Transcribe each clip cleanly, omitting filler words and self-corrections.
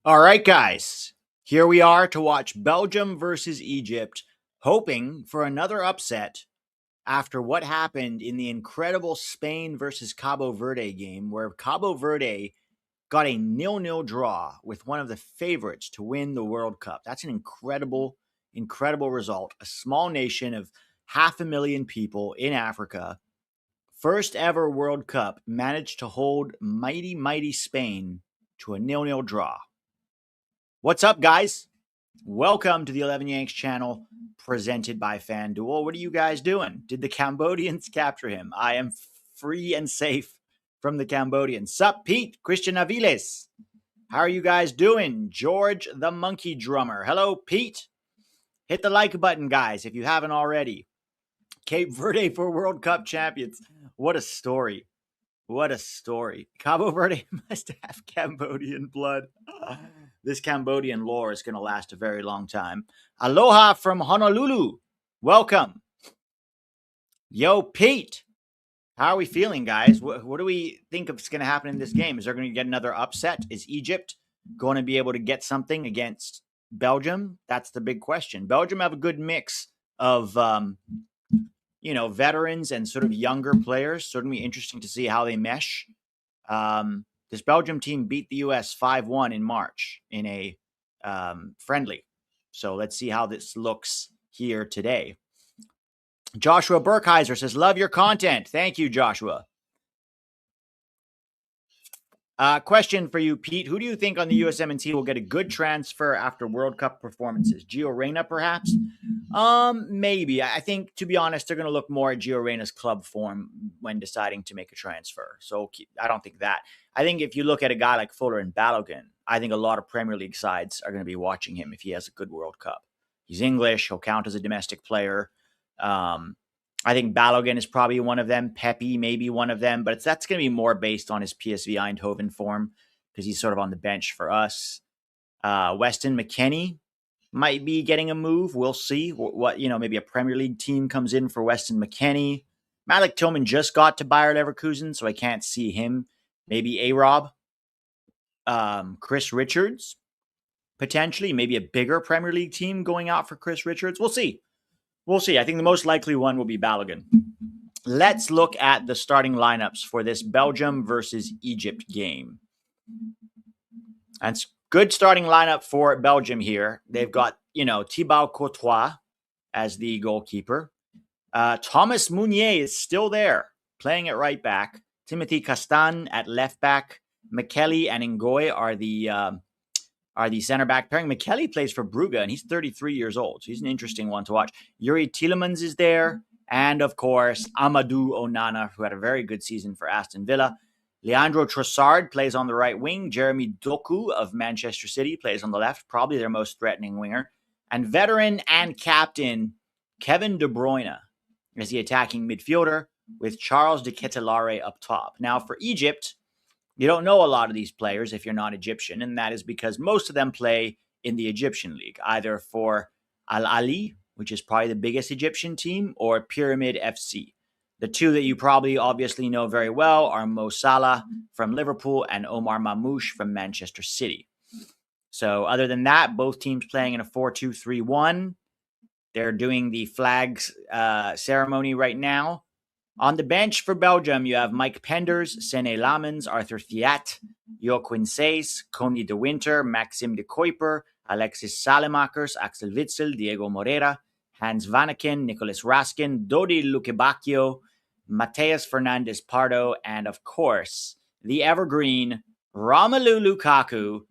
All right, guys. Here we are to watch Belgium versus Egypt, hoping for another upset after what happened in the incredible Spain versus Cabo Verde game, where Cabo Verde got a 0-0 draw with one of the favorites to win the World Cup. That's an incredible result. A small nation of 500,000 people in Africa, first ever World Cup, managed to hold mighty Spain to a 0-0 draw. What's up, guys? Welcome to the 11 Yanks channel presented by FanDuel. What are you guys doing? Did the Cambodians capture him? I am free and safe from the Cambodians. Sup, Pete? Christian Aviles. How are you guys doing? George the Monkey Drummer. Hello, Pete. Hit the like button, guys, if you haven't already. Cape Verde for World Cup champions. What a story. What a story. Cabo Verde must have Cambodian blood. This Cambodian lore is going to last a very long time. Aloha from Honolulu. Welcome. Yo, Pete. How are we feeling, guys? What do we think is going to happen in this game? Is there going to get another upset? Is Egypt going to be able to get something against Belgium? That's the big question. Belgium have a good mix of veterans and sort of younger players. Certainly interesting to see how they mesh. This Belgium team beat the U.S. 5-1 in March in a friendly. So let's see how this looks here today. Joshua Burkheiser says, love your content. Thank you, Joshua. Question for you, Pete. Who do you think on the USMNT will get a good transfer after World Cup performances? Gio Reyna, perhaps? Maybe. I think, to be honest, they're going to look more at Gio Reyna's club form when deciding to make a transfer. So I don't think that. I think if you look at a guy like Fuller and Balogun, I think a lot of Premier League sides are going to be watching him if he has a good World Cup. He's English. He'll count as a domestic player. I think Balogun is probably one of them. Pepe maybe one of them, but that's going to be more based on his PSV Eindhoven form because he's sort of on the bench for us. Weston McKennie might be getting a move. We'll see what maybe a Premier League team comes in for Weston McKennie. Malik Tillman just got to Bayer Leverkusen, so I can't see him. Maybe A-Rob. Chris Richards, potentially. Maybe a bigger Premier League team going out for Chris Richards. We'll see. We'll see. I think the most likely one will be Balogun. Let's look at the starting lineups for this Belgium versus Egypt game. And it's good starting lineup for Belgium here. They've got, Thibaut Courtois as the goalkeeper. Thomas Meunier is still there, playing at right back. Timothy Castan at left back. Michele and Ngoy are the center back pairing. Michele plays for Brugge, and he's 33 years old. So he's an interesting one to watch. Yuri Tielemans is there. And, of course, Amadou Onana, who had a very good season for Aston Villa. Leandro Trossard plays on the right wing. Jeremy Doku of Manchester City plays on the left, probably their most threatening winger. And veteran and captain Kevin De Bruyne is the attacking midfielder with Charles de Ketelalaere up top. Now, for Egypt, you don't know a lot of these players if you're not Egyptian, and that is because most of them play in the Egyptian league, either for Al Ahly, which is probably the biggest Egyptian team, or Pyramid FC. The two that you probably obviously know very well are Mo Salah from Liverpool and Omar Mamouche from Manchester City. So other than that, both teams playing in a 4-2-3-1. They're doing the flags ceremony right now. On the bench for Belgium, you have Mike Penders, Sene Lamens, Arthur Thiat, Joaquin Seys, Coney de Winter, Maxim de Kuiper, Alexis Salemakers, Axel Witsel, Diego Moreira, Hans Vanaken, Nicolas Raskin, Dodi Lukebakio, Mateus Fernandez Pardo, and of course, the evergreen Romelu Lukaku,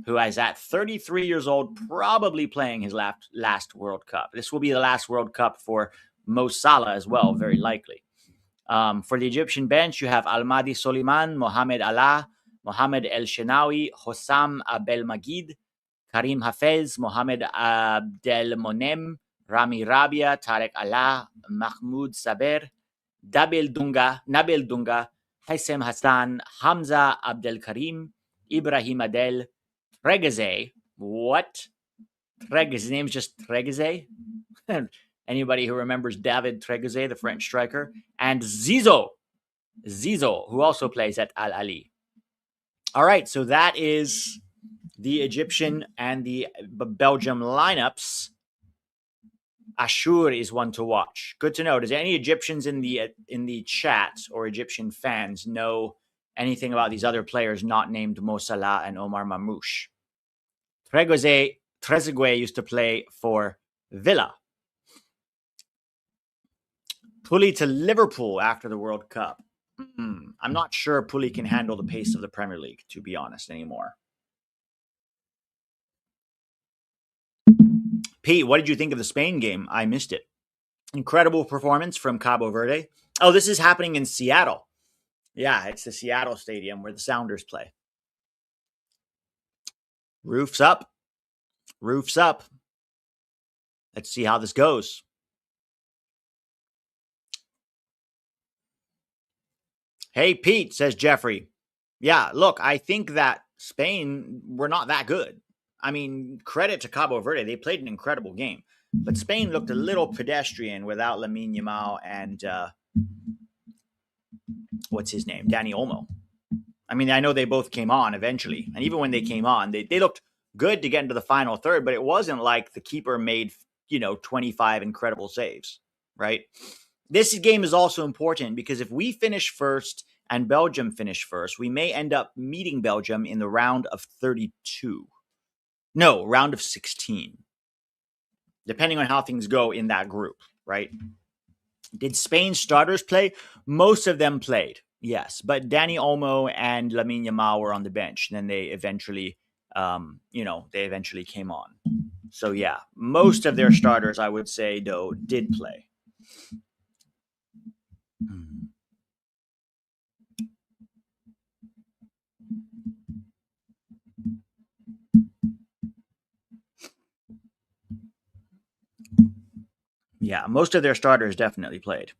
who is at 33 years old, probably playing his last World Cup. This will be the last World Cup for Mo Salah as well, very likely. For the Egyptian bench, you have Almadi Soliman, Mohamed Allah, Mohamed El Shenawi, Hossam Abel Magid, Karim Hafez, Mohamed Abdel Monem, Rami Rabia, Tarek Allah, Mahmoud Saber, Nabil Dunga, Haissem Hassan, Hamza Abdel Karim, Ibrahim Adel, Tregezzé. What? His name's just Tregezzé? Anybody who remembers David Tregezzé, the French striker, and Zizou, who also plays at Al Ahly. All right, so that is the Egyptian and the Belgium lineups, Ashur is one to watch. Good to know. Does any Egyptians in the chat or Egyptian fans know anything about these other players not named Mo Salah and Omar Mamouche? Trezeguet used to play for Villa. Pulley to Liverpool after the World Cup. I'm not sure Pulley can handle the pace of the Premier League, to be honest, anymore. Pete, what did you think of the Spain game? I missed it. Incredible performance from Cabo Verde. Oh, this is happening in Seattle. Yeah, it's the Seattle Stadium where the Sounders play. Roof's up. Roof's up. Let's see how this goes. Hey, Pete, says Jeffrey. Yeah, look, I think that Spain were not that good. I mean, credit to Cabo Verde. They played an incredible game. But Spain looked a little pedestrian without Lamine Yamal and what's his name? Dani Olmo. I mean, I know they both came on eventually. And even when they came on, they looked good to get into the final third, but it wasn't like the keeper made, 25 incredible saves, right? This game is also important because if we finish first and Belgium finish first, we may end up meeting Belgium in the round of 32. No, round of 16. Depending on how things go in that group, right? Did Spain's starters play? Most of them played, yes. But Dani Olmo and Lamine Yamal were on the bench. And then they eventually, came on. So, yeah, most of their starters, I would say, though, did play. Yeah, most of their starters definitely played.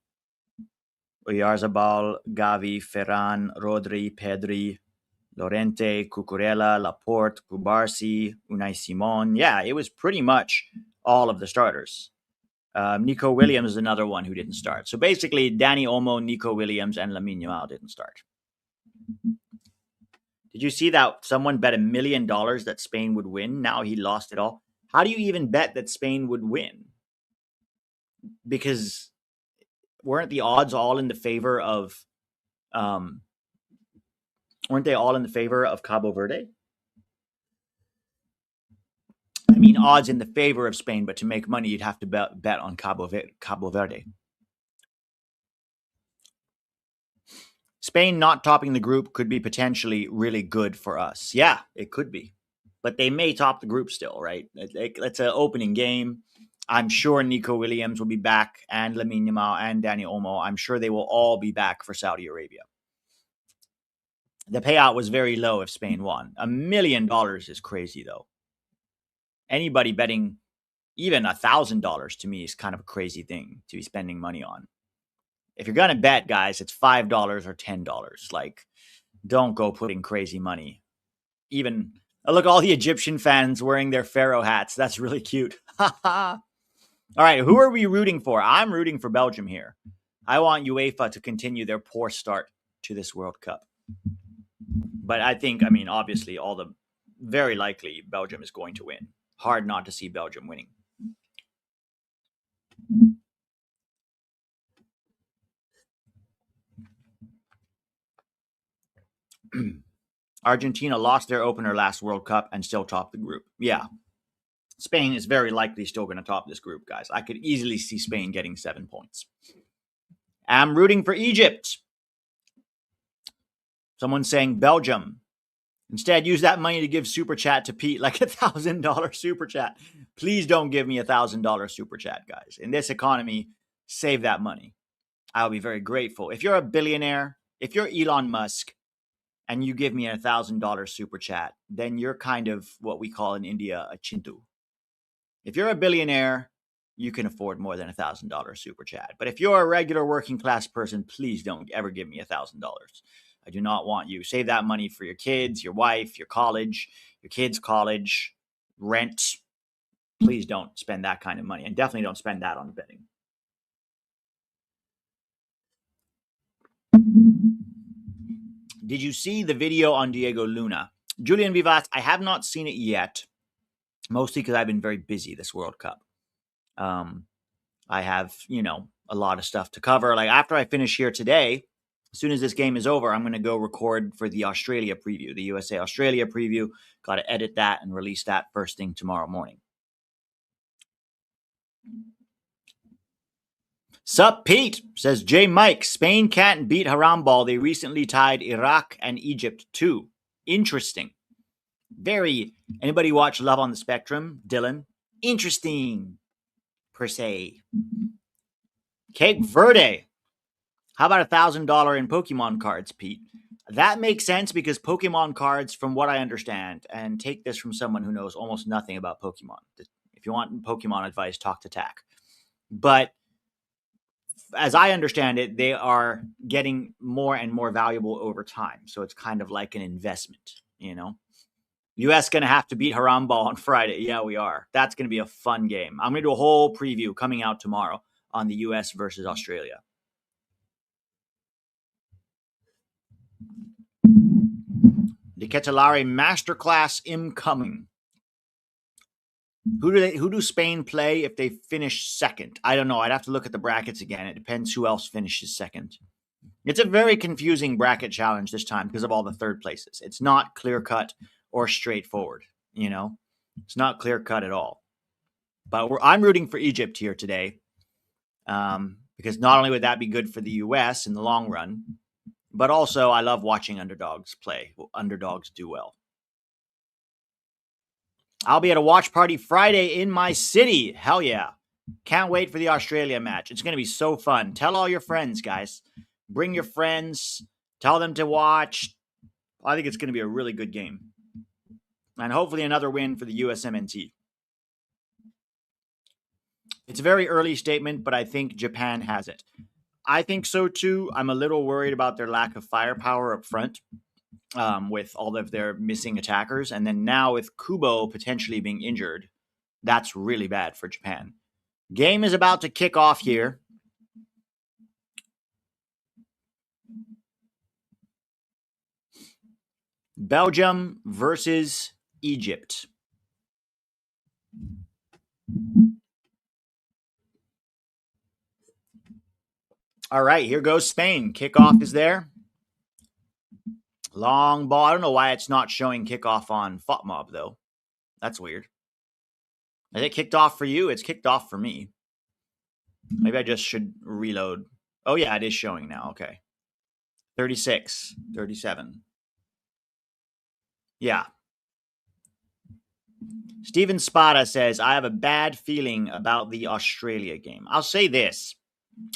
Oyarzabal, Gavi, Ferran, Rodri, Pedri, Lorente, Cucurella, Laporte, Cubarsi, Unai Simon. Yeah, it was pretty much all of the starters. Nico Williams is another one who didn't start. So basically, Dani Olmo, Nico Williams, and Lamine Yamal didn't start. Did you see that someone bet $1 million that Spain would win? Now he lost it all. How do you even bet that Spain would win? Because weren't the odds all in the favor of weren't they all in the favor of Cabo Verde? I mean, odds in the favor of Spain, but to make money, you'd have to bet on Cabo Verde. Spain not topping the group could be potentially really good for us. Yeah, it could be. But they may top the group still, right? It's an opening game. I'm sure Nico Williams will be back, and Lamine Yamal and Dani Olmo. I'm sure they will all be back for Saudi Arabia. The payout was very low if Spain won. $1 million is crazy, though. Anybody betting even $1,000 to me is kind of a crazy thing to be spending money on. If you're going to bet, guys, it's $5 or $10. Like, don't go putting crazy money. Even, look, all the Egyptian fans wearing their pharaoh hats. That's really cute. All right, who are we rooting for? I'm rooting for Belgium here. I want UEFA to continue their poor start to this World Cup. But obviously, very likely Belgium is going to win. Hard not to see Belgium winning. Argentina lost their opener last World Cup and still topped the group. Yeah. Spain is very likely still going to top this group, guys. I could easily see Spain getting 7 points. I'm rooting for Egypt. Someone's saying Belgium. Instead, use that money to give Super Chat to Pete, like $1,000 Super Chat. Please don't give me $1,000 Super Chat, guys. In this economy, save that money. I'll be very grateful. If you're a billionaire, if you're Elon Musk, and you give me $1,000 Super Chat, then you're kind of what we call in India a chintu. If you're a billionaire, you can afford more than $1,000 Super Chat. But if you're a regular working class person, please don't ever give me $1,000. I do not want you. Save that money for your kids, your wife, your college, your kids' college, rent. Please don't spend that kind of money. And definitely don't spend that on betting. Did you see the video on Diego Luna? Julian Vivas, I have not seen it yet, mostly because I've been very busy this World Cup. I have, a lot of stuff to cover. Like after I finish here today, as soon as this game is over, I'm going to go record for the Australia preview, the USA Australia preview. Got to edit that and release that first thing tomorrow morning. Sup, Pete, says J. Mike. Spain can't beat Haram Ball. They recently tied Iraq and Egypt too. Interesting. Very. Anybody watch Love on the Spectrum? Dylan? Interesting, per se. Cape Verde. How about $1,000 in Pokemon cards, Pete? That makes sense because Pokemon cards, from what I understand, and take this from someone who knows almost nothing about Pokemon. If you want Pokemon advice, talk to Tack. But as I understand it, they are getting more and more valuable over time. So it's kind of like an investment, US going to have to beat Haram Ball on Friday. Yeah, we are. That's going to be a fun game. I'm going to do a whole preview coming out tomorrow on the US versus Australia. The Ketelalaere Masterclass incoming. Who do Spain play if they finish second? I don't know. I'd have to look at the brackets again. It depends who else finishes second. It's a very confusing bracket challenge this time because of all the third places. It's not clear-cut or straightforward, It's not clear-cut at all. But I'm rooting for Egypt here today because not only would that be good for the U.S. in the long run, but also I love watching underdogs play. Underdogs do well. I'll be at a watch party Friday in my city. Hell yeah. Can't wait for the Australia match. It's going to be so fun. Tell all your friends, guys. Bring your friends. Tell them to watch. I think it's going to be a really good game. And hopefully another win for the USMNT. It's a very early statement, but I think Japan has it. I think so too. I'm a little worried about their lack of firepower up front. With all of their missing attackers. And then now with Kubo potentially being injured, that's really bad for Japan. Game is about to kick off here. Belgium versus Egypt. All right, here goes Spain. Kickoff is there. Long ball. I don't know why it's not showing kickoff on FOTMob, though. That's weird. Is it kicked off for you? It's kicked off for me. Maybe I just should reload. Oh, yeah, it is showing now. Okay. 36, 37. Yeah. Steven Spada says, I have a bad feeling about the Australia game. I'll say this.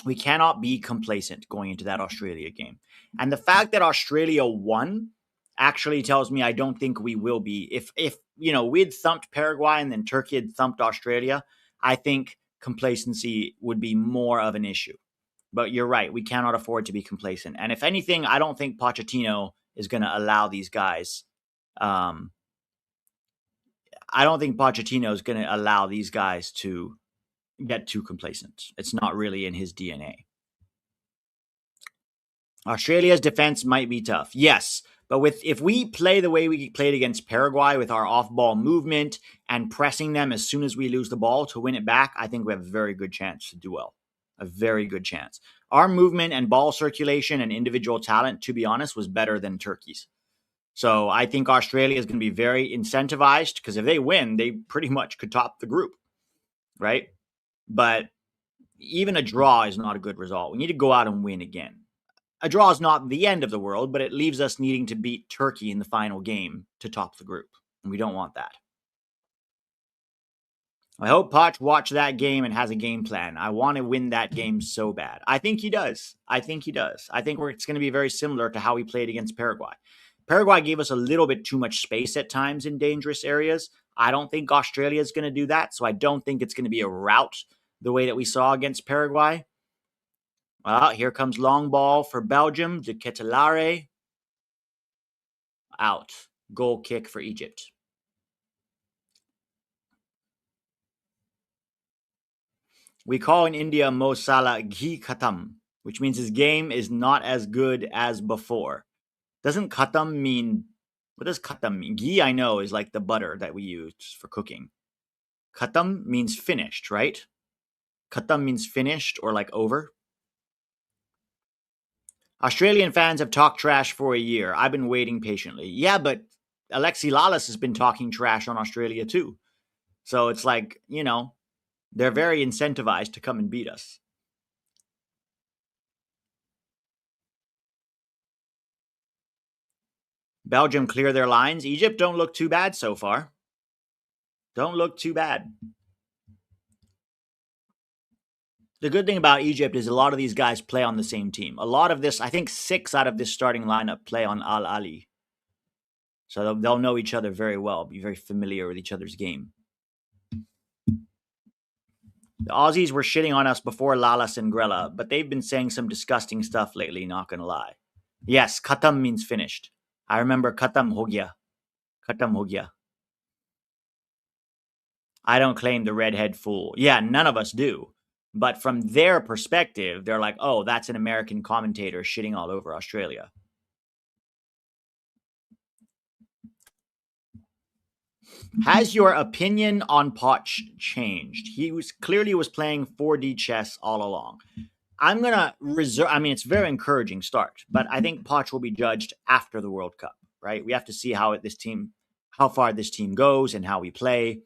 We cannot be complacent going into that Australia game. And the fact that Australia won actually tells me I don't think we will be. If we'd thumped Paraguay and then Turkey had thumped Australia, I think complacency would be more of an issue. But you're right. We cannot afford to be complacent. And if anything, I don't think Pochettino is going to allow these guys. I don't think Pochettino is going to allow these guys to get too complacent. It's not really in his DNA. Australia's defense might be tough. Yes, but if we play the way we played against Paraguay with our off-ball movement and pressing them as soon as we lose the ball to win it back, I think we have a very good chance to do well. A very good chance. Our movement and ball circulation and individual talent, to be honest, was better than Turkey's. So I think Australia is going to be very incentivized because if they win, they pretty much could top the group, right? But even a draw is not a good result. We need to go out and win again. A draw is not the end of the world, but it leaves us needing to beat Turkey in the final game to top the group. And we don't want that. I hope Poch watched that game and has a game plan. I want to win that game so bad. I think he does. I think it's going to be very similar to how we played against Paraguay. Paraguay gave us a little bit too much space at times in dangerous areas. I don't think Australia is going to do that, so I don't think it's going to be a rout the way that we saw against Paraguay. Well, here comes long ball for Belgium. De Ketelalaere. Out. Goal kick for Egypt. We call in India Mo Salah Ghi Khatam, which means his game is not as good as before. Doesn't Khatam mean What does khatam mean? Ghee, I know, is like the butter that we use for cooking. Khatam means finished, right? Khatam means finished or like over. Australian fans have talked trash for a year. I've been waiting patiently. Yeah, but Alexi Lalas has been talking trash on Australia too. So it's like, they're very incentivized to come and beat us. Belgium clear their lines. Egypt don't look too bad so far. Don't look too bad. The good thing about Egypt is a lot of these guys play on the same team. A lot of this, I think 6 out of this starting lineup play on Al Ali. So they'll know each other very well, be very familiar with each other's game. The Aussies were shitting on us before Lalas and Grella, but they've been saying some disgusting stuff lately, not gonna lie. Yes, khatam means finished. I remember khatam ho gaya. Khatam ho gaya. I don't claim the redhead fool. Yeah, none of us do. But from their perspective, they're like, oh, that's an American commentator shitting all over Australia. Has your opinion on Poch changed? He clearly was playing 4D chess all along. I'm going to reserve, it's a very encouraging start, but I think Poch will be judged after the World Cup, right? We have to see how far this team goes and how we play.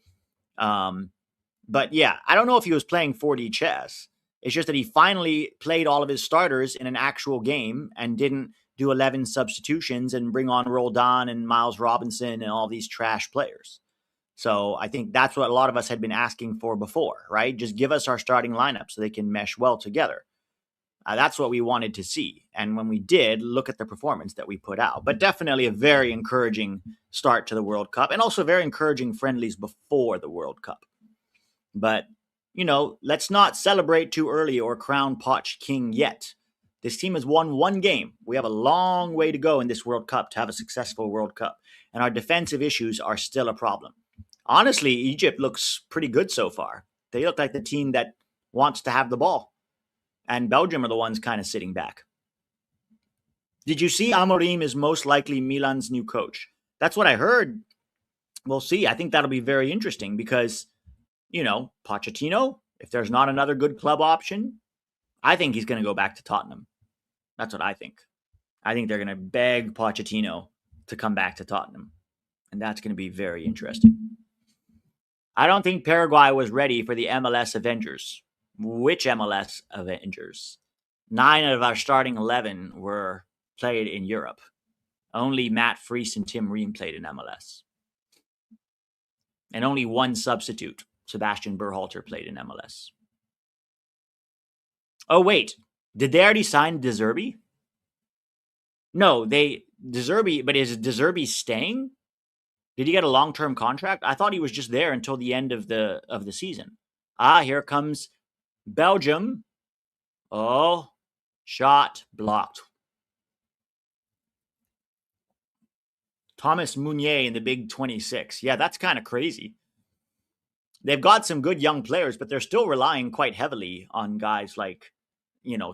But yeah, I don't know if he was playing 4D chess. It's just that he finally played all of his starters in an actual game and didn't do 11 substitutions and bring on Roldan and Miles Robinson and all these trash players. So I think that's what a lot of us had been asking for before, right? Just give us our starting lineup so they can mesh well together. That's what we wanted to see. And when we did, look at the performance that we put out. But definitely a very encouraging start to the World Cup and also very encouraging friendlies before the World Cup. But, let's not celebrate too early or crown Poch king yet. This team has won one game. We have a long way to go in this World Cup to have a successful World Cup. And our defensive issues are still a problem. Honestly, Egypt looks pretty good so far. They look like the team that wants to have the ball. And Belgium are the ones kind of sitting back. Did you see Amorim is most likely Milan's new coach? That's what I heard. We'll see. I think that'll be very interesting because, Pochettino, if there's not another good club option, I think he's going to go back to Tottenham. That's what I think. I think they're going to beg Pochettino to come back to Tottenham. And that's going to be very interesting. I don't think Paraguay was ready for the MLS Avengers. Which MLS Avengers? 9 out of our starting 11 were played in Europe. Only Matt Freese and Tim Ream played in MLS. And only one substitute, Sebastian Berhalter, played in MLS. Oh, wait. Did they already sign De Zerbi? No, De Zerbi, but is De Zerbi staying? Did he get a long-term contract? I thought he was just there until the end of the season. Here comes Belgium. Oh, shot blocked. Thomas Meunier in the big 26. Yeah, that's kind of crazy. They've got some good young players, but they're still relying quite heavily on guys like,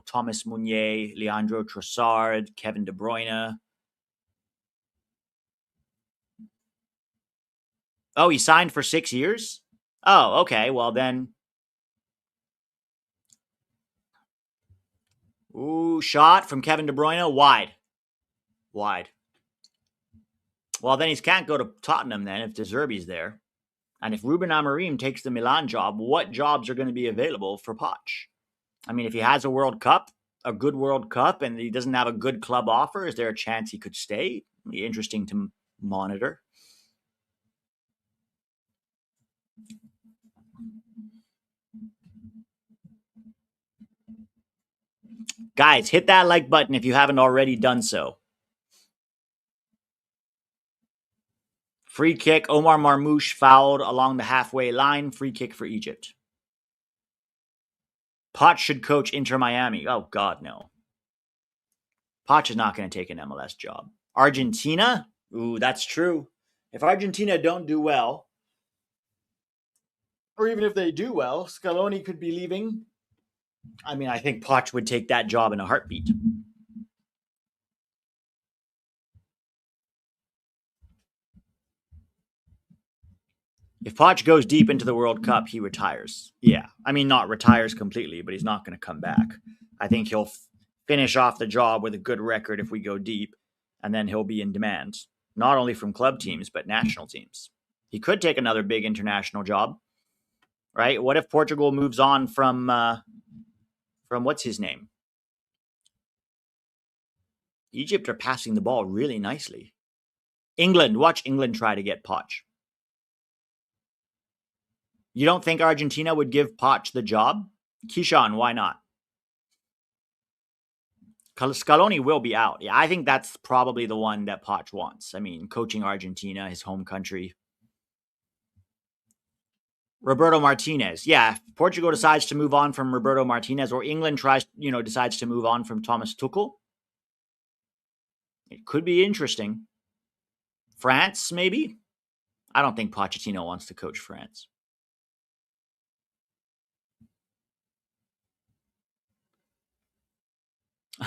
Thomas Meunier, Leandro Trossard, Kevin De Bruyne. Oh, he signed for 6 years? Oh, okay. Well, then. Ooh, shot from Kevin De Bruyne. Wide. Well, then he can't go to Tottenham then if De Zerbi's there. And if Ruben Amorim takes the Milan job, what jobs are going to be available for Poch? If he has a World Cup, a good World Cup, and he doesn't have a good club offer, is there a chance he could stay? It'd be interesting to monitor. Guys, hit that like button if you haven't already done so. Free kick, Omar Marmoush fouled along the halfway line. Free kick for Egypt. Poch should coach Inter Miami. Oh, God, no. Poch is not going to take an MLS job. Argentina? Ooh, that's true. If Argentina don't do well, or even if they do well, Scaloni could be leaving. I think Poch would take that job in a heartbeat. If Poch goes deep into the World Cup, he retires. Yeah. I mean, not retires completely, but he's not going to come back. I think he'll finish off the job with a good record if we go deep, and then he'll be in demand, not only from club teams, but national teams. He could take another big international job, right? What if Portugal moves on from what's his name? Egypt are passing the ball really nicely. England, watch England try to get Poch. You don't think Argentina would give Poch the job? Keyshawn, why not? Scaloni will be out. Yeah, I think that's probably the one that Poch wants. I mean, coaching Argentina, his home country. Roberto Martinez. Yeah, if Portugal decides to move on from Roberto Martinez, or England decides to move on from Thomas Tuchel, it could be interesting. France, maybe? I don't think Pochettino wants to coach France.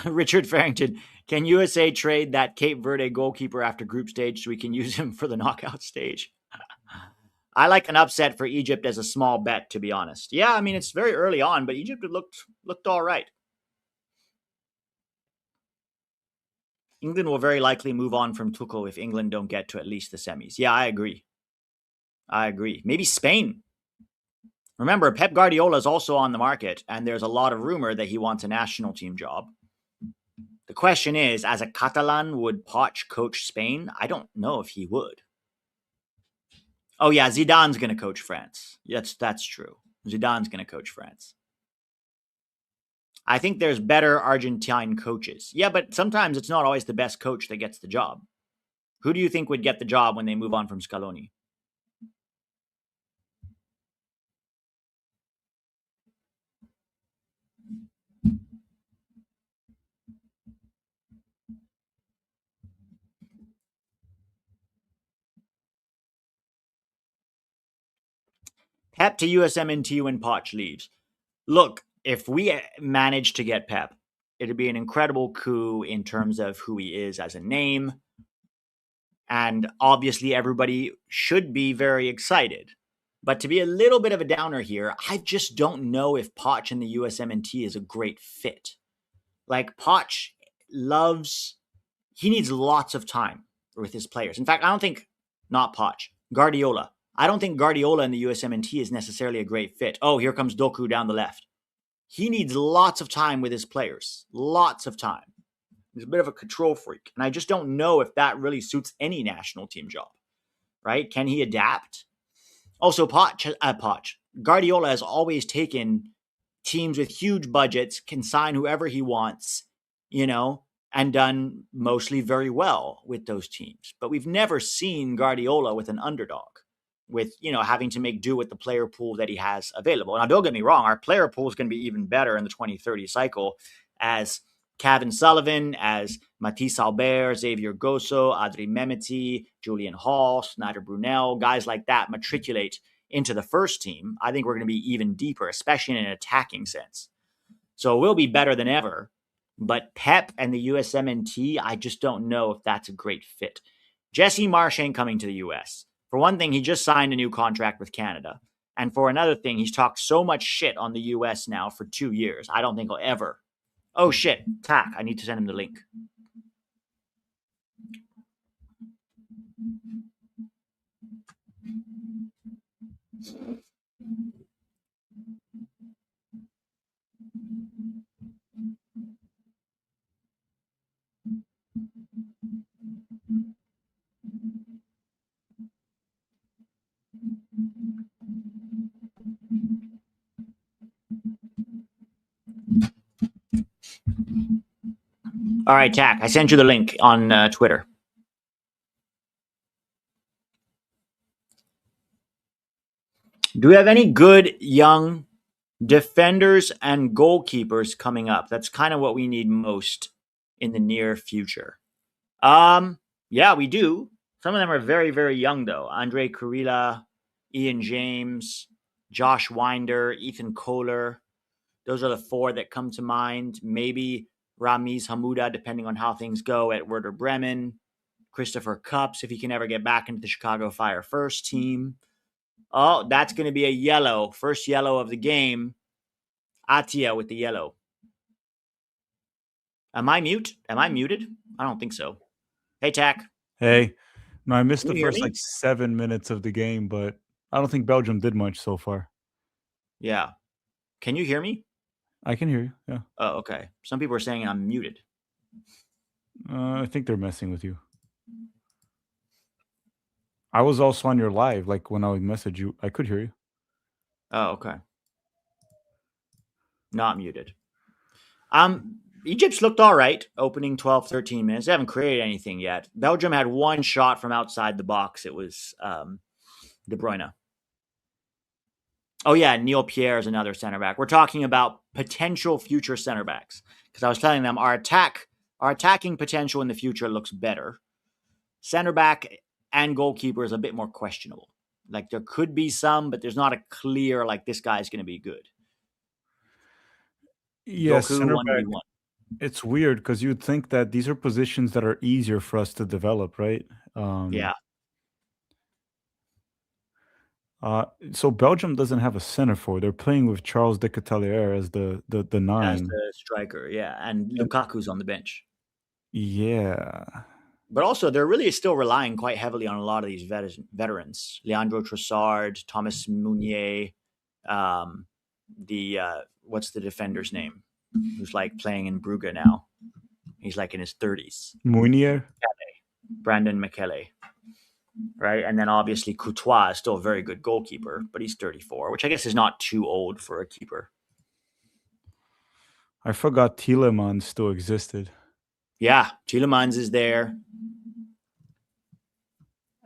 Richard Farrington, can USA trade that Cape Verde goalkeeper after group stage so we can use him for the knockout stage? I like an upset for Egypt as a small bet, to be honest. Yeah, I mean, it's very early on, but Egypt looked all right. England will very likely move on from Tuchel if England don't get to at least the semis. Yeah, I agree. Maybe Spain. Remember, Pep Guardiola is also on the market, and there's a lot of rumor that he wants a national team job. The question is, as a Catalan, would Poch coach Spain? I don't know if he would. Oh yeah, Zidane's going to coach France. That's true. Zidane's going to coach France. I think there's better Argentine coaches. Yeah, but sometimes it's not always the best coach that gets the job. Who do you think would get the job when they move on from Scaloni? Pep to USMNT when Poch leaves. Look, if we manage to get Pep, it'd be an incredible coup in terms of who he is as a name. And obviously, everybody should be very excited. But to be a little bit of a downer here, I just don't know if Poch in the USMNT is a great fit. Like, Poch he needs lots of time with his players. In fact, I don't think, not Poch, Guardiola. I don't think Guardiola in the USMNT is necessarily a great fit. Oh, here comes Doku down the left. He needs lots of time with his players. Lots of time. He's a bit of a control freak. And I just don't know if that really suits any national team job. Right? Can he adapt? Also, Guardiola has always taken teams with huge budgets, can sign whoever he wants, and done mostly very well with those teams. But we've never seen Guardiola with an underdog, with, having to make do with the player pool that he has available. Now, don't get me wrong, our player pool is going to be even better in the 2030 cycle as Kevin Sullivan, as Matisse Albert, Xavier Gosso, Adri Mehmeti, Julian Hall, Snyder Brunel, guys like that matriculate into the first team. I think we're going to be even deeper, especially in an attacking sense. So we'll be better than ever. But Pep and the USMNT, I just don't know if that's a great fit. Jesse Marsh ain't coming to the US. For one thing, he just signed a new contract with Canada. And for another thing, he's talked so much shit on the US now for 2 years. I don't think he'll ever. Oh shit, Tack, I need to send him the link. All right, Tack, I sent you the link on Twitter. Do we have any good young defenders and goalkeepers coming up? That's kind of what we need most in the near future. Yeah, we do. Some of them are very, very young, though. Andre Kurila, Ian James, Josh Winder, Ethan Kohler. Those are the 4 that come to mind. Maybe Ramiz Hamuda, depending on how things go at Werder Bremen. Christopher Cupps, if he can ever get back into the Chicago Fire first team. Oh, that's going to be a yellow. First yellow of the game. Atia with the yellow. Am I mute? Am I muted? I don't think so. Hey, Tack. Hey, no, I missed Can the you hear first me? like 7 minutes of the game, but I don't think Belgium did much so far. Yeah. Can you hear me? I can hear you. Yeah, Oh, okay. Some people are saying I'm muted. I think they're messing with you. I was also on your live, like when I would message you, I could hear you. Oh, okay. Not muted. Egypt's looked all right opening 12, 13 minutes. They haven't created anything yet. Belgium had one shot from outside the box. It was De Bruyne. Oh, yeah, Neil Pierre is another center back. We're talking about potential future center backs because I was telling them our attacking potential in the future looks better. Center back and goalkeeper is a bit more questionable. Like there could be some, but there's not a clear like this guy's going to be good. Yes, Doku center back. 1v1. It's weird because you'd think that these are positions that are easier for us to develop, right? Um, Yeah, so Belgium doesn't have a center forward. They're playing with Charles de Ketelalaere as the as nine. the striker. Yeah, and And Lukaku's on the bench. yeah, But also, they're really still relying quite heavily on a lot of these veterans. Leandro Trossard, Thomas Meunier, um, the what's the defender's name? Who's like playing in Brugge now? He's like in his 30s. Meunier. Brandon Michele, right? And then obviously Courtois is still a very good goalkeeper, but he's 34, which I guess is not too old for a keeper. I forgot Tielemans still existed. Yeah, Tielemans is there.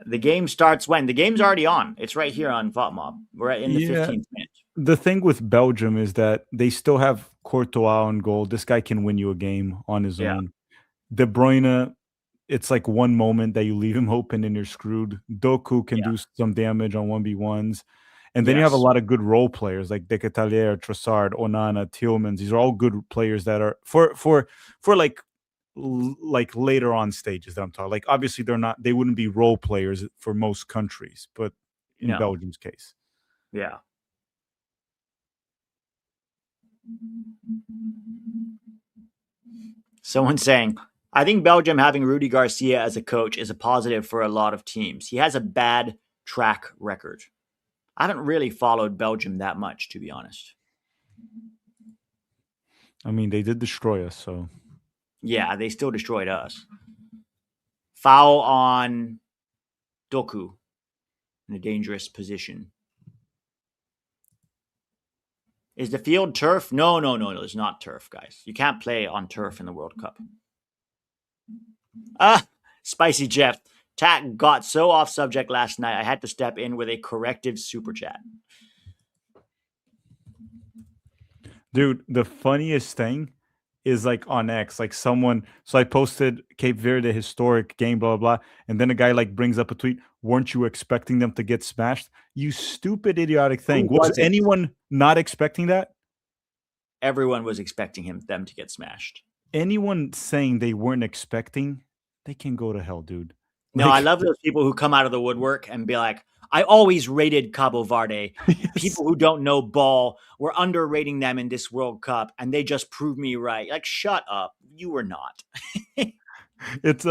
The game starts when? The game's already on. It's right here on VOTMob. We're in the Yeah, 15th minute. the thing with Belgium is that they still have Courtois on goal. This guy can win you a game on his Yeah, own. De Bruyne, it's like one moment that you leave him open and you're screwed. Doku can yeah, do some damage on 1v1s. And then you have a yes, lot of good role players like Decatalier, Trossard, Onana, Tillmans. These are all good players that are for like later on stages that I'm talking. Like obviously they wouldn't be role players for most countries, but in no, Belgium's case. yeah. Someone saying, I think Belgium having Rudy Garcia as a coach is a positive for a lot of teams. He has a bad track record. I haven't really followed Belgium that much, to be honest. I mean, they did destroy us, so Yeah, they still destroyed us. Foul on Doku in a dangerous position. Is the field turf? No, it's not turf, guys. You can't play on turf in the World Cup. Spicy Jeff. Tack got so off subject last night, I had to step in with a corrective super chat. dude, the funniest thing is like on X, like someone. So I posted Cape Verde historic game, blah blah blah, and then a guy like brings up a tweet. Weren't you expecting them to get smashed? You stupid, idiotic thing. Who Was was it? anyone not expecting that? Everyone was expecting them to get smashed. Anyone saying they weren't expecting, they can go to hell, dude. No, I Like, love those people who come out of the woodwork and be like, I always rated Cabo Verde. yes. People who don't know ball were underrating them in this World Cup, and they just proved me right. Like, shut up. You were not. It's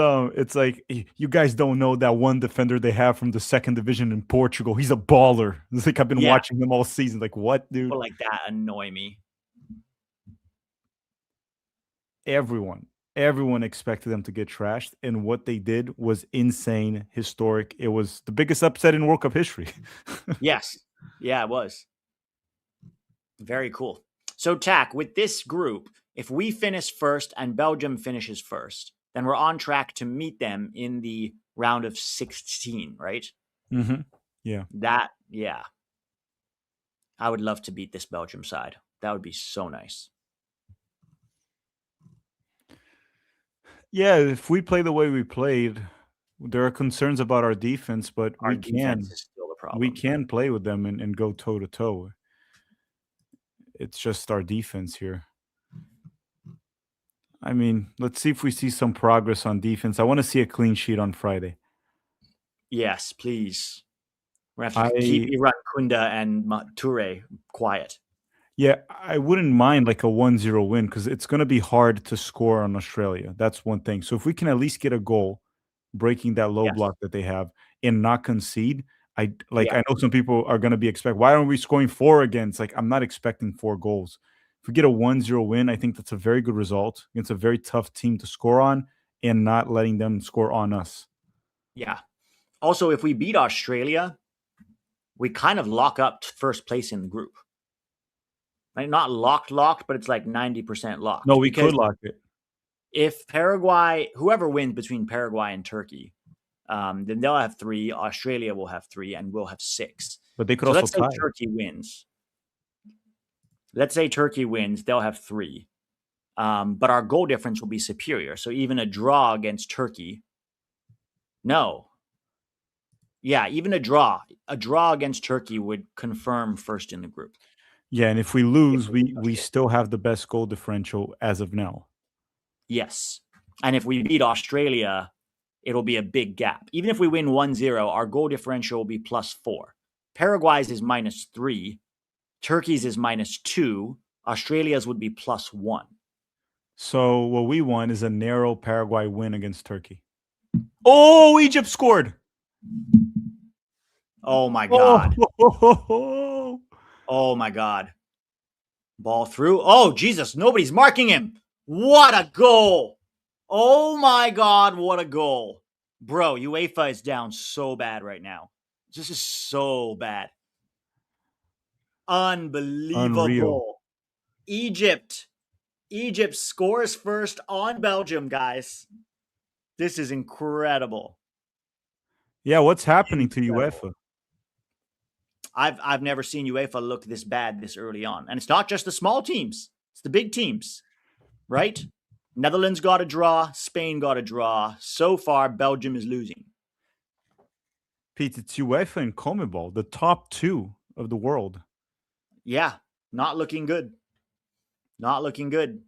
like you guys don't know that one defender they have from the second division in Portugal. He's a baller. It's like I've been Yeah, watching him all season. Like what, dude? people like that annoy me. Everyone expected them to get trashed, and what they did was insane, historic. It was the biggest upset in World Cup history. Yes. Yeah, it was. Very cool. So, Tack, with this group, if we finish first and Belgium finishes first, then we're on track to meet them in the round of 16, right? hmm Yeah. Yeah. I would love to beat this Belgium side. That would be so nice. Yeah, if we play the way we played, there are concerns about our defense, but Our we defense can is still the we problem. can play with them and go toe to toe. It's just our defense here. I mean, let's see if we see some progress on defense. I want to see a clean sheet on Friday. Yes, please. We're going to have to keep Iran Kunda and Toure quiet. Yeah, I wouldn't mind like a 1-0 win because it's going to be hard to score on Australia. That's one thing. So if we can at least get a goal, breaking that low Yes. block that they have, and not concede, I Yeah. know some people are going to be expecting, why aren't we scoring 4 again? It's like, I'm not expecting 4 goals. If we get a 1-0 win, I think that's a very good result against a very tough team to score on and not letting them score on us. Yeah. Also, if we beat Australia, we kind of lock up first place in the group. Like not locked, but it's like 90% locked. No, we could lock it. If Paraguay, whoever wins between Paraguay and Turkey, then they'll have 3. Australia will have 3, and we'll have 6. But they could So also let's say tie. Turkey wins. Let's say Turkey wins, they'll have 3. But our goal difference will be superior. So even a draw against Turkey. No. Yeah, even a draw against Turkey would confirm first in the group. Yeah, and if we lose, we still have the best goal differential as of now. Yes. And if we beat Australia, it'll be a big gap. Even if we win 1-0, our goal differential will be +4. Paraguay's is -3. Turkey's is -2. Australia's would be +1. So what we want is a narrow Paraguay win against Turkey. Oh, Egypt scored. Oh my God. Oh, oh my God. Ball through. Oh, Jesus. Nobody's marking him. What a goal. Oh my God. What a goal. Bro, UEFA is down so bad right now. This is so bad. Unbelievable. Unreal. Egypt scores first on Belgium, guys. This is incredible. Yeah, what's happening to UEFA? I've never seen UEFA look this bad this early on. And it's not just the small teams. It's the big teams, right? Netherlands got a draw. Spain got a draw. So far, Belgium is losing. Pete, it's UEFA and CONMEBOL, the top 2 of the world. Yeah, not looking good. Not looking good.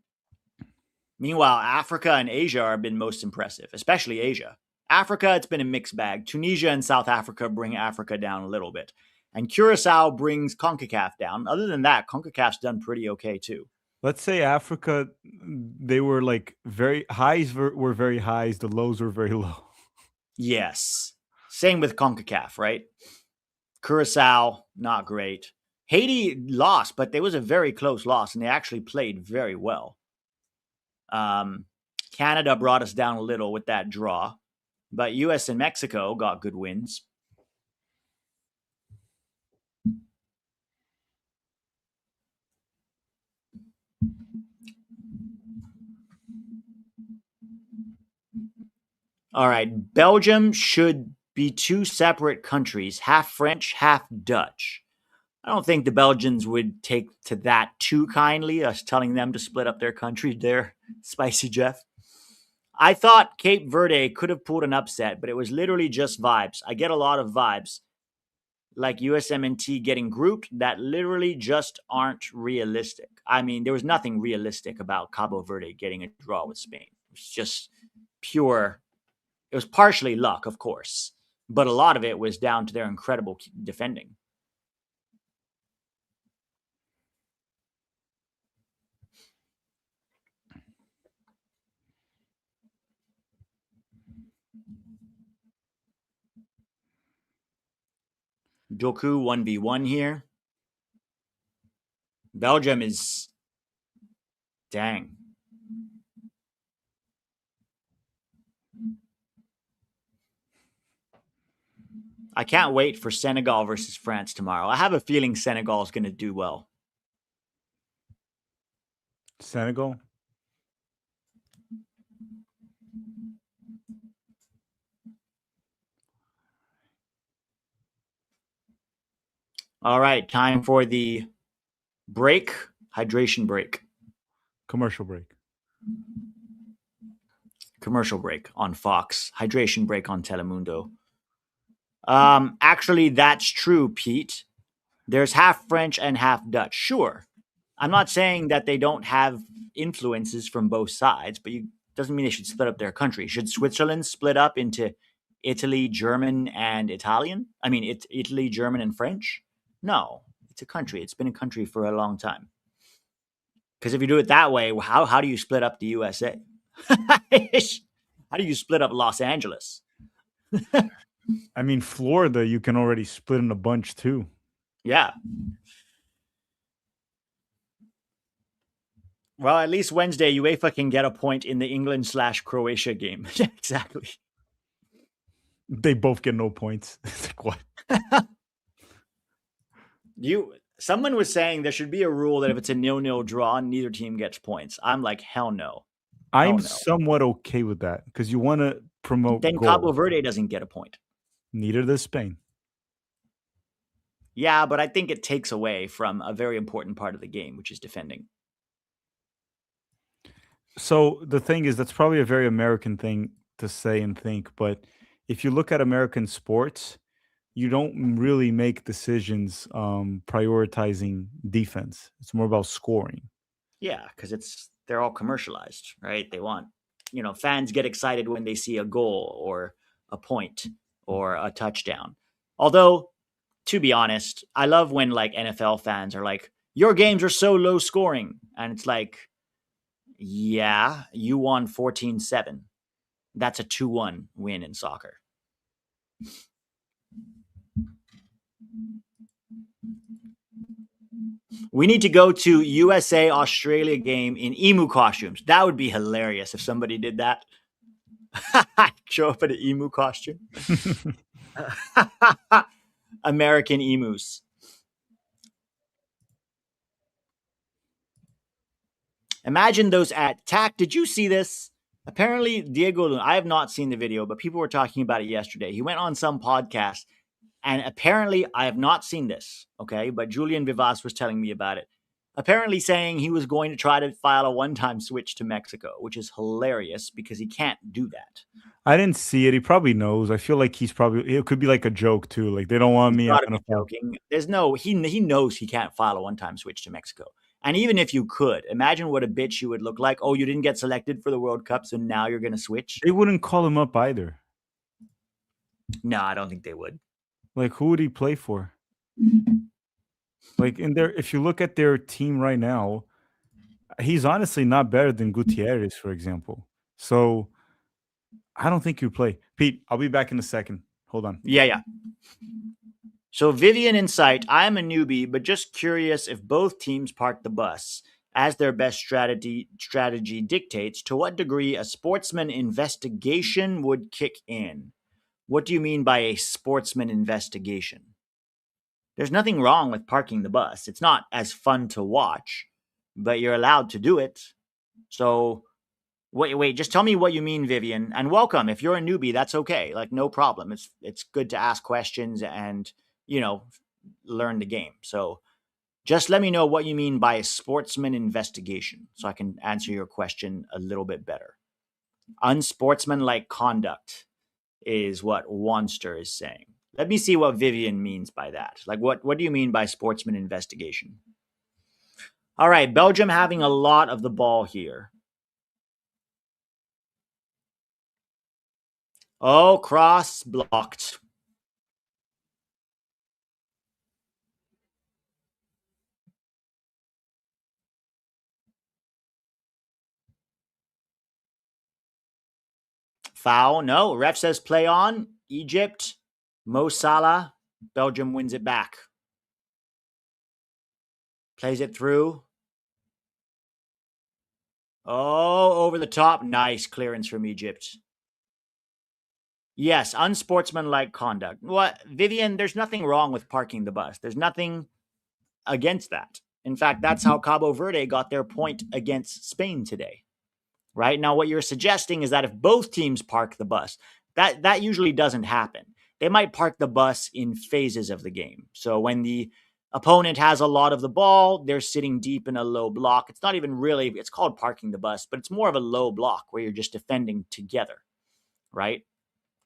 Meanwhile, Africa and Asia have been most impressive, especially Asia. Africa, it's been a mixed bag. Tunisia and South Africa bring Africa down a little bit. And Curacao brings CONCACAF down. Other than that, CONCACAF's done pretty okay too. Let's say Africa, they were like very highs were very highs, the lows were very low. Yes. Same with CONCACAF, right? Curacao, not great. Haiti lost, but it was a very close loss, and they actually played very well. Canada brought us down a little with that draw, but US and Mexico got good wins. All right, Belgium should be 2 separate countries, half French, half Dutch. I don't think the Belgians would take to that too kindly, us telling them to split up their country there, Spicy Jeff. I thought Cape Verde could have pulled an upset, but it was literally just vibes. I get a lot of vibes, like USMNT getting grouped, that literally just aren't realistic. I mean, there was nothing realistic about Cabo Verde getting a draw with Spain. It was just pure. It was partially luck, of course, but a lot of it was down to their incredible defending. Doku 1v1 here. Belgium is... Dang. I can't wait for Senegal versus France tomorrow. I have a feeling Senegal is going to do well. Senegal? All right, time for the break, hydration break. Commercial break. Commercial break on Fox. Hydration break on Telemundo. Actually, that's true, Pete. There's half French and half Dutch. Sure. I'm not saying that they don't have influences from both sides, but it doesn't mean they should split up their country. Should Switzerland split up into Italy, German, and Italian? I mean, it's Italy, German, and French? No, it's a country. It's been a country for a long time. Because if you do it that way, how do you split up the USA? How do you split up Los Angeles? I mean, Florida, you can already split in a bunch too. Yeah. Well, at least Wednesday, UEFA can get a point in the England/Croatia game. Exactly. They both get no points. It's like, what? Someone was saying there should be a rule that if it's a 0-0 draw, neither team gets points. I'm like, hell no. I'm no. somewhat okay with that because you want to promote Then goal. Cabo Verde doesn't get a point. Neither does Spain. Yeah, but I think it takes away from a very important part of the game, which is defending. So the thing is, that's probably a very American thing to say and think. But if you look at American sports, you don't really make decisions prioritizing defense. It's more about scoring. Yeah, because they're all commercialized, right? They want, fans get excited when they see a goal or a point or a touchdown. Although, to be honest, I love when like NFL fans are like, your games are so low scoring. And it's like, yeah, you won 14-7. That's a 2-1 win in soccer. We need to go to USA Australia game in emu costumes. That would be hilarious if somebody did that. Show up in an emu costume. American emus. Imagine those at TAC. Did you see this? Apparently, Diego Luna, I have not seen the video, but people were talking about it yesterday. He went on some podcast, and apparently, I have not seen this, okay? But Julian Vivas was telling me about it. Apparently saying he was going to try to file a one-time switch to Mexico, which is hilarious because he can't do that. I didn't see it. He probably knows. I feel like it could be like a joke too. Like they don't want me. I'm gonna be joking. He knows he can't file a one-time switch to Mexico. And even if you could, imagine what a bitch you would look like. Oh, you didn't get selected for the World Cup, so now you're going to switch? They wouldn't call him up either. No, I don't think they would. Like, who would he play for? Like, if you look at their team right now, he's honestly not better than Gutierrez, for example. So, I don't think you play. Pete, I'll be back in a second. Hold on. Yeah. So Vivian Insight, I'm a newbie, but just curious if both teams park the bus. As their best strategy dictates, to what degree a sportsman investigation would kick in? What do you mean by a sportsman investigation? There's nothing wrong with parking the bus. It's not as fun to watch, but you're allowed to do it. So wait, just tell me what you mean, Vivian, and welcome. If you're a newbie, that's okay. Like, no problem. It's good to ask questions and, learn the game. So just let me know what you mean by a sportsman investigation so I can answer your question a little bit better. Unsportsmanlike conduct is what Wanster is saying. Let me see what Vivian means by that. Like, what do you mean by sportsman investigation? All right, Belgium having a lot of the ball here. Oh, cross blocked. Foul. No, ref says play on. Egypt. Mo Salah. Belgium wins it back. Plays it through. Oh, over the top. Nice clearance from Egypt. Yes, unsportsmanlike conduct. What, Vivian, there's nothing wrong with parking the bus. There's nothing against that. In fact, that's how Cabo Verde got their point against Spain today. Right? Now, what you're suggesting is that if both teams park the bus, that usually doesn't happen. They might park the bus in phases of the game. So when the opponent has a lot of the ball, they're sitting deep in a low block. It's not even really, it's called parking the bus, but it's more of a low block where you're just defending together, right?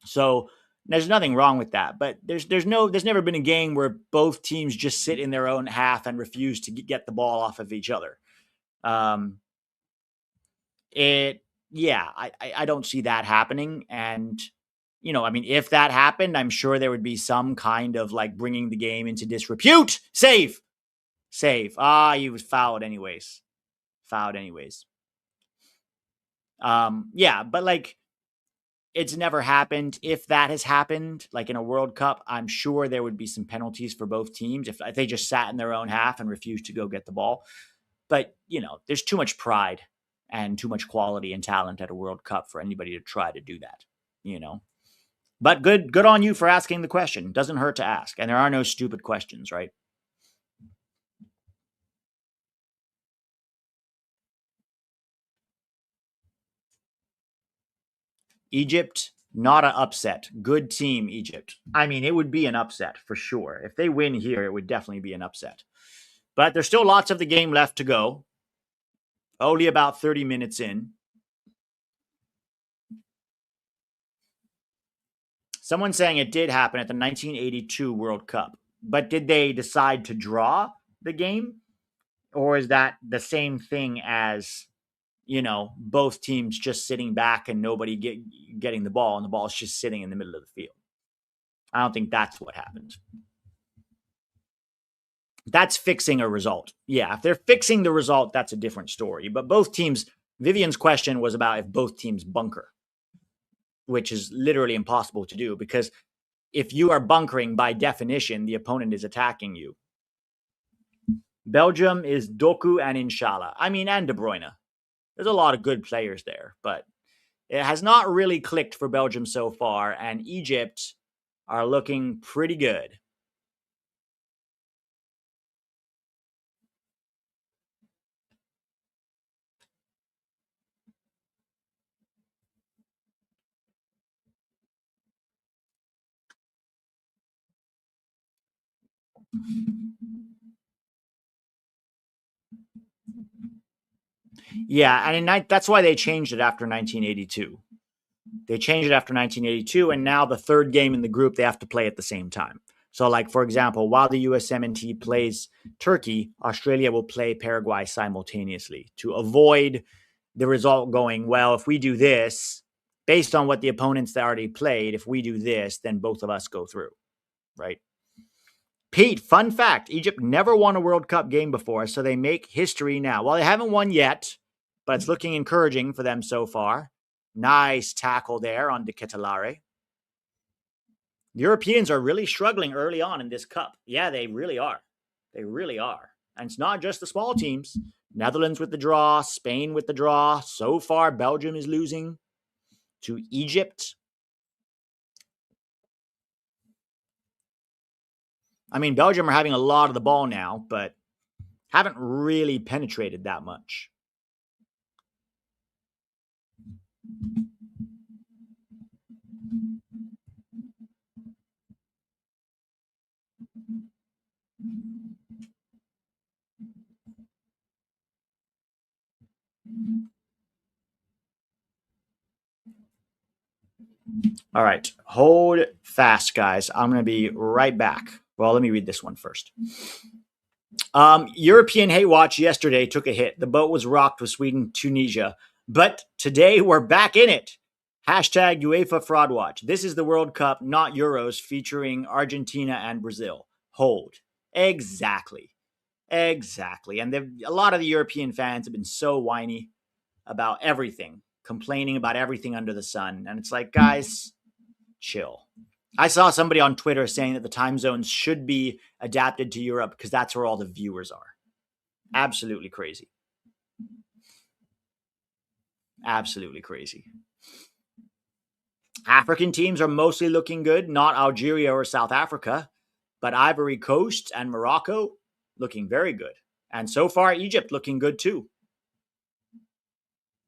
So there's nothing wrong with that. But there's never been a game where both teams just sit in their own half and refuse to get the ball off of each other. I don't see that happening. And, I mean, if that happened, I'm sure there would be some kind of like bringing the game into disrepute. Save. He was fouled anyways. Yeah, but like it's never happened. If that has happened, like in a World Cup, I'm sure there would be some penalties for both teams if they just sat in their own half and refused to go get the ball. But, there's too much pride and too much quality and talent at a World Cup for anybody to try to do that. But good on you for asking the question. Doesn't hurt to ask. And there are no stupid questions, right? Egypt, not an upset. Good team, Egypt. I mean, it would be an upset for sure. If they win here, it would definitely be an upset. But there's still lots of the game left to go. Only about 30 minutes in. Someone's saying it did happen at the 1982 World Cup. But did they decide to draw the game? Or is that the same thing as, both teams just sitting back and nobody getting the ball and the ball's just sitting in the middle of the field? I don't think that's what happened. That's fixing a result. Yeah, if they're fixing the result, that's a different story. But both teams, Vivian's question was about if both teams bunker, which is literally impossible to do because if you are bunkering, by definition, the opponent is attacking you. Belgium is Doku and Inshallah. I mean, and De Bruyne. There's a lot of good players there, but it has not really clicked for Belgium so far, and Egypt are looking pretty good. Yeah, and that's why they changed it after 1982. They changed it after 1982, and now the third game in the group, they have to play at the same time. So, like, for example, while the USMNT plays Turkey, Australia will play Paraguay simultaneously to avoid the result going, well, if we do this, based on what the opponents that already played, if we do this, then both of us go through, right? Pete, fun fact, Egypt never won a World Cup game before, so they make history now. Well, they haven't won yet, but it's looking encouraging for them so far. Nice tackle there on the Ketelalaere. The Europeans are really struggling early on in this cup. Yeah, they really are. They really are. And it's not just the small teams. Netherlands with the draw, Spain with the draw. So far, Belgium is losing to Egypt. I mean, Belgium are having a lot of the ball now, but haven't really penetrated that much. All right. Hold fast, guys. I'm going to be right back. Well, let me read this one first. European Hate Watch yesterday took a hit. The boat was rocked with Sweden, Tunisia. But today we're back in it. Hashtag UEFA Fraud Watch. This is the World Cup, not Euros, featuring Argentina and Brazil. Hold. Exactly. And a lot of the European fans have been so whiny about everything, complaining about everything under the sun. And it's like, guys, chill. I saw somebody on Twitter saying that the time zones should be adapted to Europe because that's where all the viewers are. Absolutely crazy. Absolutely crazy. African teams are mostly looking good, not Algeria or South Africa, but Ivory Coast and Morocco looking very good. And so far, Egypt looking good too.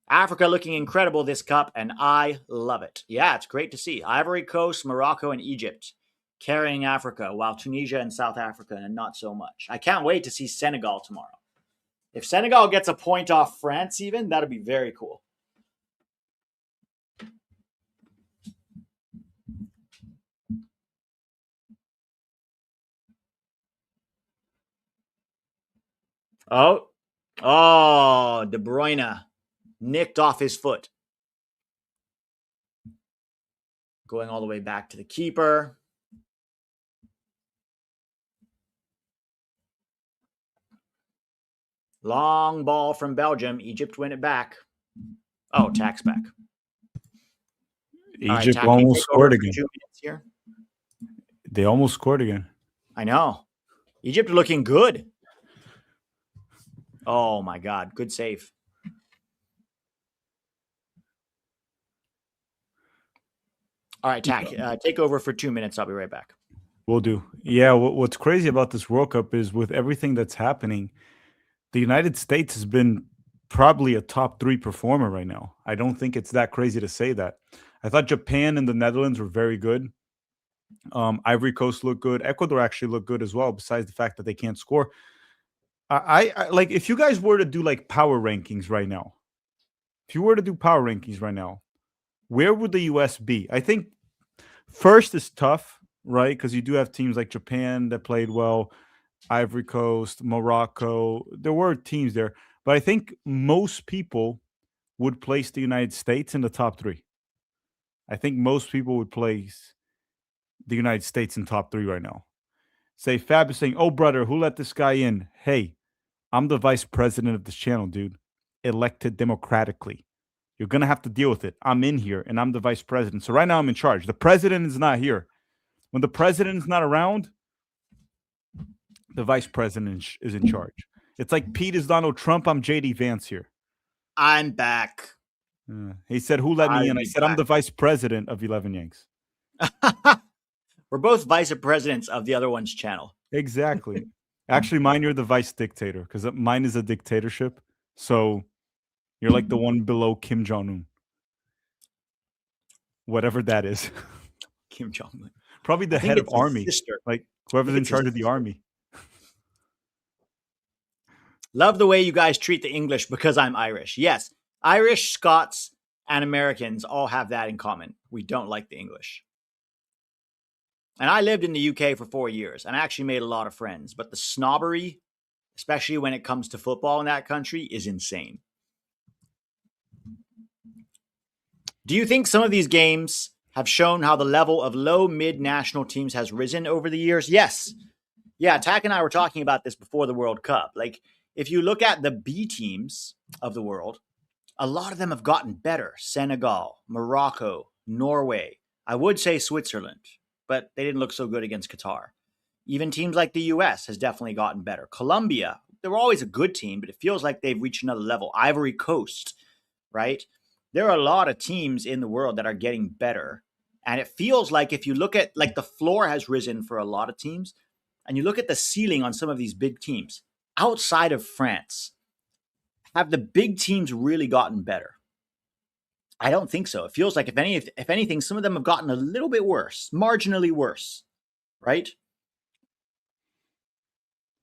Africa looking incredible this cup, and I love it. Yeah, it's great to see. Ivory Coast, Morocco, and Egypt carrying Africa, while Tunisia and South Africa and not so much. I can't wait to see Senegal tomorrow. If Senegal gets a point off France even, that'd be very cool. Oh, De Bruyne nicked off his foot. Going all the way back to the keeper. Long ball from Belgium. Egypt win it back. Oh, tax back. Egypt Tack, almost scored again. 2 minutes here. They almost scored again. I know. Egypt are looking good. Oh my God. Good save. All right, Tack, take over for 2 minutes. I'll be right back. Will do. Yeah, what's crazy about this World Cup is with everything that's happening, the United States has been probably a top 3 performer right now. I don't think it's that crazy to say that. I thought Japan and the Netherlands were very good. Ivory Coast looked good. Ecuador actually looked good as well, besides the fact that they can't score. I like, if you guys were to do like power rankings right now, where would the US be? I think first is tough, right? Because you do have teams like Japan that played well, Ivory Coast, Morocco. There were teams there, but I think most people would place the United States in the top 3. I think most people would place the United States in top 3 right now. Say Fab is saying, "Oh, brother, who let this guy in?" Hey, I'm the vice president of this channel, dude. Elected democratically. You're going to have to deal with it. I'm in here and I'm the vice president. So right now I'm in charge. The president is not here. When the president is not around, the vice president is in charge. It's like Pete is Donald Trump. I'm JD Vance here. I'm back. He said, "Who let me in?" I said, "I'm the vice president of 11 Yanks." We're both vice presidents of the other one's channel. Exactly. Actually, mine, you're the vice dictator because mine is a dictatorship. So you're like the one below Kim Jong-un. Whatever that is. Kim Jong-un. Probably the head of army. Sister. Like whoever's in charge of the army. Love the way you guys treat the English because I'm Irish. Yes, Irish, Scots, and Americans all have that in common. We don't like the English. And I lived in the UK for 4 years and I actually made a lot of friends. But the snobbery, especially when it comes to football in that country, is insane. Do you think some of these games have shown how the level of low-mid national teams has risen over the years? Yes. Yeah, Tack and I were talking about this before the World Cup. Like, if you look at the B teams of the world, a lot of them have gotten better. Senegal, Morocco, Norway. I would say Switzerland, but they didn't look so good against Qatar. Even teams like the US has definitely gotten better. Colombia, they were always a good team, but it feels like they've reached another level. Ivory Coast, right? There are a lot of teams in the world that are getting better. And it feels like if you look at, like, the floor has risen for a lot of teams, and you look at the ceiling on some of these big teams, outside of France, have the big teams really gotten better? I don't think so. It feels like if anything, some of them have gotten a little bit worse, marginally worse, right?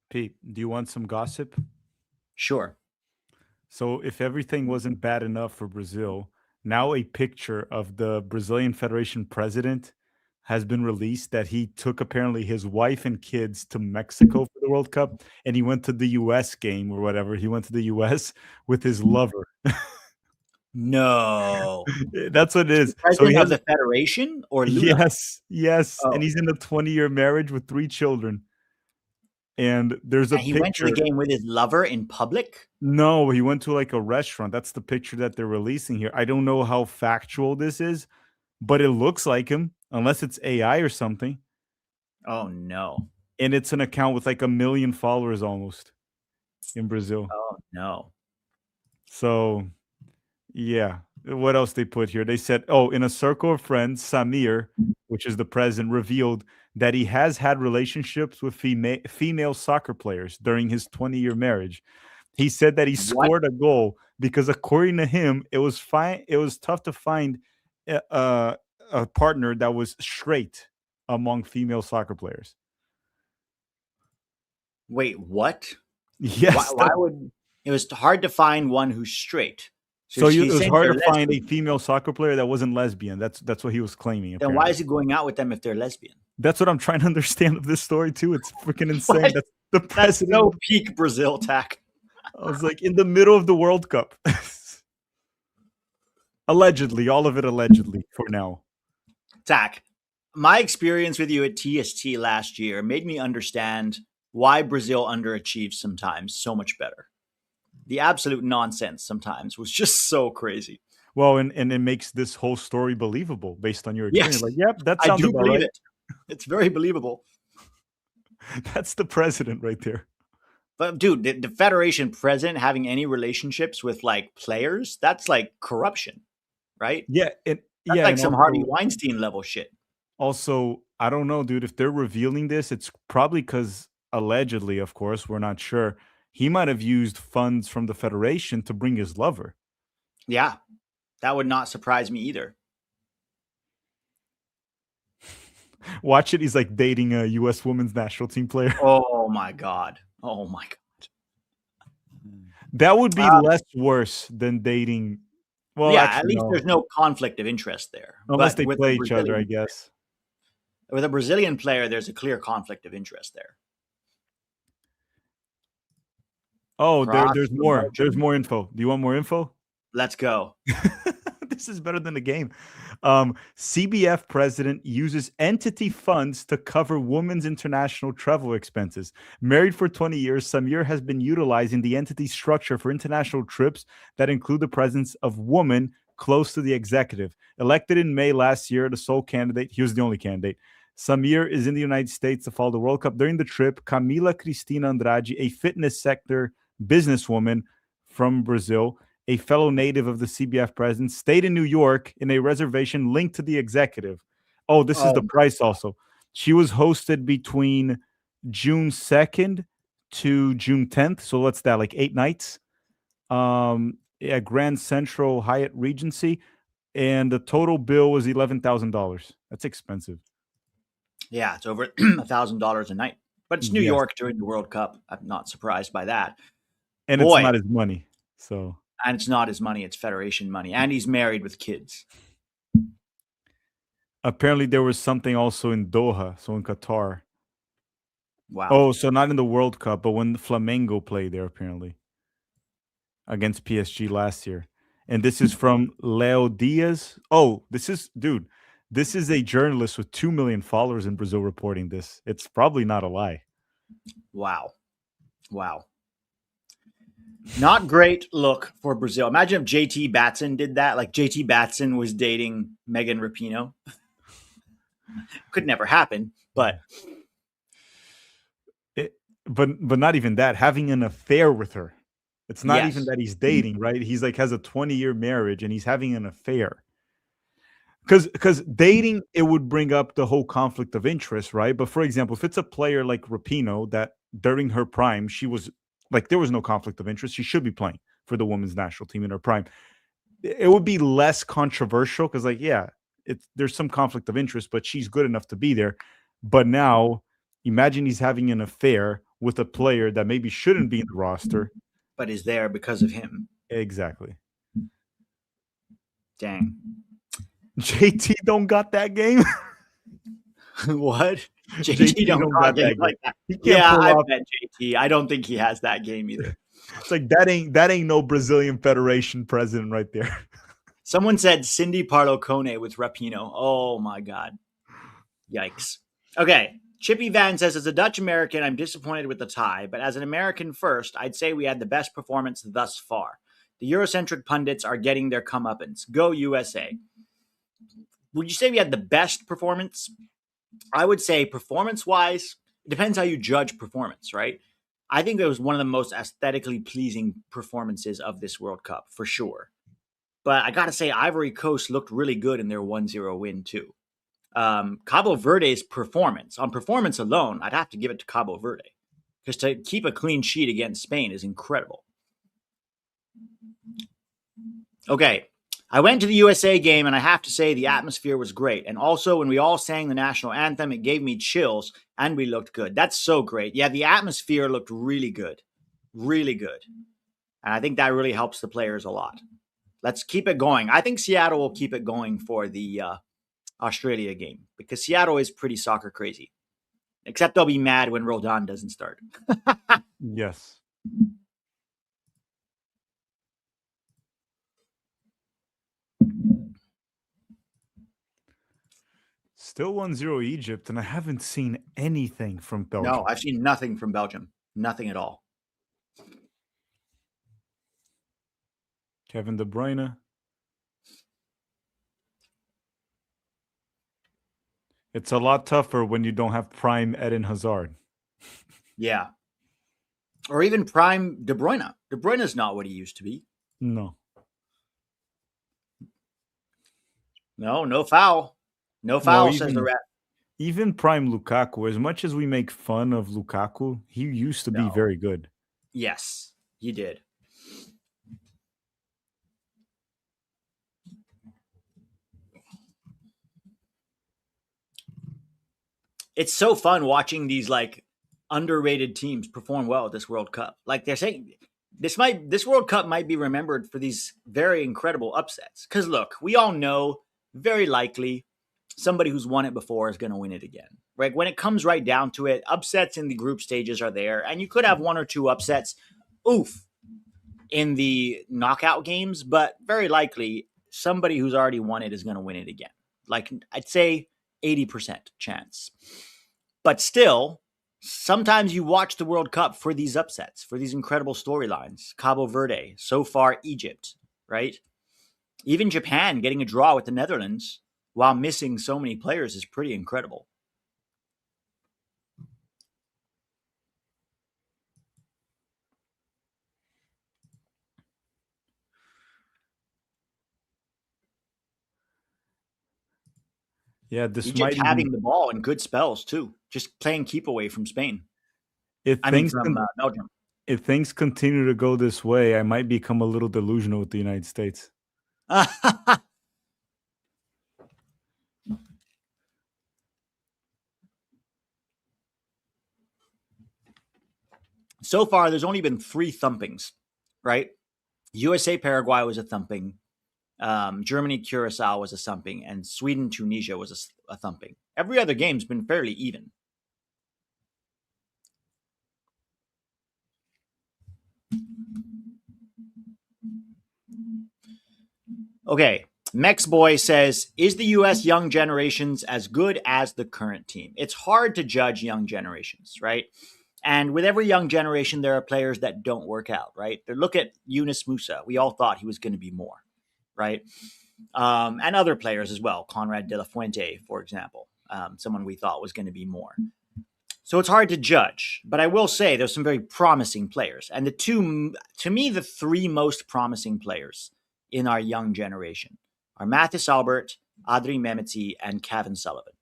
Pete, do you want some gossip? Sure. So if everything wasn't bad enough for Brazil, now a picture of the Brazilian Federation president has been released that he took apparently his wife and kids to Mexico for the World Cup, and he went to the US game or whatever. He went to the US with his lover. No. That's what it is. So he has the federation or Lula? Yes. Oh. And he's in a 20-year marriage with 3 children. And there's a picture. He went to the game with his lover in public? No, he went to like a restaurant. That's the picture that they're releasing here. I don't know how factual this is, but it looks like him, unless it's AI or something. Oh, no. And it's an account with like 1 million followers almost in Brazil. Oh, no. So, yeah. What else they put here? They said, in a circle of friends, Samir, which is the president, revealed that he has had relationships with female soccer players during his 20-year marriage. He said that he scored a goal because, according to him, it was tough to find a partner that was straight among female soccer players. Wait, what? Yes. Why would it was hard to find one who's straight? So it was hard to find a female soccer player that wasn't lesbian. That's what he was claiming. Then why is he going out with them if they're lesbian? That's what I'm trying to understand of this story too. It's freaking insane. That's the president. That's no peak Brazil tack. I was like, in the middle of the World Cup. Allegedly, all of it allegedly for now. Zach, my experience with you at TST last year made me understand why Brazil underachieves sometimes so much better. The absolute nonsense sometimes was just so crazy. Well, and it makes this whole story believable based on your experience. Yes, Like, yep, that I sounds do about believe right. it. It's very believable. That's the president right there. But dude, the Federation president having any relationships with like players, that's like corruption, right? Yeah, and That's yeah, like and some Harvey also Weinstein level shit. also I don't know, dude. If they're revealing this, it's probably because allegedly, of course, we're not sure. He might have used funds from the federation to bring his lover. Yeah, that would not surprise me either. Watch it. He's like dating a U.S. women's national team player. Oh my god. Oh my god. That would be Uh, less worse than dating. Well, yeah, at actually, least no, there's no conflict of interest there. unless But they play each other, I guess. With a Brazilian player, there's a clear conflict of interest there. Oh, Cross there's from more. There's Belgium. more info. Do you want more info? Let's go. This is better than the game. CBF president uses entity funds to cover women's international travel expenses. Married for 20 years, Samir has been utilizing the entity structure for international trips that include the presence of women close to the executive. Elected in May last year, the sole candidate, he was the only candidate. Samir is in the United States to follow the World Cup. During the trip, Camila Cristina Andrade, a fitness sector businesswoman from Brazil, a fellow native of the CBF president, stayed in New York in a reservation linked to the executive. Oh, this is the Oh, price also. She was hosted between June 2nd to June 10th. So what's that, like 8 nights? At Grand Central Hyatt Regency. And the total bill was $11,000. That's expensive. yeah, it's over $1,000 a night. But it's New Yes. York during the World Cup. I'm not surprised by that. And it's Boy, not his money. So and it's not his money, it's Federation money. And he's married with kids. apparently there was something also in Doha, so in Qatar. Wow. Oh, so not in the World Cup, but when Flamengo played there, apparently, against PSG last year. And this is from Leo Diaz. Oh, dude, this is a journalist with 2 million followers in Brazil reporting this. It's probably not a lie. Wow. Wow. Not great look for Brazil. Imagine if JT Batson did that. Like JT Batson was dating Megan Rapinoe. Could never happen, but But not even that, having an affair with her. It's not even yes. that he's dating, right? He's like has a 20-year marriage and he's having an affair. Because dating, it would bring up the whole conflict of interest, right? But for example, if it's a player like Rapino that during her prime, she was like there was no conflict of interest. She should be playing for the women's national team in her prime. It would be less controversial because, like, yeah, there's some conflict of interest, but she's good enough to be there. But now, imagine he's having an affair with a player that maybe shouldn't be in the roster. But is there because of him. Exactly. Dang. JT don't got that game. What? JT JT don't don't got got game that game. like that. He can't Yeah, pull I off. bet JT. I don't think he has that game either. It's like that ain't no Brazilian Federation president right there. Someone said Cindy Parlo Cone with Rapino. Oh my god. Yikes. Okay. Chippy Van says, as a Dutch American, I'm disappointed with the tie, but as an American first, I'd say we had the best performance thus far. The Eurocentric pundits are getting their comeuppance. Go USA. Would you say we had the best performance? I would say performance wise, it depends how you judge performance, right? I think it was one of the most aesthetically pleasing performances of this World Cup, for sure. But I got to say, Ivory Coast looked really good in their 1-0 win, too. Cabo Verde's performance, on performance alone, I'd have to give it to Cabo Verde. Because to keep a clean sheet against Spain is incredible. Okay, I went to the USA game, and I have to say the atmosphere was great. And also, when we all sang the national anthem, it gave me chills, and we looked good. That's so great. Yeah, the atmosphere looked really good. Really good. And I think that really helps the players a lot. Let's keep it going. I think Seattle will keep it going for the Australia game because Seattle is pretty soccer crazy. Except they'll be mad when Roldan doesn't start. Yes. Still 1-0 Egypt, and I haven't seen anything from Belgium. No, I've seen nothing from Belgium. Nothing at all. Kevin De Bruyne. It's a lot tougher when you don't have prime Eden Hazard. Yeah. Or even prime De Bruyne. De Bruyne is not what he used to be. No. No foul. No foul, No, says the ref. Even prime Lukaku, as much as we make fun of Lukaku, he used to be very good. Yes, he did. It's so fun watching these like underrated teams perform well at this World Cup. Like they're saying this World Cup might be remembered for these very incredible upsets. Because look, we all know very likely somebody who's won it before is going to win it again. Right? When it comes right down to it, upsets in the group stages are there, and you could have one or two upsets, in the knockout games, but very likely somebody who's already won it is going to win it again. Like I'd say 80% chance. But still, sometimes you watch the World Cup for these upsets, for these incredible storylines. Cabo Verde, so far Egypt, right? Even Japan getting a draw with the Netherlands while missing so many players is pretty incredible. Yeah, this Egypt might having the ball in good spells too, just playing keep away from Spain. From Belgium. If things continue to go this way, I might become a little delusional with the United States. So far, there's only been 3 thumpings, right? USA Paraguay was a thumping. Germany Curacao was a thumping, and Sweden Tunisia was a thumping. Every other game's been fairly even. Okay, Mex Boy says, is the U.S. young generations as good as the current team? It's hard to judge young generations, right? And with every young generation, there are players that don't work out, right? Look at Yunus Musa. We all thought he was going to be more, right? And other players as well. Conrad De La Fuente, for example, someone we thought was going to be more. So it's hard to judge, but I will say there's some very promising players. And the 3 most promising players in our young generation are Mathis Albert, Adri Mehmeti, and Kevin Sullivan.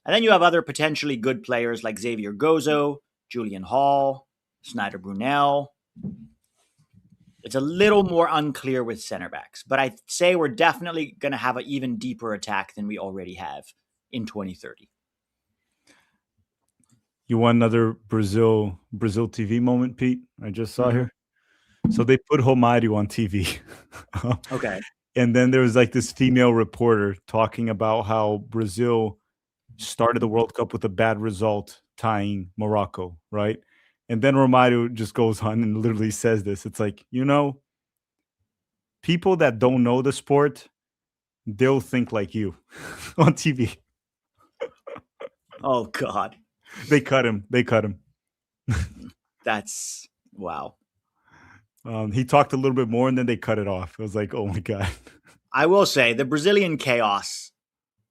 And then you have other potentially good players like Xavier Gozo, Julian Hall, Snyder Brunel. It's a little more unclear with center backs, but I'd say we're definitely going to have an even deeper attack than we already have in 2030. You want another Brazil TV moment, Pete? I just saw here. So they put Romário on TV. Okay. And then there was like this female reporter talking about how Brazil started the World Cup with a bad result, tying Morocco, right? And then Romário just goes on and literally says this. It's like, people that don't know the sport, they'll think like you on TV. Oh, God. They cut him. That's wow. He talked a little bit more and then they cut it off. It was like, oh my God. I will say the Brazilian chaos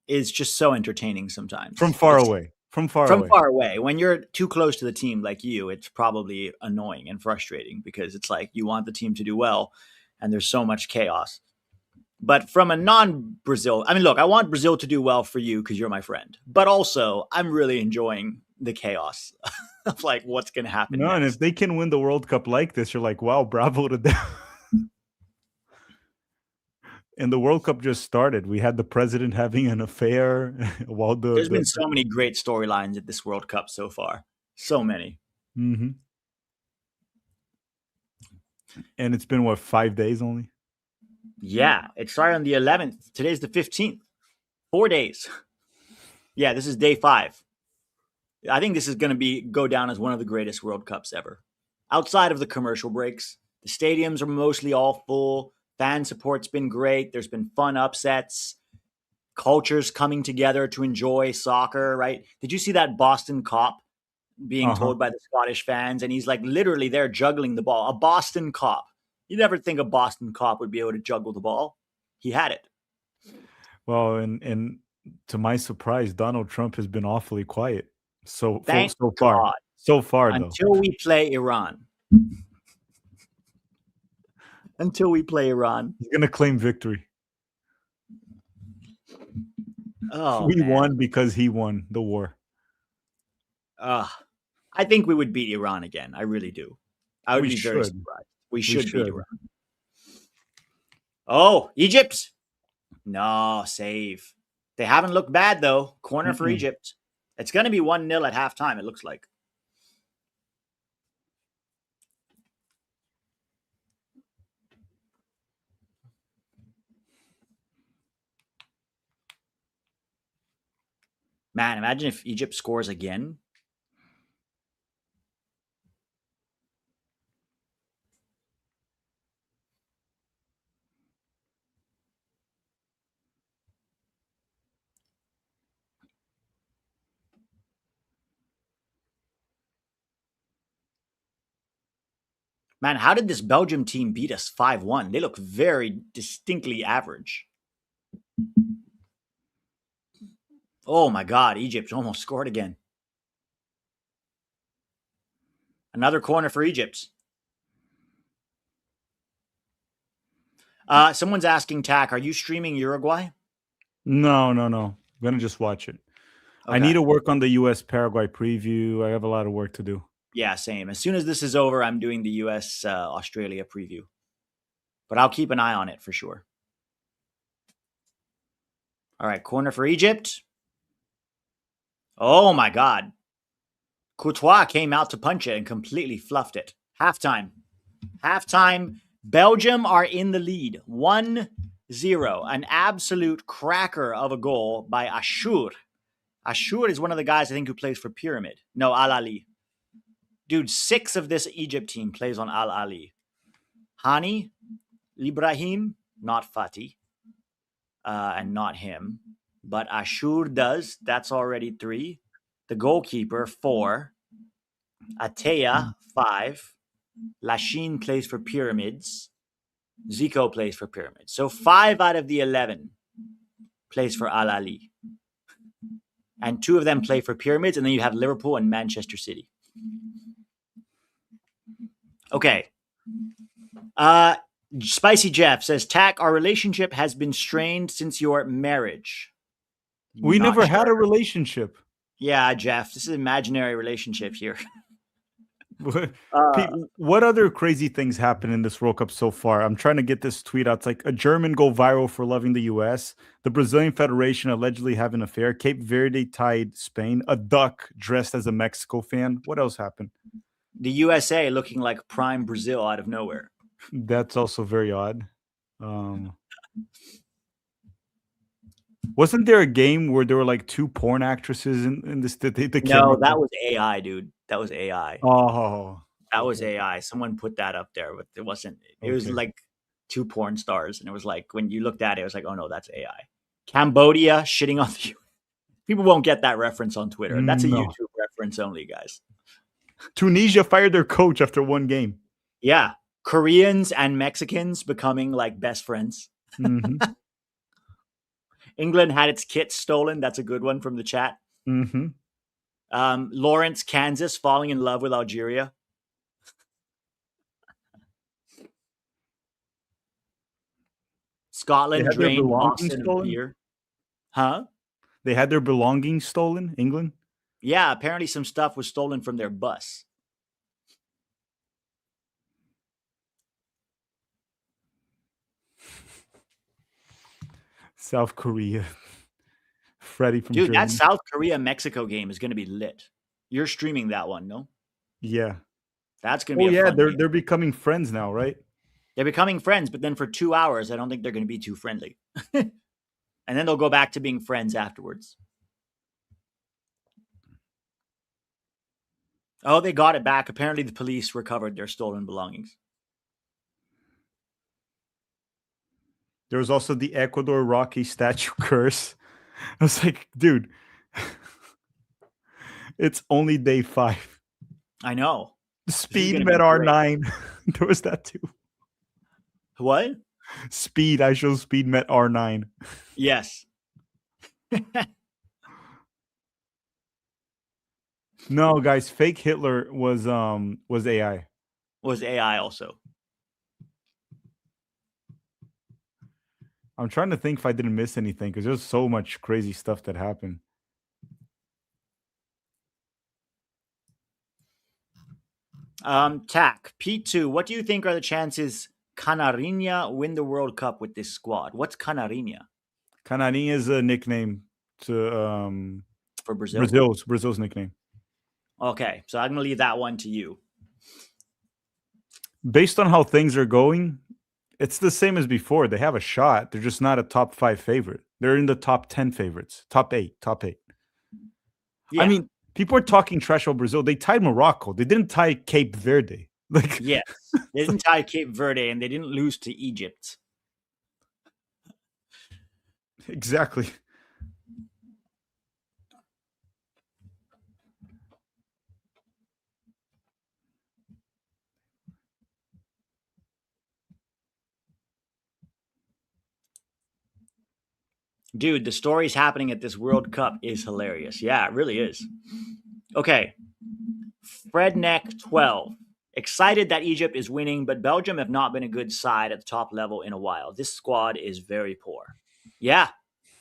is just so entertaining sometimes. From far away. When you're too close to the team like you, it's probably annoying and frustrating because it's like you want the team to do well and there's so much chaos. But from a non-Brazil, look, I want Brazil to do well for you because you're my friend. But also, I'm really enjoying the chaos of like what's going to happen. No, next. And if they can win the World Cup like this, you're like, wow, bravo to them. And the World Cup just started. We had the president having an affair. While There's been so many great storylines at this World Cup so far. So many. Mm-hmm. And it's been, 5 days only? Yeah, it started on the 11th. Today's the 15th. 4 days. Yeah, this is day 5. I think this is going to go down as one of the greatest World Cups ever. Outside of the commercial breaks, the stadiums are mostly all full. Fan support's been great. There's been fun upsets. cultures coming together to enjoy soccer, right? Did you see that Boston cop being told by the Scottish fans? And he's like literally there juggling the ball. A Boston cop. You never think a Boston cop would be able to juggle the ball. He had it. Well, and to my surprise, Donald Trump has been awfully quiet. Thank So far. God. So far, though. Until we play Iran. Until we play Iran. He's gonna claim victory. Oh, we man. won because he won the war. I think we would beat Iran again. I really do. I would be very surprised. We should beat Iran. Oh, Egypt. No, save. They haven't looked bad, though. Corner for Egypt. It's going to be 1-0 at halftime, it looks like. Man, imagine if Egypt scores again. Man, how did this Belgium team beat us 5-1? They look very distinctly average. Oh my God, Egypt almost scored again. Another corner for Egypt. Someone's asking, Tack, are you streaming Uruguay? No. I'm gonna just watch it. Okay. I need to work on the U.S. Paraguay preview. I have a lot of work to do. Yeah, same. As soon as this is over, I'm doing the U.S. Australia preview. But I'll keep an eye on it for sure. All right, corner for Egypt. Oh my God. Courtois came out to punch it and completely fluffed it. Halftime. Belgium are in the lead. 1-0. An absolute cracker of a goal by Ashur. Ashur is one of the guys I think who plays for Pyramid. No, Al Ali. Dude, 6 of this Egypt team plays on Al Ali. Hani, Ibrahim, not Fatih, and not him. But Ashur does. That's already 3. The goalkeeper, 4. Ateya, 5. Lachine plays for Pyramids. Zico plays for Pyramids. So 5 out of the 11 plays for Al Ali. And 2 of them play for Pyramids, and then you have Liverpool and Manchester City. Okay. Spicy Jeff says, Tack, our relationship has been strained since your marriage. We never had a relationship. Yeah, Jeff, this is an imaginary relationship here. Pete, what other crazy things happened in this World Cup so far? I'm trying to get this tweet out. It's like a German go viral for loving the U.S., the Brazilian Federation allegedly having an affair, Cape Verde tied Spain, a duck dressed as a Mexico fan. What else happened? The USA looking like prime Brazil out of nowhere. That's also very odd. Wasn't there a game where there were like 2 porn actresses in this? No, that was AI, dude. That was AI. Oh, that was AI. Someone put that up there, but it wasn't. It was like 2 porn stars, and it was like when you looked at it, it was like, oh no, that's AI. Cambodia shitting on the. People won't get that reference on Twitter. That's a YouTube reference only, guys. Tunisia fired their coach after 1 game. Yeah, Koreans and Mexicans becoming like best friends. Mm-hmm. England had its kit stolen. That's a good one from the chat. Mm-hmm. Lawrence, Kansas, falling in love with Algeria. Scotland drained Boston of beer. Huh? They had their belongings stolen, England? Yeah, apparently some stuff was stolen from their bus. South Korea. Freddie from Dude, Germany. that South Korea-Mexico game is going to be lit. You're streaming that one, no? Yeah. That's going to be a fun game. They're becoming friends now, right? They're becoming friends, but then for 2 hours, I don't think they're going to be too friendly. And then they'll go back to being friends afterwards. Oh, they got it back. Apparently, the police recovered their stolen belongings. There was also the Ecuador Rocky statue curse. I was like, dude, it's only day 5. I know. This is Speed gonna met be great. R9. There was that too. What? Speed, I show speed met R9. Yes. No, guys, fake Hitler was AI. Was AI also? I'm trying to think if I didn't miss anything because there's so much crazy stuff that happened. Tack P2. What do you think are the chances Canarinha win the World Cup with this squad? What's Canarinha Kanani is a nickname to for Brazil? Brazil's nickname. Okay, so I'm gonna leave that one to you. Based on how things are going, it's the same as before. They have a shot. They're just not a top 5 favorite. They're in the top 10 favorites. Top 8. Yeah. I mean, people are talking trash about Brazil. They tied Morocco. They didn't tie Cape Verde. Like, yes, they didn't tie Cape Verde and they didn't lose to Egypt. exactly. Dude, the stories happening at this World Cup is hilarious. Yeah, it really is. Okay. Fredneck 12. Excited that Egypt is winning, but Belgium have not been a good side at the top level in a while. This squad is very poor. Yeah,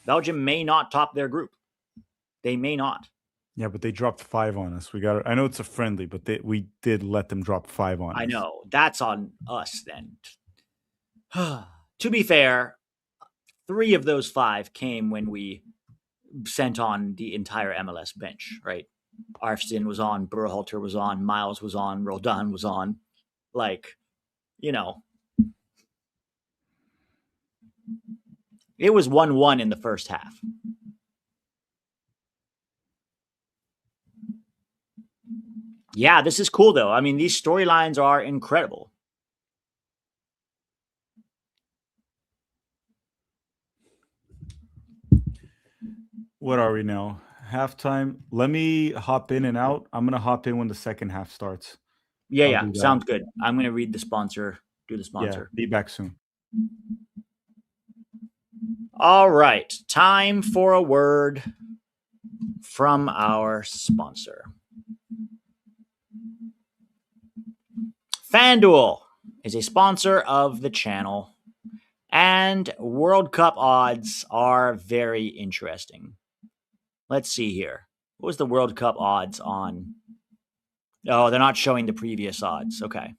Belgium may not top their group. They may not. Yeah, but they dropped 5 on us. I know it's a friendly, but we did let them drop 5 on us. I know. That's on us then. To be fair, 3 of those 5 came when we sent on the entire MLS bench, right? Arfstin was on, Berhalter was on, Miles was on, Roldan was on. Like, you know, it was 1-1 in the first half. Yeah, this is cool though. I mean, these storylines are incredible. What are we now? Halftime. Let me hop in and out. I'm gonna hop in when the second half starts. Yeah, sounds good. I'm going to read the sponsor, do the sponsor. Yeah, be back soon. All right, time for a word from our sponsor. FanDuel is a sponsor of the channel, and World Cup odds are very interesting. Let's see here. What was the World Cup odds on? Oh, they're not showing the previous odds. Okay.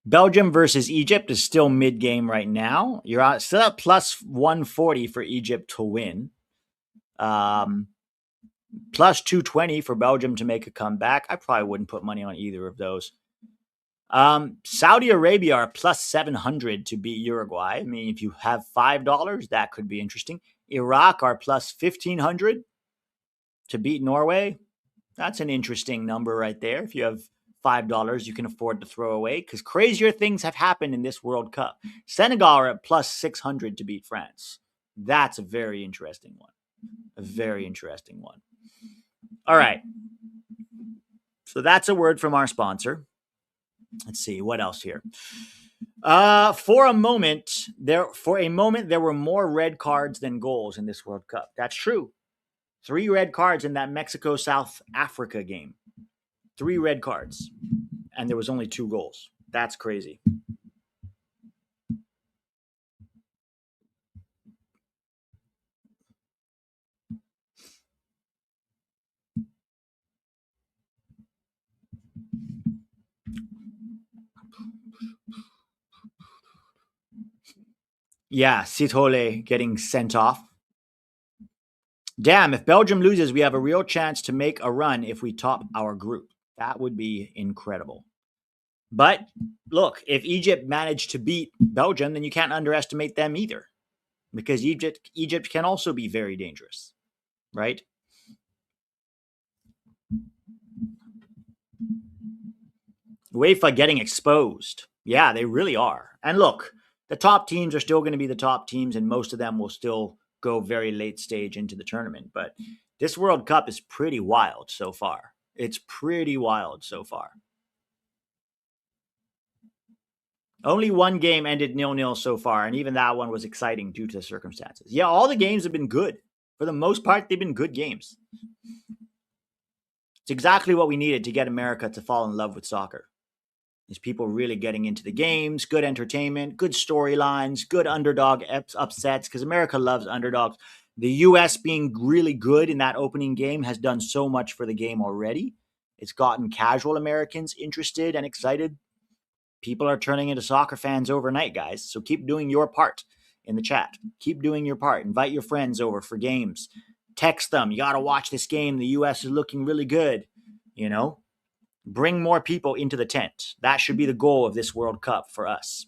Belgium versus Egypt is still mid-game right now. You're still at plus 140 for Egypt to win. Plus 220 for Belgium to make a comeback. I probably wouldn't put money on either of those. Saudi Arabia are plus 700 to beat Uruguay. I mean, if you have $5, that could be interesting. Iraq are plus 1,500 to beat Norway. That's an interesting number right there. If you have $5 you can afford to throw away, because crazier things have happened in this World Cup. Senegal are at plus 600 to beat France. That's a very interesting one. A very interesting one. All right. So that's a word from our sponsor. Let's see what else here. For a moment, there were more red cards than goals in this World Cup. That's true. 3 red cards in that Mexico-South Africa game. 3 red cards. And there was only 2 goals. That's crazy. Yeah, Sithole getting sent off. Damn, if Belgium loses, we have a real chance to make a run if we top our group. That would be incredible. But look, if Egypt managed to beat Belgium, then you can't underestimate them either. Because Egypt can also be very dangerous, right? UEFA getting exposed. Yeah, they really are. And look, the top teams are still going to be the top teams, and most of them will still go very late stage into the tournament. But this World Cup is pretty wild so far. It's pretty wild so far. Only one game ended 0-0 so far, and even that one was exciting due to the circumstances. Yeah, all the games have been good. For the most part, they've been good games. It's exactly what we needed to get America to fall in love with soccer. These people really getting into the games, good entertainment, good storylines, good underdog upsets, because America loves underdogs. The U.S. being really good in that opening game has done so much for the game already. It's gotten casual Americans interested and excited. People are turning into soccer fans overnight, guys. So keep doing your part in the chat. Keep doing your part. Invite your friends over for games. Text them. You got to watch this game. The U.S. is looking really good. You know, bring more people into the tent. That should be the goal of this World Cup for us.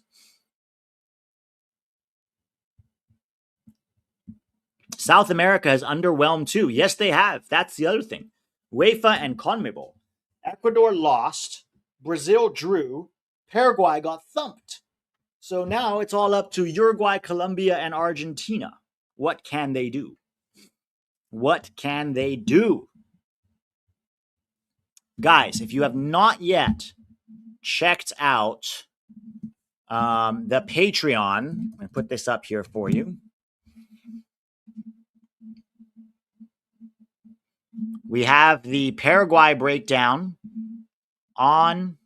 South America has underwhelmed too. Yes, they have. That's the other thing. UEFA and CONMEBOL. Ecuador lost. Brazil drew. Paraguay got thumped. So now it's all up to Uruguay, Colombia, and Argentina. What can they do? What can they do? Guys, if you have not yet checked out the Patreon, I'm going to put this up here for you. We have the Paraguay breakdown on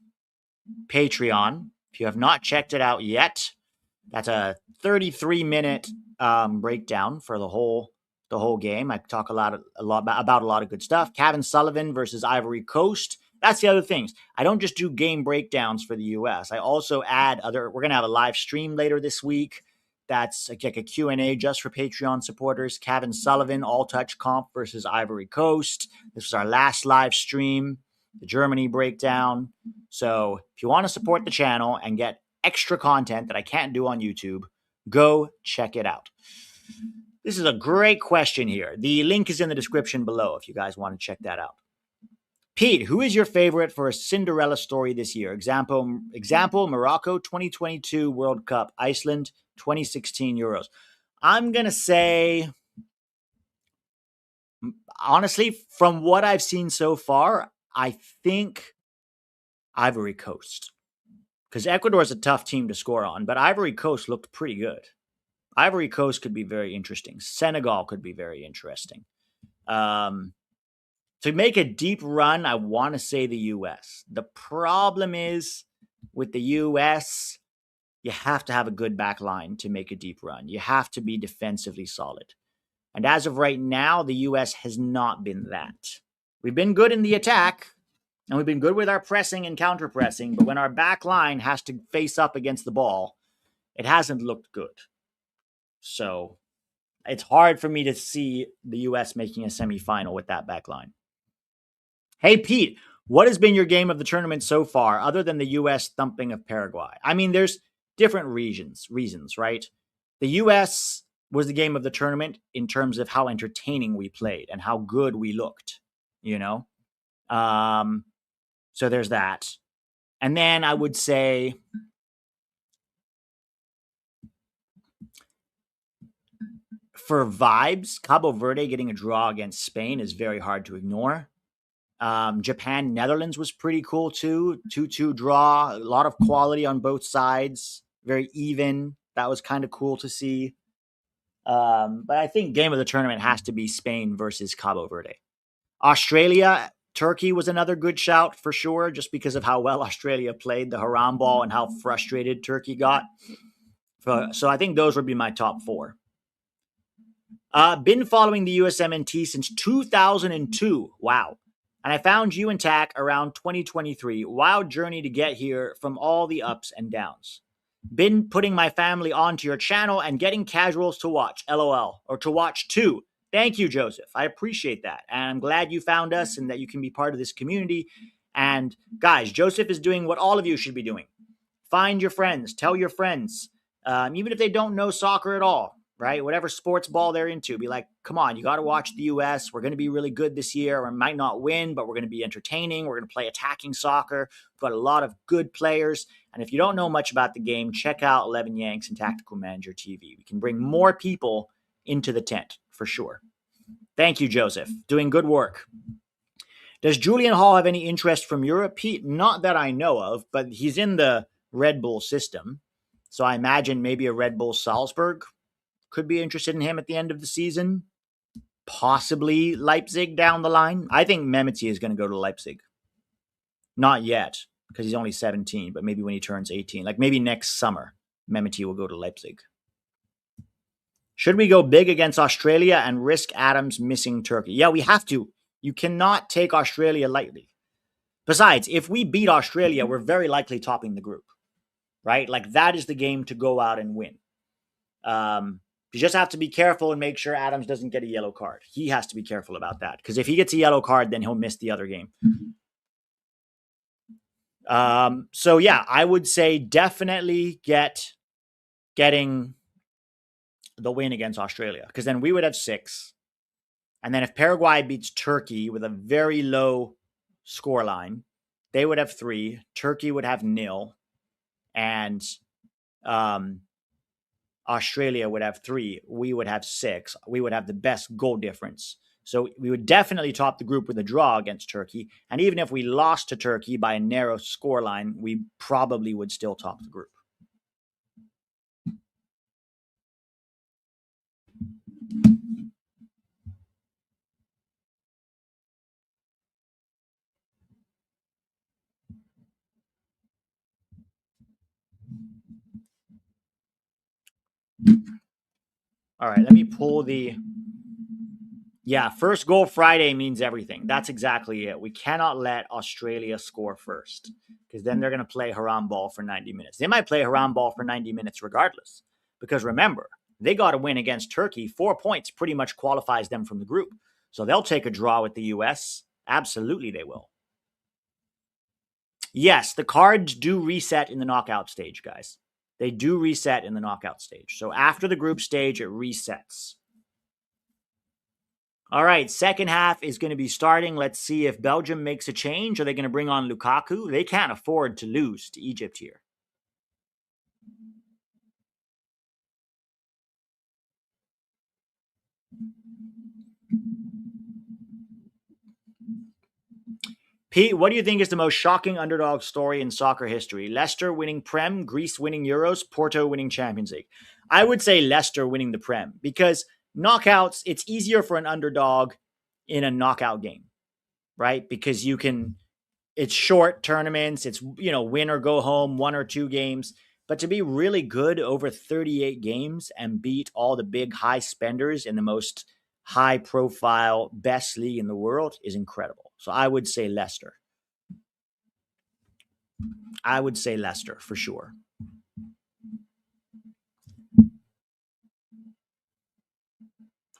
Patreon. If you have not checked it out yet, that's a 33-minute breakdown for the whole game. I talk a lot about a lot of good stuff. Kevin Sullivan versus Ivory Coast. That's the other things. I don't just do game breakdowns for the U.S. I also add other. We're gonna have a live stream later this week. That's like a Q&A just for Patreon supporters. Kevin Sullivan, all touch comp versus Ivory Coast. This was our last live stream. The Germany breakdown. So if you want to support the channel and get extra content that I can't do on YouTube, go check it out. This is a great question here. The link is in the description below if you guys want to check that out. Pete, who is your favorite for a Cinderella story this year? Example, Morocco 2022 World Cup, Iceland 2016 Euros. I'm going to say, honestly, from what I've seen so far, I think Ivory Coast. Because Ecuador is a tough team to score on, but Ivory Coast looked pretty good. Ivory Coast could be very interesting. Senegal could be very interesting. To make a deep run, I want to say the U.S. The problem is with the U.S., you have to have a good back line to make a deep run. You have to be defensively solid. And as of right now, the U.S. has not been that. We've been good in the attack, and we've been good with our pressing and counter-pressing, but when our back line has to face up against the ball, it hasn't looked good. So it's hard for me to see the U.S. making a semifinal with that back line. Hey, Pete, what has been your game of the tournament so far, other than the U.S. thumping of Paraguay? I mean, there's different reasons, right? The U.S. was the game of the tournament in terms of how entertaining we played and how good we looked, you know? So there's that. And then I would say for vibes, Cabo Verde getting a draw against Spain is very hard to ignore. Japan, Netherlands was pretty cool too. 2-2 draw, a lot of quality on both sides, very even. That was kind of cool to see. But I think game of the tournament has to be Spain versus Cabo Verde. Australia, Turkey was another good shout for sure, just because of how well Australia played the Haram ball and how frustrated Turkey got. So I think those would be my top four. Been following the USMNT since 2002. Wow. And I found you and TAC around 2023. Wild journey to get here from all the ups and downs. Been putting my family onto your channel and getting casuals to watch, LOL, or to watch too. Thank you, Joseph. I appreciate that. And I'm glad you found us and that you can be part of this community. And guys, Joseph is doing what all of you should be doing. Find your friends. Tell your friends. Even if they don't know soccer at all, right? Whatever sports ball they're into, be like, come on, you got to watch the US. We're going to be really good this year. We might not win, but we're going to be entertaining. We're going to play attacking soccer. We've got a lot of good players. And if you don't know much about the game, check out 11 Yanks and Tactical Manager TV. We can bring more people into the tent for sure. Thank you, Joseph. Doing good work. Does Julian Hall have any interest from Europe? Not that I know of, but he's in the Red Bull system. So I imagine maybe a Red Bull Salzburg could be interested in him at the end of the season. Possibly Leipzig down the line. I think Mehmeti is going to go to Leipzig. Not yet, because he's only 17, but maybe when he turns 18. Like maybe next summer, Mehmeti will go to Leipzig. Should we go big against Australia and risk Adams missing Turkey? Yeah, we have to. You cannot take Australia lightly. Besides, if we beat Australia, we're very likely topping the group, right? Like that is the game to go out and win. You just have to be careful and make sure Adams doesn't get a yellow card. He has to be careful about that because if he gets a yellow card, then he'll miss the other game. So yeah, I would say definitely getting the win against Australia because then we would have 6. And then if Paraguay beats Turkey with a very low scoreline, they would have 3. Turkey would have 0. And Australia would have 3. We would have 6. We would have the best goal difference. So we would definitely top the group with a draw against Turkey. And even if we lost to Turkey by a narrow scoreline, we probably would still top the group. All right, let me pull the... Yeah, first goal Friday means everything. That's exactly it. We cannot let Australia score first because then they're going to play haram ball for 90 minutes. They might play haram ball for 90 minutes regardless because remember, they got to win against Turkey. 4 points pretty much qualifies them from the group. So they'll take a draw with the US. Absolutely they will. Yes, the cards do reset in the knockout stage, guys. They do reset in the knockout stage. So after the group stage, it resets. All right, second half is going to be starting. Let's see if Belgium makes a change. Are they going to bring on Lukaku? They can't afford to lose to Egypt here. Pete, what do you think is the most shocking underdog story in soccer history? Leicester winning Prem, Greece winning Euros, Porto winning Champions League. I would say Leicester winning the Prem because knockouts, it's easier for an underdog in a knockout game, right? Because it's short tournaments, it's, win or go home, 1 or 2 games. But to be really good over 38 games and beat all the big high spenders in the most high profile, best league in the world is incredible. So I would say Leicester. I would say Leicester for sure.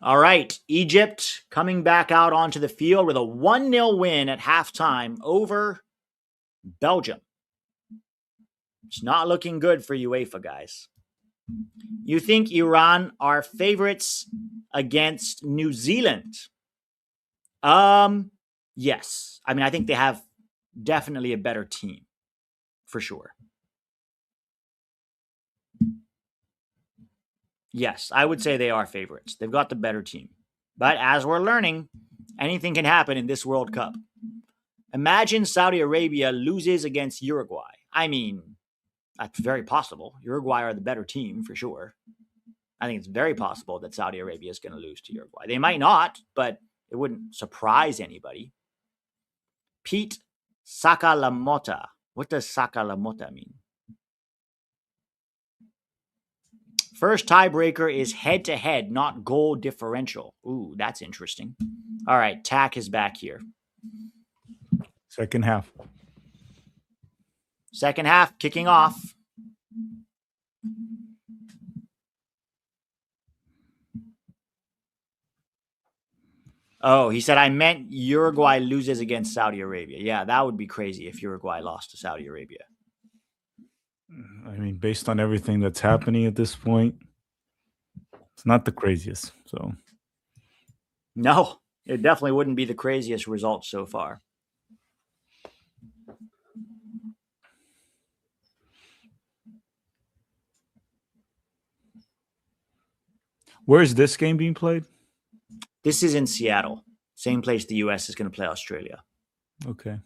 All right, Egypt coming back out onto the field with a 1-0 win at halftime over Belgium. It's not looking good for UEFA, guys. You think Iran are favorites against New Zealand? Yes. I mean, I think they have definitely a better team, for sure. Yes, I would say they are favorites. They've got the better team. But as we're learning, anything can happen in this World Cup. Imagine Saudi Arabia loses against Uruguay. I mean, that's very possible. Uruguay are the better team, for sure. I think it's very possible that Saudi Arabia is going to lose to Uruguay. They might not, but it wouldn't surprise anybody. Pete Sakalamota. What does Sakalamota mean? First tiebreaker is head-to-head, not goal differential. Ooh, that's interesting. All right, Tack is back here. Second half. Second half, kicking off. Oh, he said, I meant Uruguay loses against Saudi Arabia. Yeah, that would be crazy if Uruguay lost to Saudi Arabia. I mean, based on everything that's happening at this point, It's not the craziest. So No, it definitely wouldn't be the craziest result so far. where is this game being played? This is in Seattle, same place the US is going to play Australia. Okay.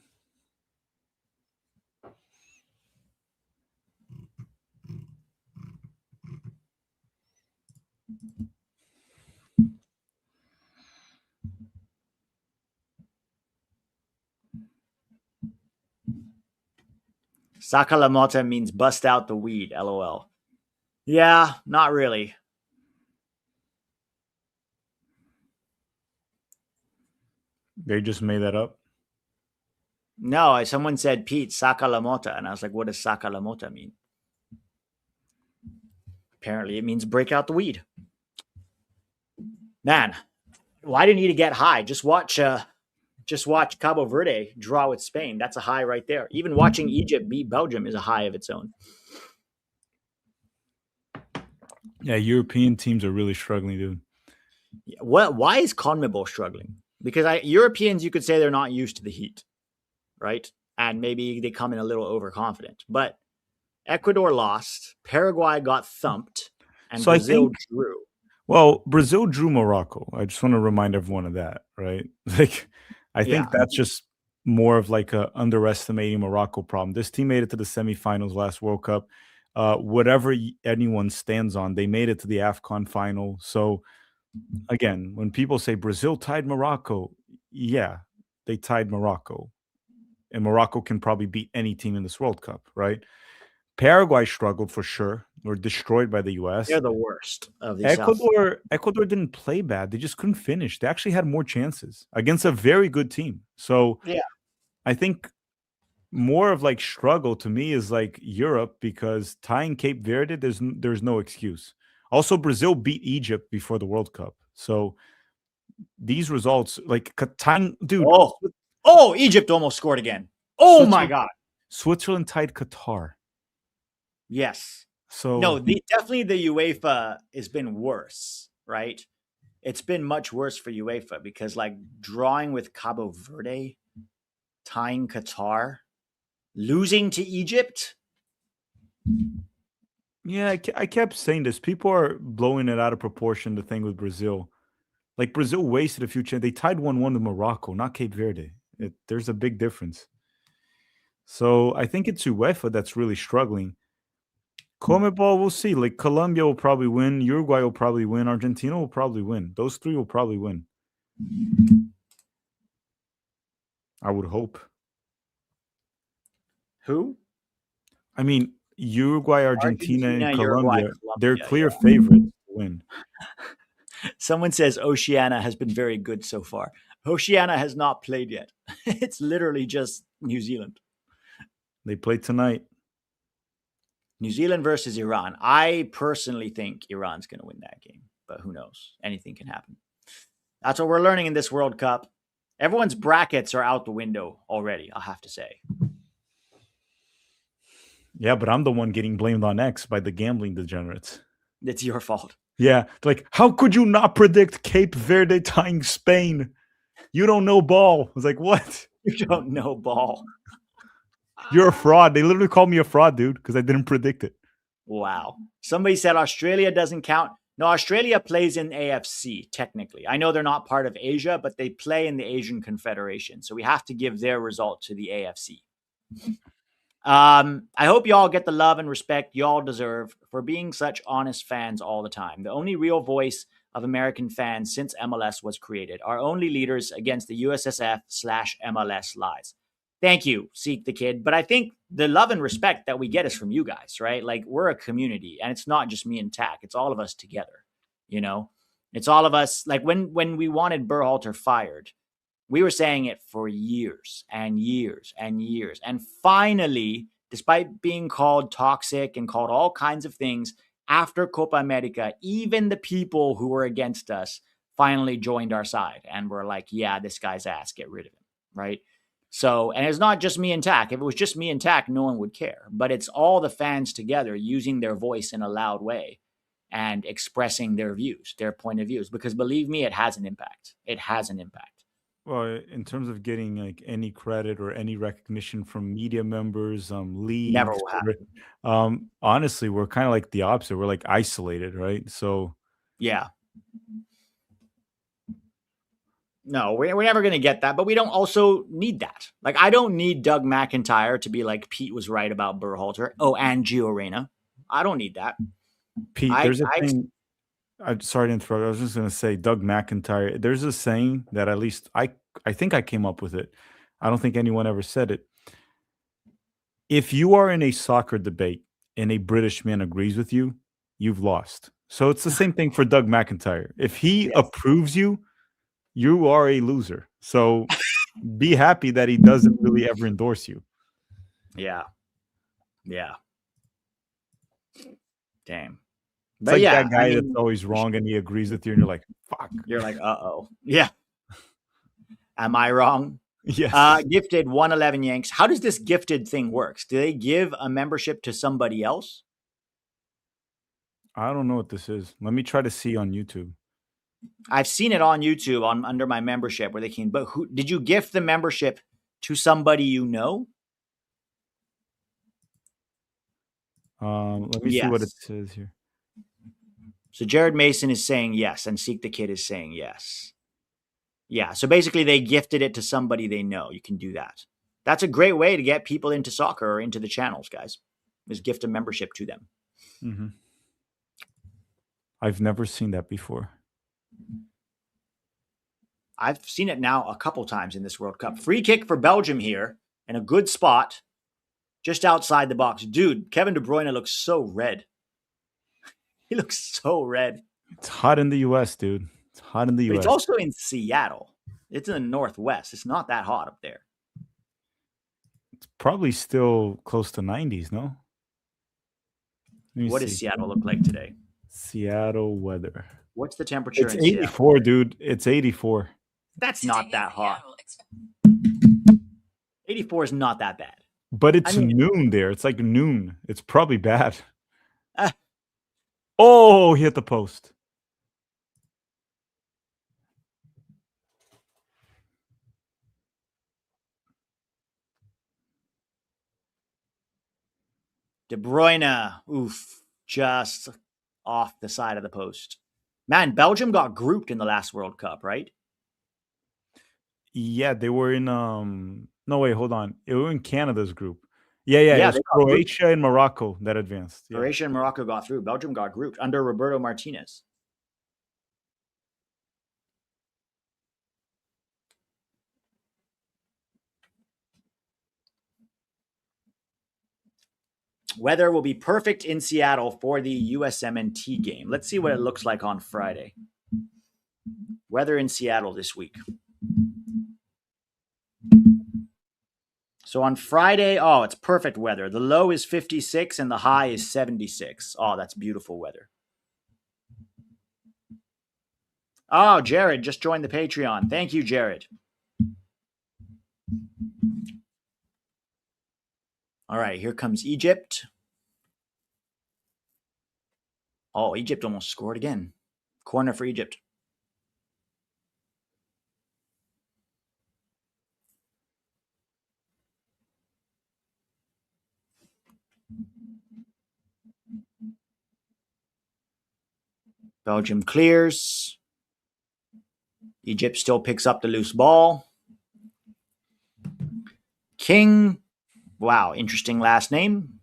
Sakalamota means bust out the weed, lol. Yeah, not really. They just made that up. No, someone said Pete Sakalamota, and I was like, what does Sakalamota mean? Apparently, it means break out the weed. Man, why do you need to get high? Just watch Cabo Verde draw with Spain. That's a high right there. Even watching Egypt beat Belgium is a high of its own. Yeah, European teams are really struggling, dude. Why is CONMEBOL struggling? Because Europeans, you could say they're not used to the heat, right? And maybe they come in a little overconfident. But Ecuador lost, Paraguay got thumped, and So I Brazil think drew. Well, Brazil drew Morocco. I just want to remind everyone of that, right? Like, I think Yeah. that's just more of like a underestimating Morocco problem. This team made it to the semifinals last World Cup. Whatever anyone stands on, they made it to the AFCON final. So again, when people say Brazil tied Morocco, yeah, they tied Morocco. And Morocco can probably beat any team in this World Cup, right? Paraguay struggled for sure. Were destroyed by the US. They're the worst of the South. Ecuador didn't play bad. They just couldn't finish. They actually had more chances against a very good team. So Yeah. I think more of like struggle to me is like Europe, because tying Cape Verde, there's no excuse. Also, Brazil beat Egypt before the World Cup. So these results, like tying, dude, Oh, Egypt almost scored again. Oh my God. Switzerland tied Qatar. Yes. So No, definitely the UEFA has been worse, right? It's been much worse for UEFA because like drawing with Cabo Verde, tying Qatar, losing to Egypt. yeah, I kept saying this. People are blowing it out of proportion, the thing with Brazil. Like Brazil wasted a few chances. They tied 1-1 with Morocco, not Cape Verde. There's a big difference. So I think it's UEFA that's really struggling. CONMEBOL, we'll see. Like Colombia will probably win. Uruguay will probably win. Argentina will probably win. Those three will probably win. I would hope. Who? I mean, Uruguay, Argentina, and Uruguay, Colombia, they're Colombia, clear favorites to win. Someone says Oceania has been very good so far. Oceania has not played yet. It's literally just New Zealand. They play tonight. New Zealand versus Iran. I personally think Iran's going to win that game, but who knows? Anything can happen. That's what we're learning in this World Cup. Everyone's brackets are out the window already, I'll have to say. Yeah, but I'm the one getting blamed on X by the gambling degenerates. It's your fault. Yeah, like, how could you not predict Cape Verde tying Spain? You don't know ball. I was like, what? You don't know ball. You're a fraud. They literally called me a fraud, dude, because I didn't predict it. Wow. Somebody said Australia doesn't count. No, Australia plays in AFC, technically. I know they're not part of Asia, but they play in the Asian Confederation. So we have to give their result to the AFC. I hope y'all get the love and respect y'all deserve for being such honest fans all the time. The only real voice of American fans since MLS was created. Our only leaders against the USSF/MLS lies. Thank you, Seek the Kid. But I think the love and respect that we get is from you guys, right? Like, we're a community, and it's not just me and Tack. It's all of us together, you know? It's all of us. Like, when we wanted Berhalter fired, we were saying it for years and years and years. And finally, despite being called toxic and called all kinds of things, after Copa America, even the people who were against us finally joined our side and were like, yeah, this guy's ass, get rid of him, right? So, and it's not just me and Tack. If it was just me and Tack, no one would care. But it's all the fans together using their voice in a loud way. and expressing their views, their point of views. Because believe me, it has an impact. It has an impact. Well, in terms of getting like any credit or any recognition from media members, Never leagues, will happen. honestly, we're kind of like the opposite. We're like isolated, right? So Yeah. No, we're never going to get that, but we don't also need that. Like, I don't need Doug McIntyre to be like, Pete was right about Berhalter. Oh, and Gio Reyna. I don't need that. Pete, I, there's a I, thing. I'm sorry to interrupt. I was just going to say, Doug McIntyre. There's a saying that at least I think I came up with it. I don't think anyone ever said it. If you are in a soccer debate and a British man agrees with you, you've lost. So it's the same thing for Doug McIntyre. If he yes. approves you, you are a loser. So be happy that he doesn't really ever endorse you. Yeah. Yeah. Damn. It's But like yeah, that I guy that's mean, always wrong and he agrees with you, and you're like, fuck. you're like, uh-oh. Yeah. Am I wrong? Yes. Gifted 111 Yanks. How does this gifted thing works? Do they give a membership to somebody else? I don't know what this is. Let me try to see on YouTube. I've seen it on YouTube on under my membership where they can, but who did you gift the membership to somebody you know? Let me see what it Yes. says here. So Jared Mason is saying yes, and Seek the Kid is saying yes. Yeah. So basically, they gifted it to somebody they know. You can do that. That's a great way to get people into soccer or into the channels, guys. Is gift a membership to them. Mm-hmm. I've never seen that before. I've seen it now a couple times in this World Cup. Free kick for Belgium here in a good spot, just outside the box. Dude, Kevin De Bruyne looks so red. He looks so red. It's hot in the US, dude. It's hot in the But it's US. also in Seattle. It's in the Northwest. It's not that hot up there. It's probably still close to 90s, no? What does Seattle look like today? Seattle weather. What's the temperature It's in Seattle? 84, dude. It's 84. That's not that hot. 84 is not that bad. But it's I mean- noon there. It's like noon. It's probably bad. Uh, Oh, he hit the post. De Bruyne, oof, just off the side of the post. Man, Belgium got grouped in the last World Cup, right? Yeah, they were in no wait, hold on. They were in Canada's group. Yeah, it Yeah, was they got grouped. Croatia and Morocco that advanced. Yeah. Croatia and Morocco got through. Belgium got grouped under Roberto Martinez. Weather will be perfect in Seattle for the USMNT game. Let's see what it looks like on Friday. Weather in Seattle this week. So on Friday, oh, it's perfect weather. The low is 56 and the high is 76. Oh, that's beautiful weather. Oh, Jared just joined the Patreon. Thank you, Jared. All right, here comes Egypt. Oh, Egypt almost scored again. Corner for Egypt. Belgium clears. Egypt still picks up the loose ball. King. Wow, interesting last name.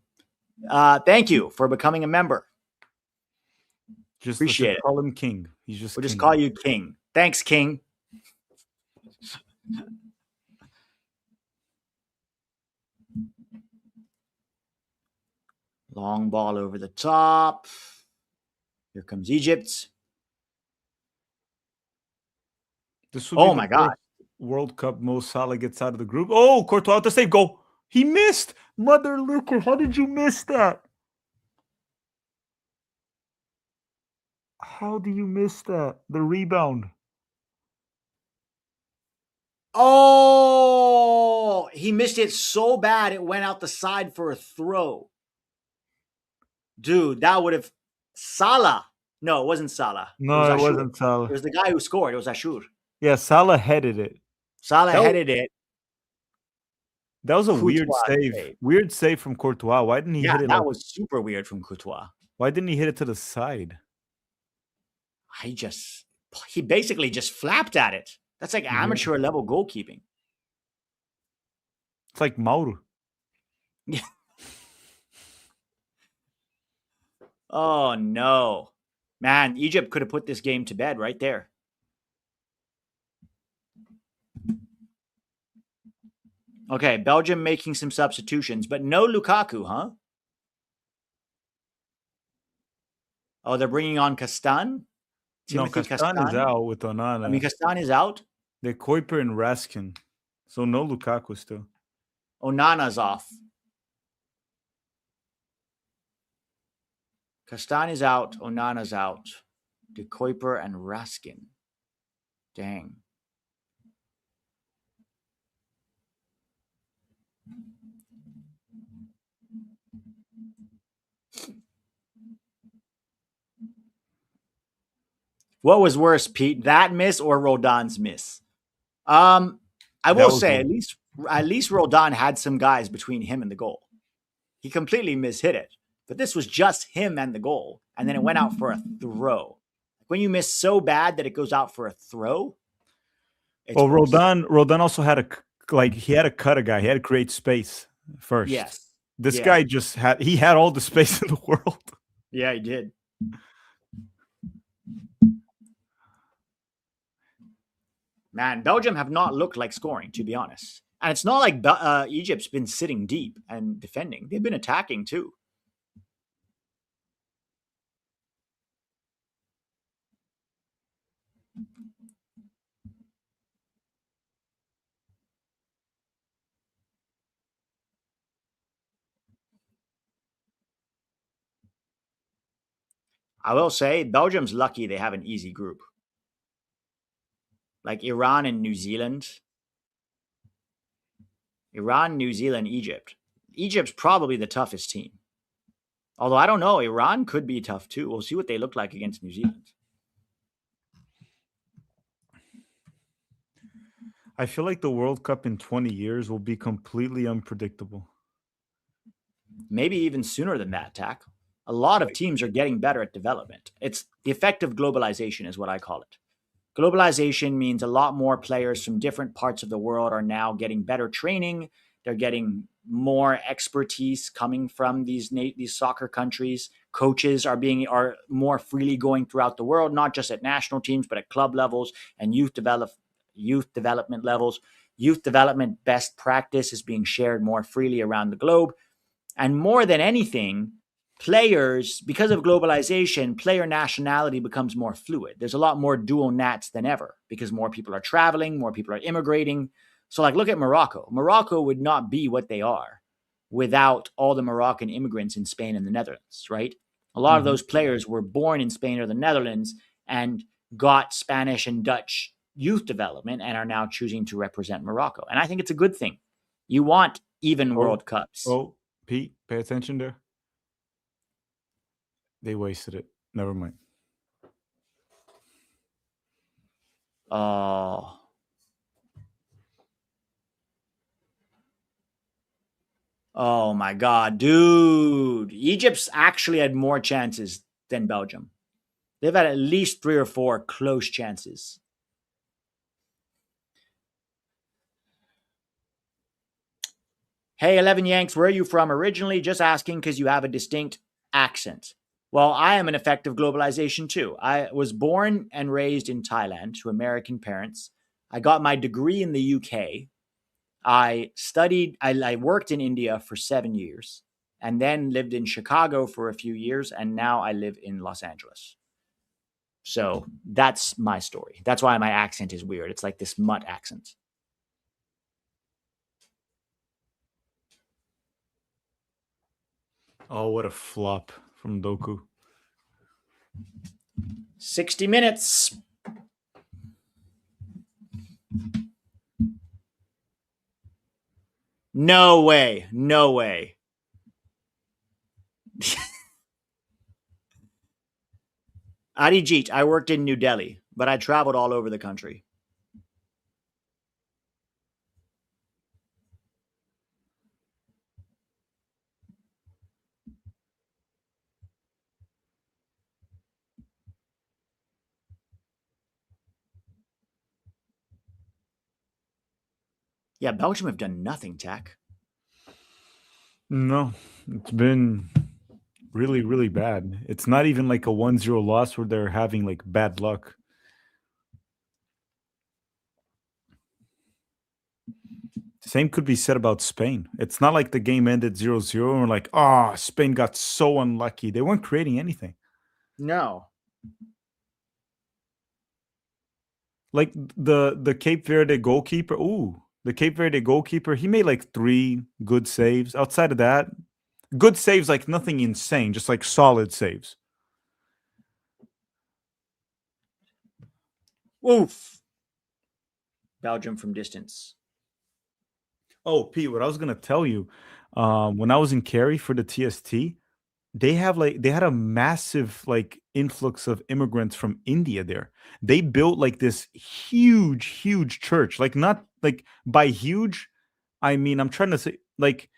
Thank you for becoming a member. Appreciate it. Call him King. He's just We'll King. just call you King. Thanks, King. Long ball over the top. Here comes Egypt. This will be Oh my God. World Cup Mo Salah gets out of the group. Oh, Courtois with the save goal. He missed. Mother liquor. How did you miss that? How do you miss that? The rebound. Oh, he missed it so bad it went out the side for a throw. Dude, that would have Salah. No, it wasn't Salah. It was No, it Ashur. wasn't It Salah. was the guy who scored. It was Ashur. Yeah, Salah headed it. Salah That was, headed it. that was a weird Courtois save. saved. Weird save from Courtois. Why didn't he Yeah, hit it that like? was super weird from Courtois. Why didn't he hit it to the side? He basically just flapped at it. That's like Yeah. amateur level goalkeeping. It's like Mauro. Yeah. Oh no. Man, Egypt could have put this game to bed right there. Okay, Belgium making some substitutions, but no Lukaku, huh? Oh, they're bringing on Castan? No, Timothy Castan is out with Onana. I mean, Castan is out. They're Kuiper and Raskin. So no Lukaku still. Onana's off. Castan is out. Onana's out. De Kuiper and Raskin. Dang. What was worse, Pete? That miss or Roldan's miss? I will say at least Roldan had some guys between him and the goal. He completely mishit it, but this was just him and the goal, and then it went out for a throw. When you miss so bad that it goes out for a throw. Well, Roldan also had he had to cut a guy. He had to create space first. Yes. This guy just had all the space in the world. Yeah, he did. Man, Belgium have not looked like scoring, to be honest. And it's not like Egypt's been sitting deep and defending. They've been attacking too. I will say Belgium's lucky they have an easy group. Like Iran and New Zealand. Iran, New Zealand, Egypt. Egypt's probably the toughest team. Although I don't know, Iran could be tough too. We'll see what they look like against New Zealand. I feel like the World Cup in 20 years will be completely unpredictable. Maybe even sooner than that, Tack. A lot of teams are getting better at development. It's the effect of globalization is what I call it. Globalization means a lot more players from different parts of the world are now getting better training. They're getting more expertise coming from these soccer countries. Coaches are more freely going throughout the world, not just at national teams, but at club levels and youth development levels. Youth development best practice is being shared more freely around the globe. And more than anything, players, because of globalization, player nationality becomes more fluid. There's a lot more dual nats than ever because more people are traveling, more people are immigrating. So, like, look at Morocco. Morocco would not be what they are without all the Moroccan immigrants in Spain and the Netherlands, right? A lot of those players were born in Spain or the Netherlands and got Spanish and Dutch youth development and are now choosing to represent Morocco. And I think it's a good thing. You want even World Cups. Oh, Pete, pay attention there. They wasted it. Never mind. Oh. Oh my God, dude. Egypt's actually had more chances than Belgium. They've had at least 3 or 4 close chances. Hey, 11 Yanks, where are you from originally? Just asking because you have a distinct accent. Well, I am an effect of globalization too. I was born and raised in Thailand to American parents. I got my degree in the UK. I worked in India for 7 years and then lived in Chicago for a few years. And now I live in Los Angeles. So that's my story. That's why my accent is weird. It's like this mutt accent. Oh, what a flop from Doku. 60 minutes. No way. No way. Arijit, I worked in New Delhi, but I traveled all over the country. Yeah, Belgium have done nothing, Tack. No, it's been really, really bad. It's not even like a 1-0 loss where they're having like bad luck. Same could be said about Spain. It's not like the game ended 0-0 and we're like, oh, Spain got so unlucky. They weren't creating anything. No. Like the Cape Verde goalkeeper. Ooh, the Cape Verde goalkeeper, he made like 3 good saves. Outside of that, good saves, like nothing insane, just like solid saves. Oof. Belgium from distance. Oh, Pete, what I was gonna tell you, when I was in Cary for the TST, they had a massive like influx of immigrants from India there. They built like this huge, huge church. Like not like by huge, I mean I'm trying to say like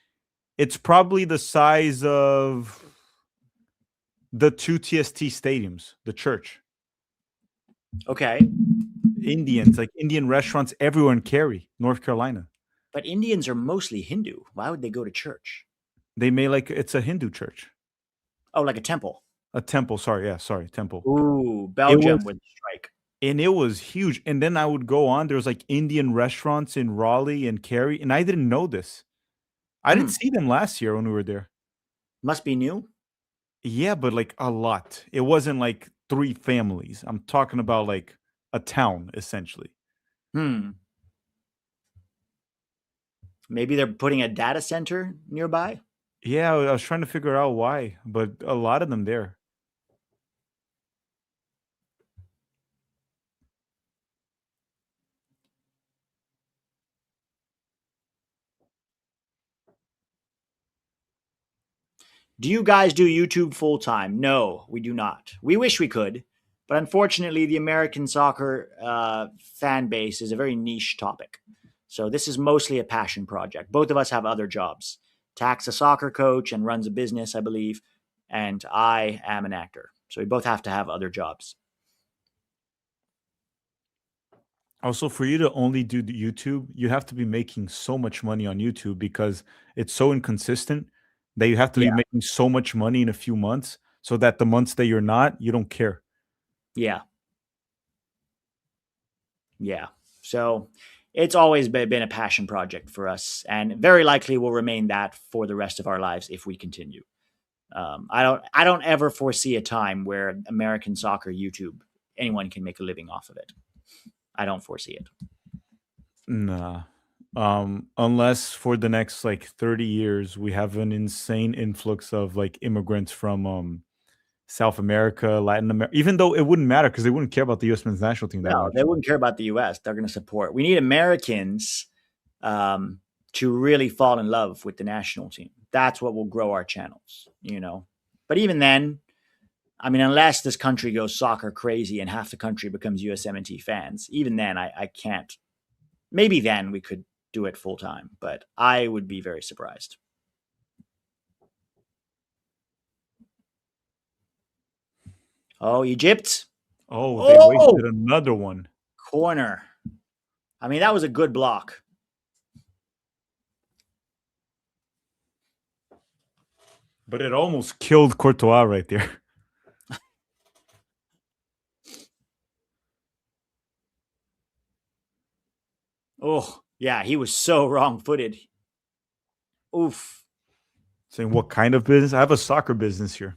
it's probably the size of the 2 TST stadiums, the church. Okay. Indians, like Indian restaurants everywhere in Cary, North Carolina. But Indians are mostly Hindu. Why would they go to church? They made like it's a Hindu church. Oh, like a temple. A temple, sorry, yeah, sorry, temple. Ooh, It was Belgium with the strike. and it was huge. And then I would go on. There was like Indian restaurants in Raleigh and Cary, and I didn't know this. I didn't Hmm. see them last year when we were there. Must be new. Yeah, but like a lot. It wasn't like 3 families. I'm talking about like a town essentially. Hmm. Maybe they're putting a data center nearby. Yeah, I was trying to figure out why, but a lot of them there. Do you guys do YouTube full time? No, we do not. We wish we could, but unfortunately, the American soccer fan base is a very niche topic. So this is mostly a passion project. Both of us have other jobs. Tack's a soccer coach and runs a business, I believe, and I am an actor. So we both have to have other jobs. Also, for you to only do the YouTube, you have to be making so much money on YouTube because it's so inconsistent that you have to Yeah, be making so much money in a few months so that the months that you're not, you don't care. yeah, yeah. So it's always been a passion project for us, and very likely will remain that for the rest of our lives if we continue. I don't ever foresee a time where American soccer YouTube anyone can make a living off of it. I don't foresee it. Nah. Unless for the next like 30 years we have an insane influx of like immigrants from South America, Latin America, even though it wouldn't matter because they wouldn't care about the US men's national team that No, much. they wouldn't care about the U.S. They're going to support. We need Americans um, to really fall in love with the national team. That's what will grow our channels, you know. But even then, I mean, unless this country goes soccer crazy and half the country becomes USMNT fans, even then, I can't. Maybe then we could do it full time, but I would be very surprised. Oh, Egypt. Oh, they Oh, wasted another one. corner. I mean, that was a good block. But it almost killed Courtois right there. Oh, yeah, he was so wrong footed. Oof. Saying what kind of business? I have a soccer business here.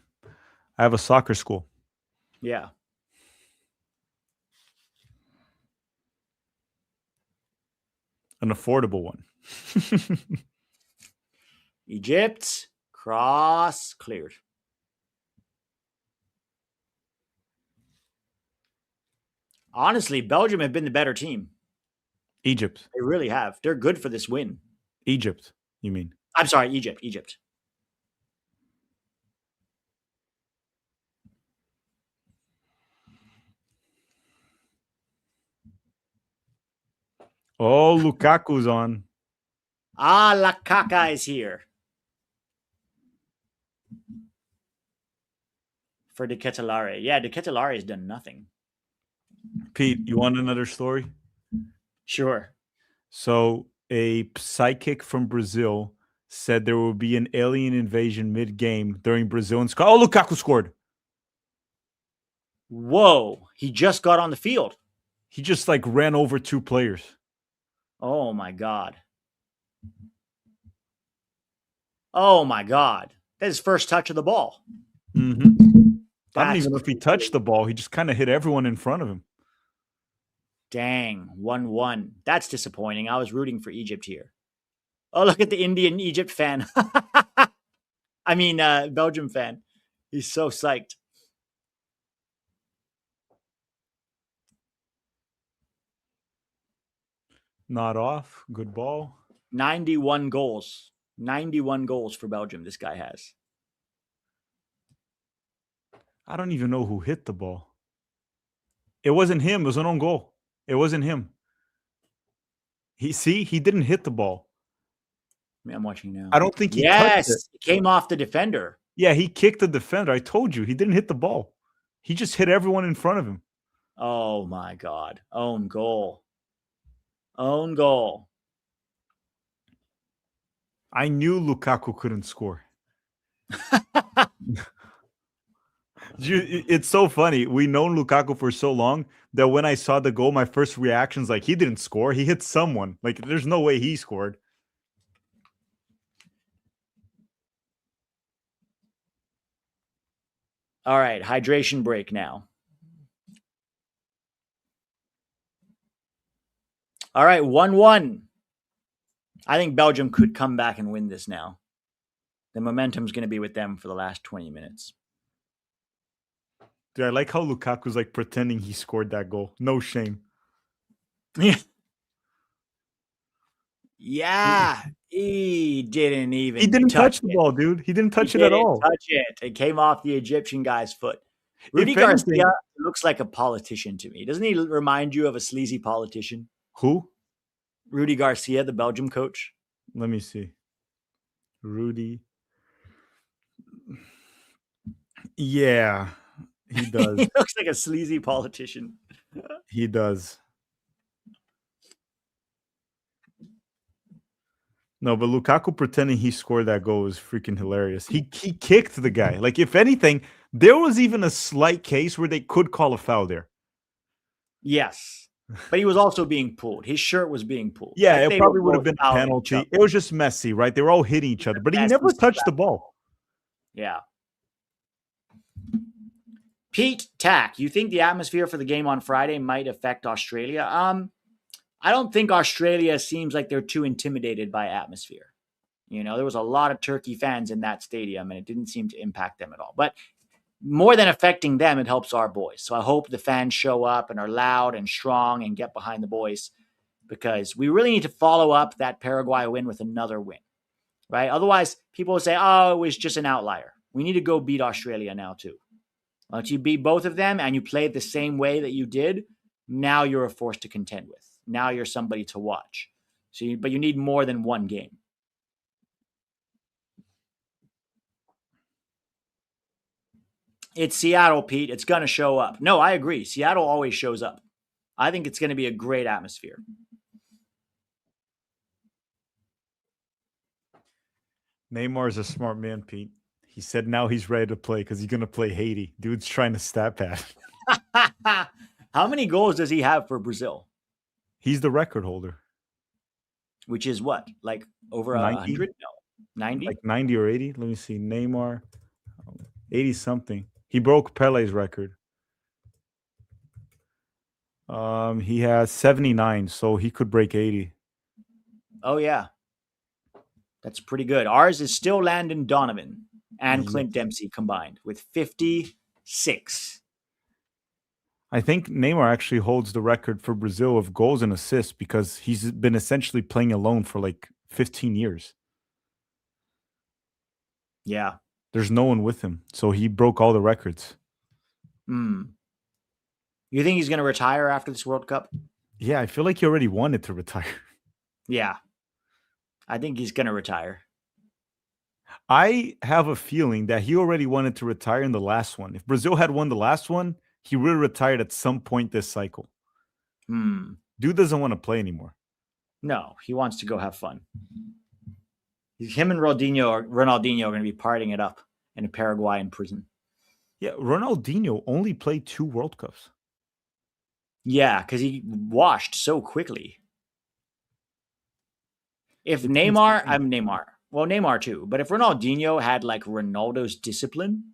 I have a soccer school. Yeah. An affordable one. Egypt. Cross cleared. Honestly, Belgium have been the better team. Egypt. They really have. They're good for this win. Egypt, you mean? I'm sorry, Egypt. Egypt. Oh, Lukaku's on. Ah, La Caca is here. For the Ketelalaere. Yeah, the Ketelalaere has done nothing. Pete, you want another story? Sure. So, a psychic from Brazil said there will be an alien invasion mid-game during Brazil and oh, Lukaku scored. Whoa, he just got on the field. He just like ran over 2 players. Oh my God. Oh my God. That's his first touch of the ball. Mm-hmm. I don't That's even know if he touched the ball. He just kind of hit everyone in front of him. Dang, 1-1. That's disappointing. I was rooting for Egypt here. Oh, look at the Indian Egypt fan. I mean, Belgium fan. He's so psyched. Not off. Good ball. 91 goals. 91 goals for Belgium, this guy has. I don't even know who hit the ball. It wasn't him. It was an own goal. It wasn't him. He didn't hit the ball. I'm watching now. I don't think he touched it. It came off the defender. Yeah, he kicked the defender. I told you, he didn't hit the ball. He just hit everyone in front of him. Oh my God. Own goal. Own goal. I knew Lukaku couldn't score. It's so funny. We known Lukaku for so long that when I saw the goal, my first reaction is like, he didn't score. He hit someone. Like, there's no way he scored. All right, hydration break now. All right, 1-1. I think Belgium could come back and win this now. The momentum's going to be with them for the last 20 minutes. Dude, I like how Lukaku's like pretending he scored that goal. No shame. Yeah. He didn't even He didn't touch the ball, dude. He didn't touch it at all. Touch it. It came off the Egyptian guy's foot. Rudy If anything, Garcia looks like a politician to me. Doesn't he remind you of a sleazy politician? who? Rudy Garcia, the Belgium coach. Let me see. Rudy. Yeah, he does. He looks like a sleazy politician. He does. No, but Lukaku pretending he scored that goal is freaking hilarious. He kicked the guy. Like, if anything, there was even a slight case where they could call a foul there. Yes. But he was also being pulled. His shirt was being pulled. Yeah, Like, it probably would have been a penalty. It was just messy, right? They were all hitting each other, but he never touched the ball. Yeah. Pete Tack, you think the atmosphere for the game on Friday might affect Australia? I don't think Australia seems like they're too intimidated by atmosphere. You know, there was a lot of Turkey fans in that stadium, and it didn't seem to impact them at all. But more than affecting them, it helps our boys. So I hope the fans show up and are loud and strong and get behind the boys, because we really need to follow up that Paraguay win with another win, right? Otherwise, people will say, oh, it was just an outlier. We need to go beat Australia now too. Once you beat both of them and you play it the same way that you did, now you're a force to contend with. Now you're somebody to watch. But you need more than one game. It's Seattle, Pete. It's going to show up. No, I agree. Seattle always shows up. I think it's going to be a great atmosphere. Neymar is a smart man, Pete. He said now he's ready to play because he's going to play Haiti. Dude's trying to stat pad. How many goals does he have for Brazil? He's the record holder. Which is what? Like over 100? No. 90? Like 90 or 80? Let me see. Neymar, 80 something. He broke Pele's record. He has 79, so he could break 80. Oh, yeah. That's pretty good. Ours is still Landon Donovan and Clint Dempsey combined with 56. I think Neymar actually holds the record for Brazil of goals and assists because he's been essentially playing alone for like 15 years. Yeah. There's no one with him. So he broke all the records. You think he's going to retire after this World Cup? Yeah, I feel like he already wanted to retire. Yeah, I think he's gonna retire. I have a feeling that he already wanted to retire in the last one. If Brazil had won the last one, he would have retired at some point this cycle. Dude doesn't want to play anymore. No, he wants to go have fun. Him and Ronaldinho are going to be partying it up in a Paraguayan prison. Yeah, Ronaldinho only played 2 World Cups. Yeah, because he washed so quickly. If It's Neymar, insane. I'm Neymar. Well, Neymar too. But if Ronaldinho had like Ronaldo's discipline,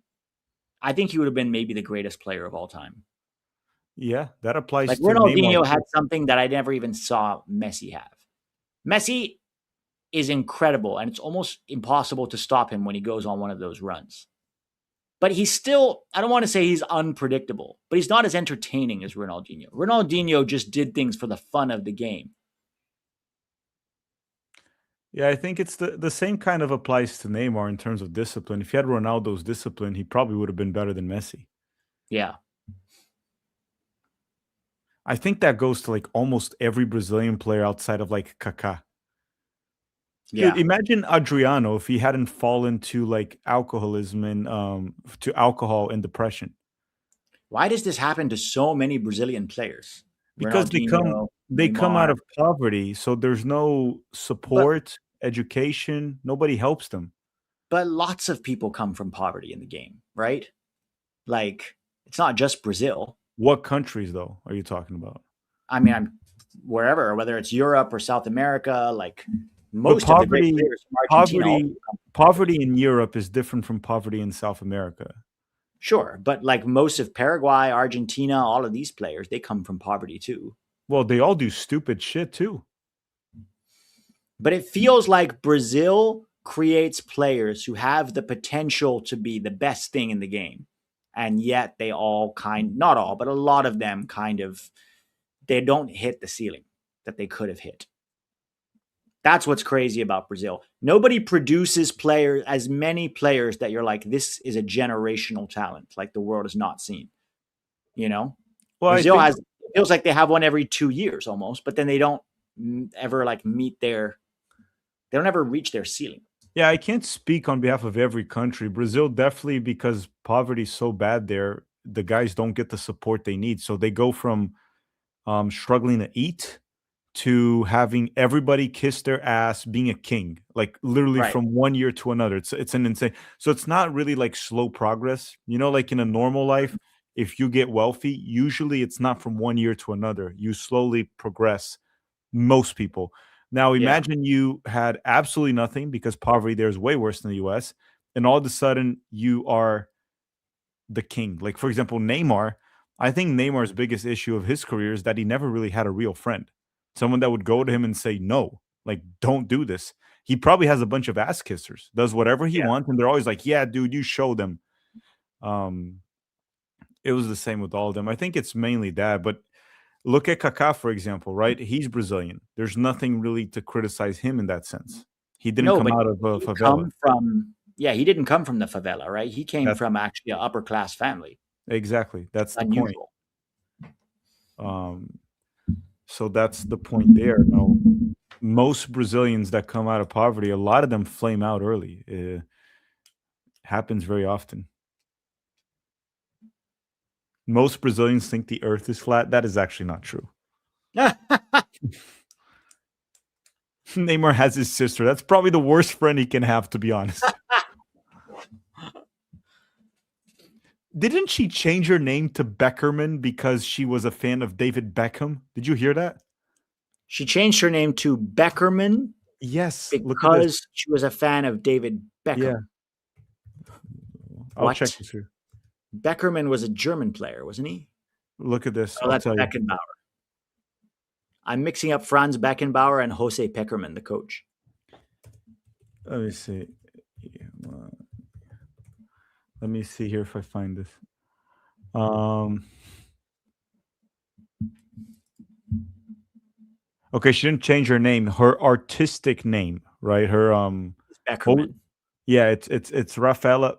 I think he would have been maybe the greatest player of all time. Yeah, that Like applies to Neymar Ronaldinho had too. something that I never even saw Messi have. Messi is incredible, and it's almost impossible to stop him when he goes on one of those runs. But he's still, I don't want to say he's unpredictable, but he's not as entertaining as Ronaldinho. Ronaldinho just did things for the fun of the game. Yeah, I think it's the same kind of applies to Neymar in terms of discipline. If he had Ronaldo's discipline, he probably would have been better than Messi. Yeah. I think that goes to like almost every Brazilian player outside of like Kaká. Dude, Yeah. imagine Adriano if he hadn't fallen to like alcoholism and to alcohol and depression. Why does this happen to so many Brazilian players? Because Ronaldinho, they come out Neymar, of poverty, so there's no but support, education, nobody helps them. but lots of people come from poverty in the game, right? Like it's not just Brazil. What countries though are you talking about? I mean, I'm wherever, whether it's Europe or South America, like But most of the great players from Argentina also come from poverty poverty. in Europe is different from poverty in South America. Sure, but like most of Paraguay, Argentina, all of these players, they come from poverty too. Well, they all do stupid shit too. But it feels like Brazil creates players who have the potential to be the best thing in the game. And yet they all not all, but a lot of them kind of, they don't hit the ceiling that they could have hit. That's what's crazy about Brazil. Nobody produces players, as many players that you're like, this is a generational talent, like the world has not seen. You know, Well, I Brazil think has, it feels like they have one every 2 years almost, but then they don't ever like they don't ever reach their ceiling. yeah, I can't speak on behalf of every country. Brazil definitely because poverty's so bad there, the guys don't get the support they need. So they go from struggling to eat to having everybody kiss their ass, being a king, like literally Right. from 1 year to another. It's an insane. So it's not really like slow progress. You know, like in a normal life, if you get wealthy, usually it's not from 1 year to another. You slowly progress. Most people. Now Yeah. imagine you had absolutely nothing because poverty there is way worse than the US, and all of a sudden you are the king. Like for example, Neymar. I think Neymar's biggest issue of his career is that he never really had a real friend. Someone that would go to him and say, no, like, don't do this. He probably has a bunch of ass kissers, does whatever he Yeah. wants, and they're always like, yeah, dude, you show them. Um, it was the same with all of them. I think it's mainly that, but look at Kaká, for example, right? He's Brazilian. There's nothing really to criticize him in that sense. He didn't No, come but out of a he favela. come from, yeah, he didn't come from the favela, right? He came That's from actually an upper class family. exactly. That's the point. Unusual. Um, so that's the point there. No, most Brazilians that come out of poverty, a lot of them flame out early. It happens very often. Most Brazilians think the earth is flat. That is actually not true. Neymar has his sister. That's probably the worst friend he can have, to be honest. Didn't she change her name to Beckerman because she was a fan of David Beckham? Did you hear that? She changed her name to Beckerman Yes. Look at this. because she was a fan of David Yeah. Beckham. I'll check What? this here. Beckerman was a German player, wasn't he? Look at this. Oh, I'll that's tell you. Beckenbauer. I'm mixing up Franz Beckenbauer and Jose Peckerman, the coach. Let me see. Let me see here if I find this. Okay, she didn't change her name. Her artistic name, right? Her Beckerman. yeah, it's Rafaela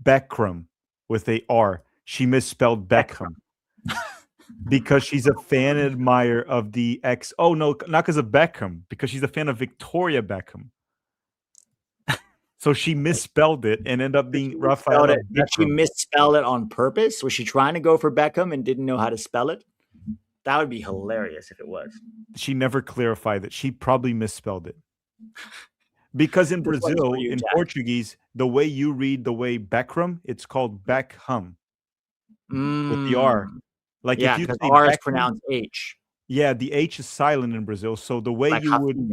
Beckram with a R. She misspelled Beckham. Because she's a fan and admirer of the ex. Oh no, not because of Beckham. Because she's a fan of Victoria Beckham. So she misspelled it and ended up being Rafaela Did she Beckham. misspell it on purpose? Was she trying to go for Beckham and didn't know how to spell it? That would be hilarious if it was. She never clarified that. She probably misspelled it. Because in This one's for Brazil, you, in Jack. Portuguese, the way you read the way Beckham, it's called Beckham with the R. Like Yeah, if you because say R is Beckham, pronounced H. yeah, the H is silent in Brazil. So the way Like you would, Rafinha.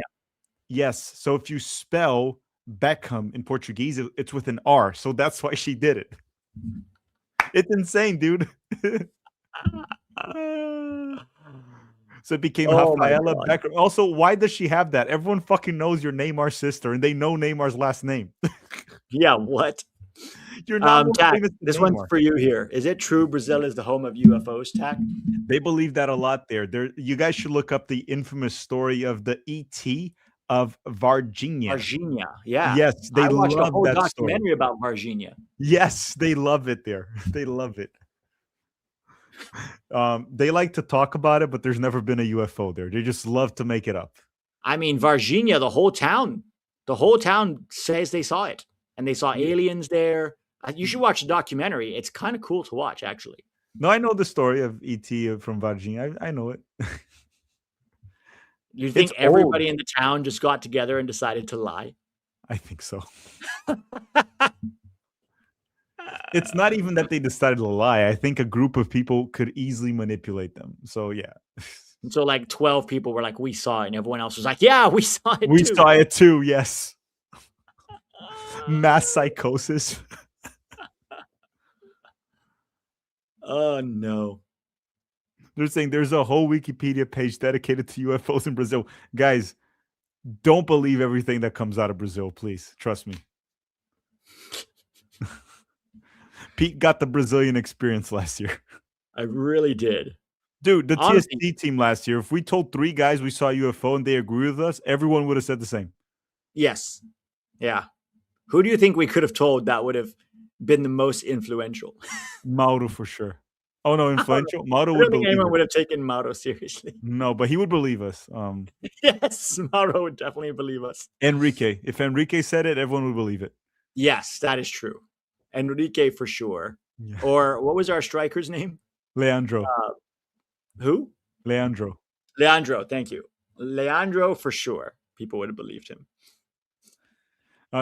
yes. So if you spell Beckham in Portuguese, it's with an R. So that's why she did it. It's insane, dude. So it became Oh my Rafaela God. Beckham. Also, why does she have that? Everyone fucking knows you're Neymar's sister, and they know Neymar's last name. Yeah, what? You're not more Tack, famous than this one's Neymar. for you here. Is it true Brazil is the home of UFOs, Tack? They believe that a lot there. You guys should look up the infamous story of the ET of Varginha. Varginha, yeah. Yes, they I watched a love whole that story. documentary about Varginha. Yes, they love it there. They love it. They like to talk about it, but there's never been a UFO there. They just love to make it up. I mean, Varginha, the whole town says they saw it. And they saw aliens there. You should watch the documentary. It's kind of cool to watch, actually. No, I know the story of ET from Varginha. I know it. You think It's everybody old. in the town just got together and decided to lie? I think so. It's not even that they decided to lie. I think a group of people could easily manipulate them. So yeah. And so like 12 people were like, we saw it. And everyone else was like, yeah, we saw it We too. saw it too, yes. Mass psychosis. Oh, no. They're saying there's a whole Wikipedia page dedicated to UFOs in Brazil. Guys, don't believe everything that comes out of Brazil, please. Trust me. Pete got the Brazilian experience last year. I really did. Dude, the Honestly, TSC team last year, if we told 3 guys we saw a UFO and they agree with us, everyone would have said the same. yes. Yeah. Who do you think we could have told that would have been the most influential? Mauro for sure. Oh no, influential. Mauro I would don't think believe anyone it. would have taken Mauro seriously. No, but he would believe us. Yes, Mauro would definitely believe us. Enrique. If Enrique said it, everyone would believe it. Yes, that is true. Enrique for sure. Yeah. Or what was our striker's name? Leandro. Who? Leandro. Leandro, thank you. Leandro for sure. People would have believed him.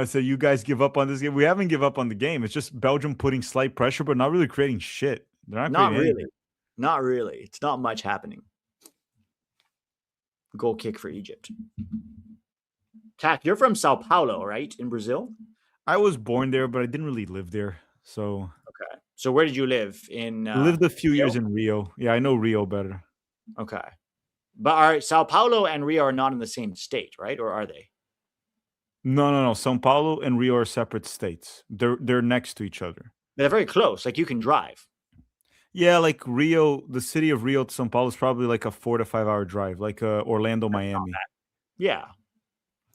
So you guys give up on this game? We haven't give up on the game. It's just Belgium putting slight pressure, but not really creating shit. They're not creating really. anything. Not really. It's not much happening. Goal kick for Egypt. Tack, you're from Sao Paulo, right? In Brazil? I was born there, but I didn't really live there. So Okay. So where did you live? In lived a few Rio? years in Rio. Yeah, I know Rio better. Okay. But are Sao Paulo and Rio are not in the same state, right? Or are they? No. São Paulo and Rio are separate states. They're next to each other. They're very close. Like you can drive. Yeah, like Rio, the city of Rio to São Paulo is probably like a 4 to 5 hour drive, like Orlando, Miami. Yeah.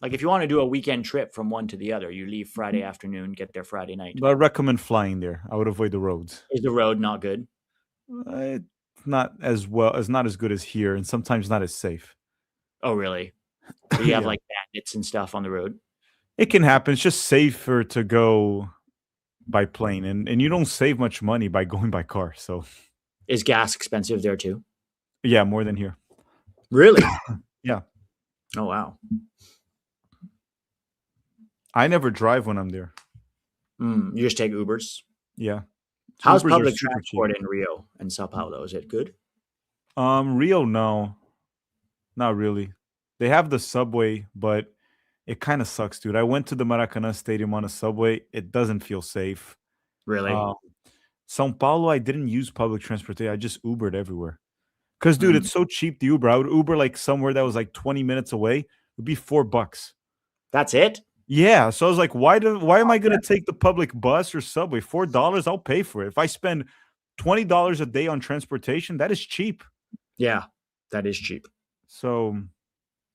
Like if you want to do a weekend trip from one to the other, you leave Friday afternoon, get there Friday night. But I recommend flying there. I would avoid the roads. Is the road not good? It's not as good as here, and sometimes not as safe. Oh, really? So you have Yeah. like bandits and stuff on the road? It can happen. It's just safer to go by plane, and you don't save much money by going by car. So Is gas expensive there too? yeah, more than here. Really? Yeah. Oh, wow. I never drive when I'm there. You just take Ubers? Yeah. How's Ubers are public super transport in Rio and Sao Paulo? Is it good? Rio, no. Not really. They have the subway, but it kind of sucks, dude. I went to the Maracanã Stadium on a subway. It doesn't feel safe. Really? São Paulo, I didn't use public transportation. I just Ubered everywhere. Because, dude, it's so cheap to Uber. I would Uber like somewhere that was like 20 minutes away. It would be $4. That's it? Yeah. So I was like, why am I going to take the public bus or subway? $4, I'll pay for it. If I spend $20 a day on transportation, that is cheap. Yeah, that is cheap. So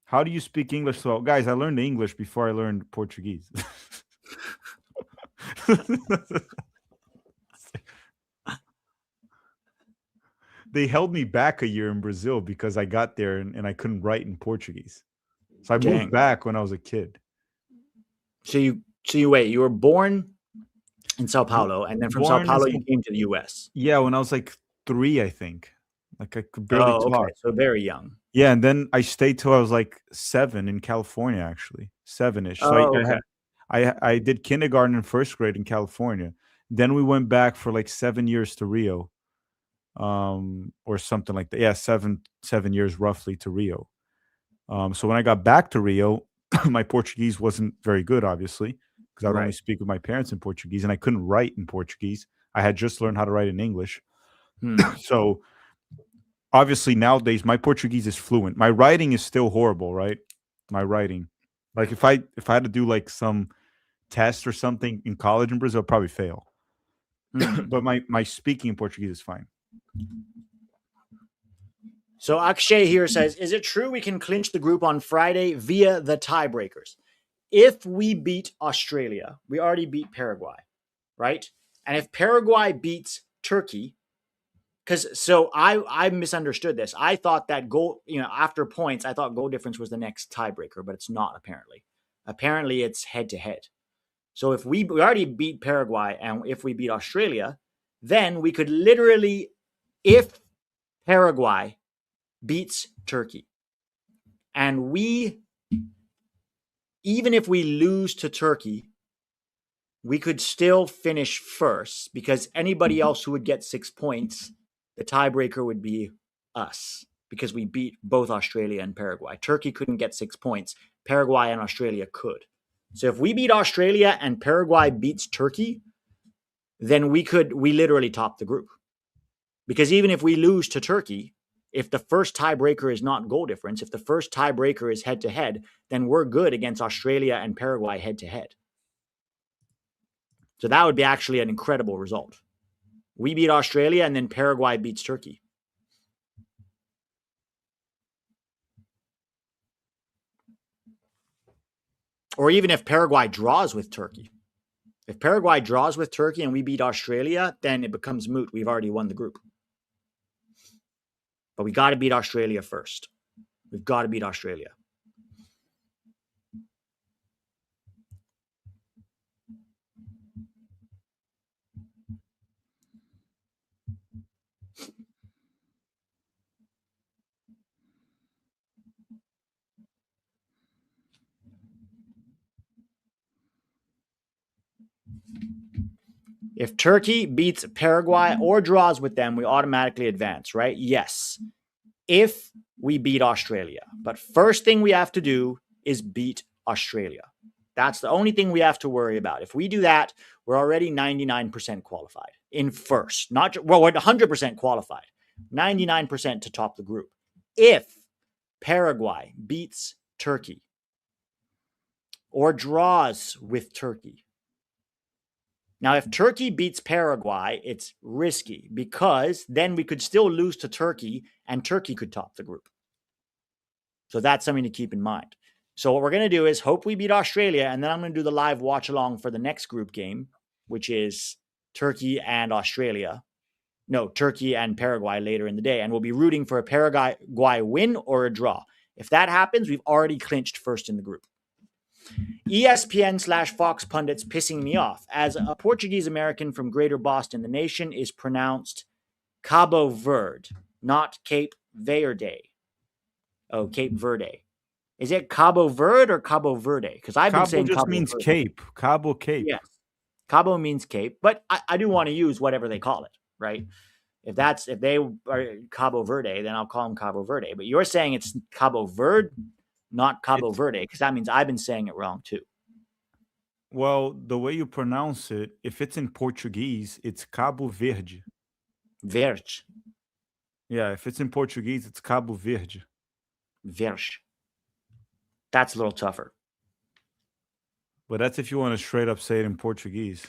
how do you speak English? So, guys, I learned English before I learned Portuguese. they held me back a year in Brazil because I got there and I couldn't write in Portuguese. So I moved Dang. back when I was a kid. So you wait. You were born in Sao Paulo, and then from Sao Born in Paulo you came to the U.S. Yeah, when I was like 3, I think. Like I could barely Oh, okay. talk. So very young. Yeah, and then I stayed till I was like 7 in California, actually 7ish. So Oh, okay. I did kindergarten and first grade in California. Then we went back for like 7 years to Rio, or something like that. Yeah, 7 years roughly to Rio. So when I got back to Rio, my Portuguese wasn't very good, obviously, because I would only Right. speak with my parents in Portuguese, and I couldn't write in Portuguese. I had just learned how to write in English. Hmm. So obviously nowadays my Portuguese is fluent. My writing is still horrible, right? My writing, like if I had to do like some test or something in college in Brazil, I'd probably fail. Hmm. But my speaking in Portuguese is fine. So Akshay here says, is it true we can clinch the group on Friday via the tiebreakers? If we beat Australia, we already beat Paraguay, right? And if Paraguay beats Turkey, because so I misunderstood this. I thought that goal, after points, I thought goal difference was the next tiebreaker, but it's not apparently. Apparently, it's head to head. So if we already beat Paraguay, and if we beat Australia, then we could literally, if Paraguay beats Turkey, and even if we lose to Turkey, we could still finish first because anybody else who would get 6 points, the tiebreaker would be us because we beat both Australia and Paraguay. Turkey couldn't get 6 points. Paraguay and Australia could. So if we beat Australia and Paraguay beats Turkey, then we literally top the group. Because even if we lose to Turkey, if the first tiebreaker is not goal difference, if the first tiebreaker is head to head, then we're good against Australia and Paraguay head to head. So that would be actually an incredible result. We beat Australia and then Paraguay beats Turkey. Or even if Paraguay draws with Turkey. If Paraguay draws with Turkey and we beat Australia, then it becomes moot. We've already won the group. But we got to beat Australia first. We've got to beat Australia. If Turkey beats Paraguay or draws with them, we automatically advance, right? Yes. If we beat Australia. But first thing we have to do is beat Australia. That's the only thing we have to worry about. If we do that, we're already 99% qualified in first. We're 100% qualified. 99% to top the group. If Paraguay beats Turkey or draws with Turkey. Now, if Turkey beats Paraguay, it's risky because then we could still lose to Turkey and Turkey could top the group. So that's something to keep in mind. So what we're going to do is hope we beat Australia, and then I'm going to do the live watch along for the next group game, which is Turkey and Australia. No, Turkey and Paraguay later in the day. And we'll be rooting for a Paraguay win or a draw. If that happens, we've already clinched first in the group. ESPN/Fox pundits pissing me off. As a Portuguese American from Greater Boston, the nation is pronounced Cabo Verde, not Cape Verde. Oh, Cape Verde. Is it Cabo Verde or Cabo Verde? Because I've been saying Cabo just Cabo means Verde. Cape. Cabo Cape. Yes. Cabo means Cape, but I do want to use whatever they call it, right? If they are Cabo Verde, then I'll call them Cabo Verde. But you're saying it's Cabo Verde, not Cabo Verde, because that means I've been saying it wrong too. Well, the way you pronounce it, if it's in Portuguese, it's Cabo Verde. Verde. Yeah, if it's in Portuguese, it's Cabo Verde. Verde. That's a little tougher. But that's if you want to straight up say it in Portuguese.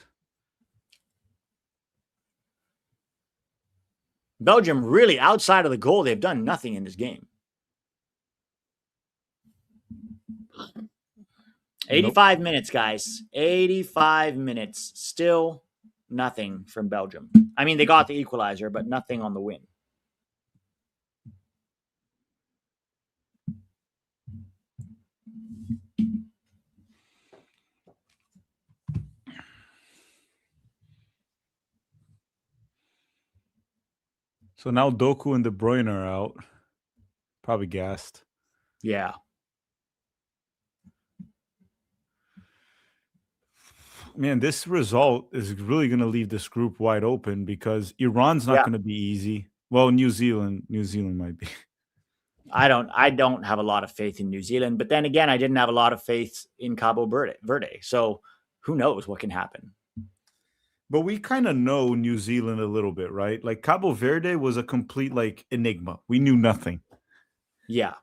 Belgium really, outside of the goal, they've done nothing in this game. 85 minutes, guys. 85 minutes. Still nothing from Belgium. I mean, they got the equalizer, but nothing on the win. So now Doku and De Bruyne are out. Probably gassed. Yeah. Man, this result is really going to leave this group wide open because Iran's not Yeah. going to be easy. Well, New Zealand might be. I don't have a lot of faith in New Zealand, but then again, I didn't have a lot of faith in Cabo Verde. So who knows what can happen? But we kind of know New Zealand a little bit, right? Like Cabo Verde was a complete like enigma. We knew nothing. Yeah.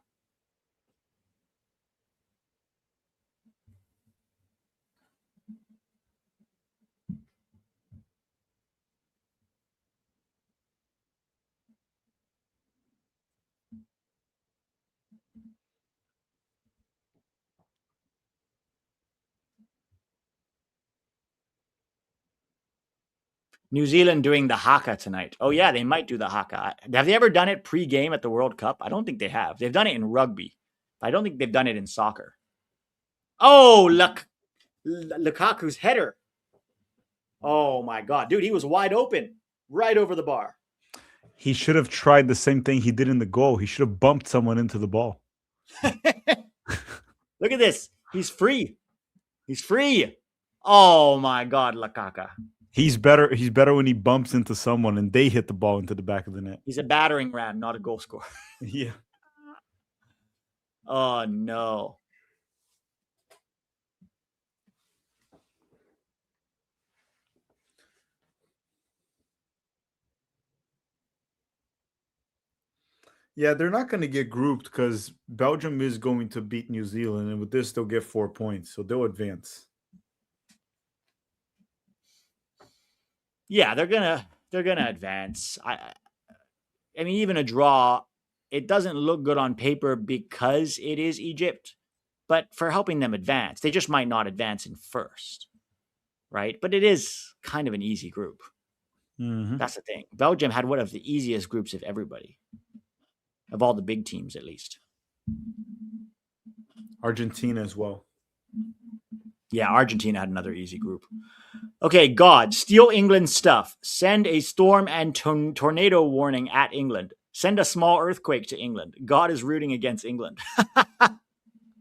New Zealand doing the haka tonight. Oh yeah, they might do the haka. Have they ever done it pre-game at the World Cup? I don't think they have. They've done it in rugby. I don't think they've done it in soccer. Oh, Lukaku's header. Oh my god, dude, he was wide open, right over the bar. He should have tried the same thing he did in the goal. He should have bumped someone into the ball. Look at this. He's free. He's free. Oh my god, Lukaku. He's better when he bumps into someone and they hit the ball into the back of the net. He's a battering ram, not a goal scorer. Yeah. Oh no. Yeah, they're not going to get grouped because Belgium is going to beat New Zealand, and with this, they'll get 4 points, so they'll advance. Yeah, they're gonna advance. I mean, even a draw, it doesn't look good on paper because it is Egypt, but for helping them advance, they just might not advance in first, right? But it is kind of an easy group. Mm-hmm. That's the thing. Belgium had one of the easiest groups of everybody, of all the big teams, at least. Argentina as well. Yeah, Argentina had another easy group. Okay, God, steal England's stuff. Send a storm and tornado warning at England. Send a small earthquake to England. God is rooting against England.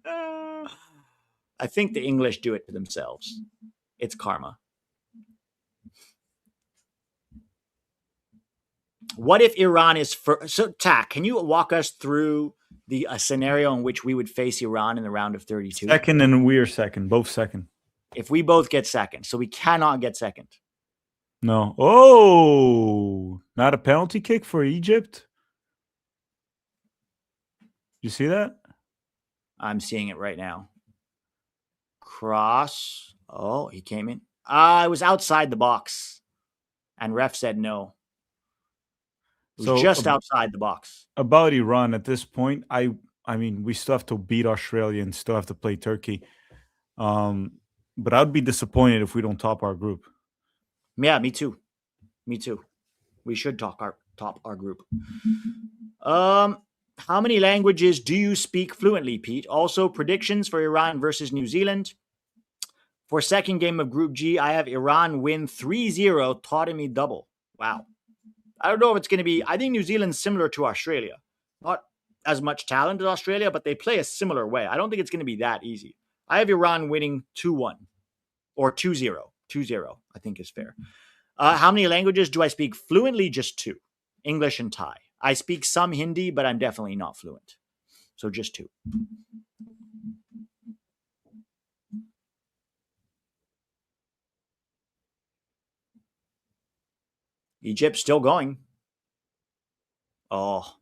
I think the English do it to themselves. It's karma. What if Iran is first? So, Tak, can you walk us through the scenario in which we would face Iran in the round of 32? Second, and we are second. Both second. If we both get second. So we cannot get second. No. Oh, not a penalty kick for Egypt? You see that? I'm seeing it right now. Cross. Oh, he came in. It was outside the box. And ref said no. It was just outside the box. About Iran at this point, I mean, we still have to beat Australia and still have to play Turkey. But I'd be disappointed if we don't top our group. Yeah, me too. Me too. We should top our group. How many languages do you speak fluently, Pete? Also, predictions for Iran versus New Zealand. For second game of Group G, I have Iran win 3-0, Totemi double. Wow. I don't know if it's going to be... I think New Zealand's similar to Australia. Not as much talent as Australia, but they play a similar way. I don't think it's going to be that easy. I have Iran winning 2-1 or 2-0. 2-0, I think is fair. How many languages do I speak fluently? Just 2. English and Thai. I speak some Hindi, but I'm definitely not fluent. So just 2. Egypt still going. Oh.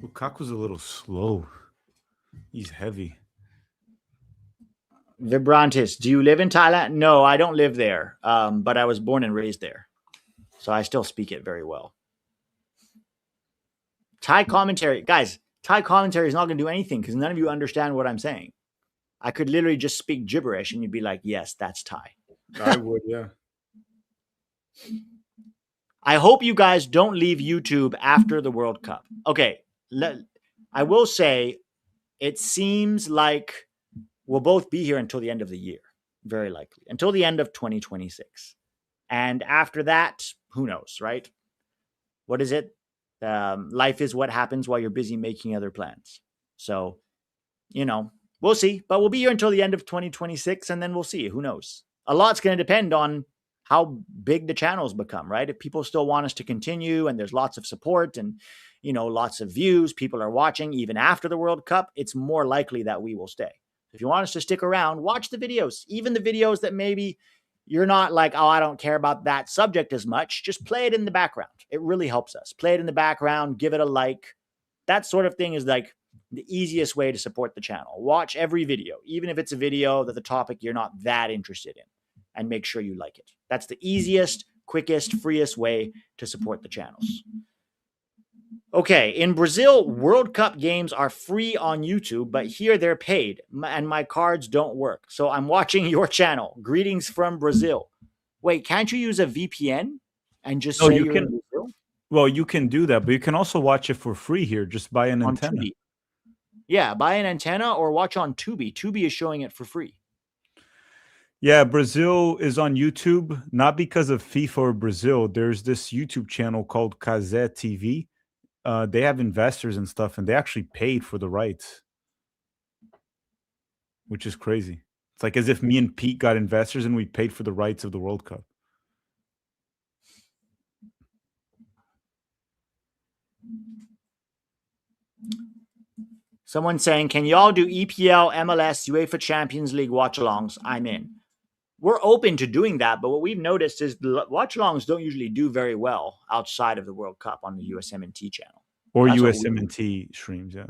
Lukaku's a little slow. He's heavy. Vibrantis, do you live in Thailand? No, I don't live there, but I was born and raised there. So I still speak it very well. Thai commentary. Guys, Thai commentary is not going to do anything because none of you understand what I'm saying. I could literally just speak gibberish and you'd be like, yes, that's Thai. I would, yeah. I hope you guys don't leave YouTube after the World Cup. Okay, I will say it seems like we'll both be here until the end of the year, very likely, until the end of 2026. And after that, who knows, right? What is it? Life is what happens while you're busy making other plans. So, we'll see. But we'll be here until the end of 2026, and then we'll see. Who knows? A lot's going to depend on how big the channels become, right? If people still want us to continue and there's lots of support and, lots of views, people are watching even after the World Cup, it's more likely that we will stay. If you want us to stick around, watch the videos, even the videos that maybe you're not like, oh, I don't care about that subject as much. Just play it in the background. It really helps us. Play it in the background, give it a like. That sort of thing is like the easiest way to support the channel. Watch every video, even if it's a video that the topic you're not that interested in, and make sure you like it. That's the easiest, quickest, freest way to support the channels. Okay, in Brazil, World Cup games are free on YouTube, but here they're paid, and my cards don't work. So I'm watching your channel. Greetings from Brazil. Wait, can't you use a VPN and just say you're in Brazil? Well, you can do that, but you can also watch it for free here. Just buy an antenna. Tubi. Yeah, buy an antenna or watch on Tubi. Tubi is showing it for free. Yeah, Brazil is on YouTube, not because of FIFA or Brazil. There's this YouTube channel called Kazé TV. They have investors and stuff, and they actually paid for the rights, which is crazy. It's like as if me and Pete got investors and we paid for the rights of the World Cup. Someone saying, can y'all do EPL, MLS, UEFA Champions League watch-alongs? I'm in. We're open to doing that, but what we've noticed is the watch-alongs don't usually do very well outside of the World Cup on the USMNT channel. Or USMNT streams, yeah.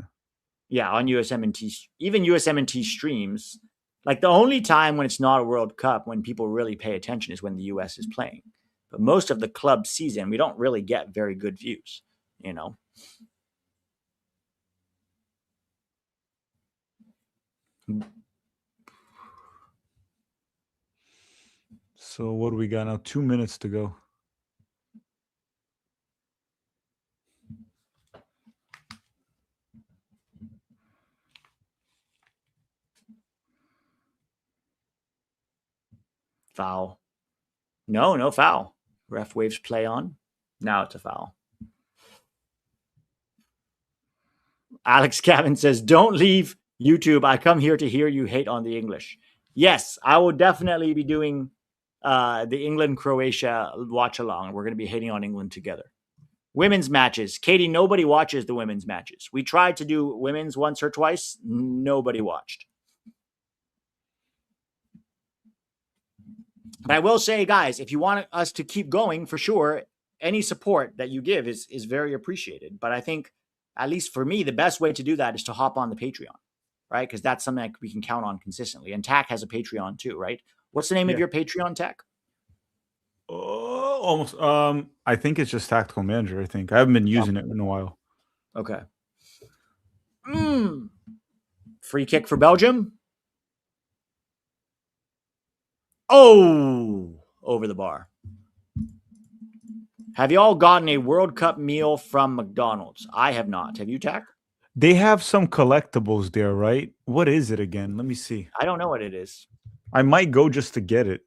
Yeah, on USMNT, even USMNT streams. Like the only time when it's not a World Cup, when people really pay attention, is when the US is playing. But most of the club season, we don't really get very good views, So what do we got now? 2 minutes to go. Foul. No foul. Ref waves play on. Now it's a foul. Alex Gavin says, don't leave YouTube. I come here to hear you hate on the English. Yes, I will definitely be doing the England-Croatia watch-along. We're going to be hating on England together. Women's matches. Katie, nobody watches the women's matches. We tried to do women's once or twice. Nobody watched. But I will say, guys, if you want us to keep going, for sure, any support that you give is very appreciated. But I think, at least for me, the best way to do that is to hop on the Patreon, right? Because that's something that we can count on consistently. And TAC has a Patreon too, right? What's the name of your Patreon, TAC? Almost. I think it's just Tactical Manager. I think I haven't been using it in a while. Okay. Free kick for Belgium. Oh, over the bar. Have you all gotten a World Cup meal from McDonald's? I have not. Have you, TAC? They have some collectibles there, right? What is it again? Let me see. I don't know what it is. I might go just to get it.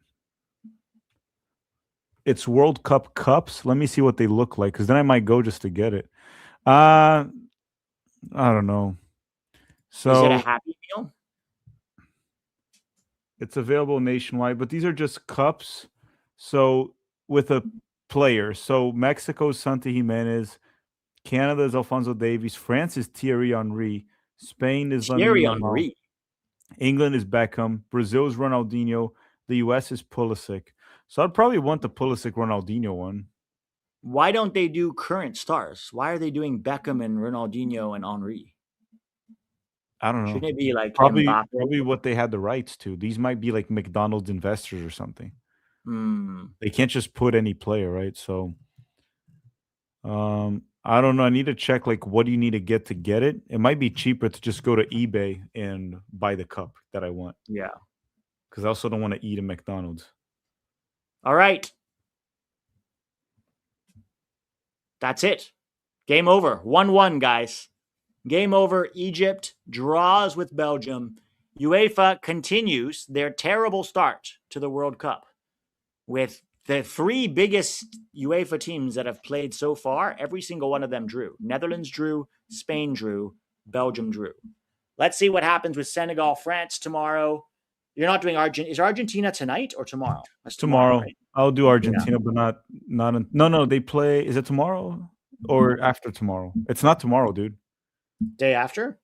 It's World Cup cups. Let me see what they look like, because then I might go just to get it. I don't know. So is it a Happy Meal? It's available nationwide, but these are just cups. So with a player. So Mexico's Santi Jimenez, Canada's Alphonso Davies, France is Thierry Henry, Spain is Thierry Lamine Yamal, Henry. England is Beckham, Brazil's Ronaldinho, the US is Pulisic. So I'd probably want the Pulisic Ronaldinho one. Why don't they do current stars? Why are they doing Beckham and Ronaldinho and Henry? I don't know. Shouldn't it be like probably Mbappe? what they had the rights to? These might be like McDonald's investors or something. They can't just put any player, right? So I don't know. I need to check like what do you need to get it. It might be cheaper to just go to eBay and buy the cup that I want. Yeah. Because I also don't want to eat at McDonald's. All right. That's it. Game over. 1-1, guys. Game over. Egypt draws with Belgium. UEFA continues their terrible start to the World Cup with the three biggest UEFA teams that have played so far. Every single one of them drew. Netherlands drew, Spain drew, Belgium drew. Let's see what happens with Senegal, France tomorrow. You're not doing Argentina. Is Argentina tonight or tomorrow? That's tomorrow. Right? I'll do Argentina, but not. No. They play. Is it tomorrow or after tomorrow? It's not tomorrow, dude. Day after?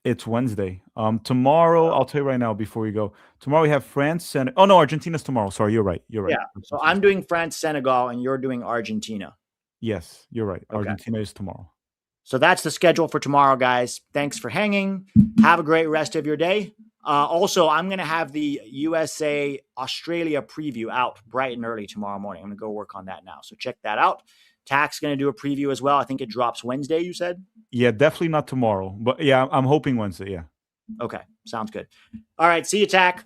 It's Wednesday. Tomorrow, I'll tell you right now before we go. Tomorrow we have France. Oh no, Argentina's tomorrow. Sorry, you're right. You're right. Yeah. So I'm doing France, Senegal, and you're doing Argentina. Yes, you're right. Okay. Argentina is tomorrow. So that's the schedule for tomorrow, guys. Thanks for hanging. Have a great rest of your day. Also, I'm going to have the USA Australia preview out bright and early tomorrow morning. I'm going to go work on that now. So check that out. Tack's going to do a preview as well. I think it drops Wednesday, you said? Yeah, definitely not tomorrow. But yeah, I'm hoping Wednesday. Yeah. Okay. Sounds good. All right. See you, Tack.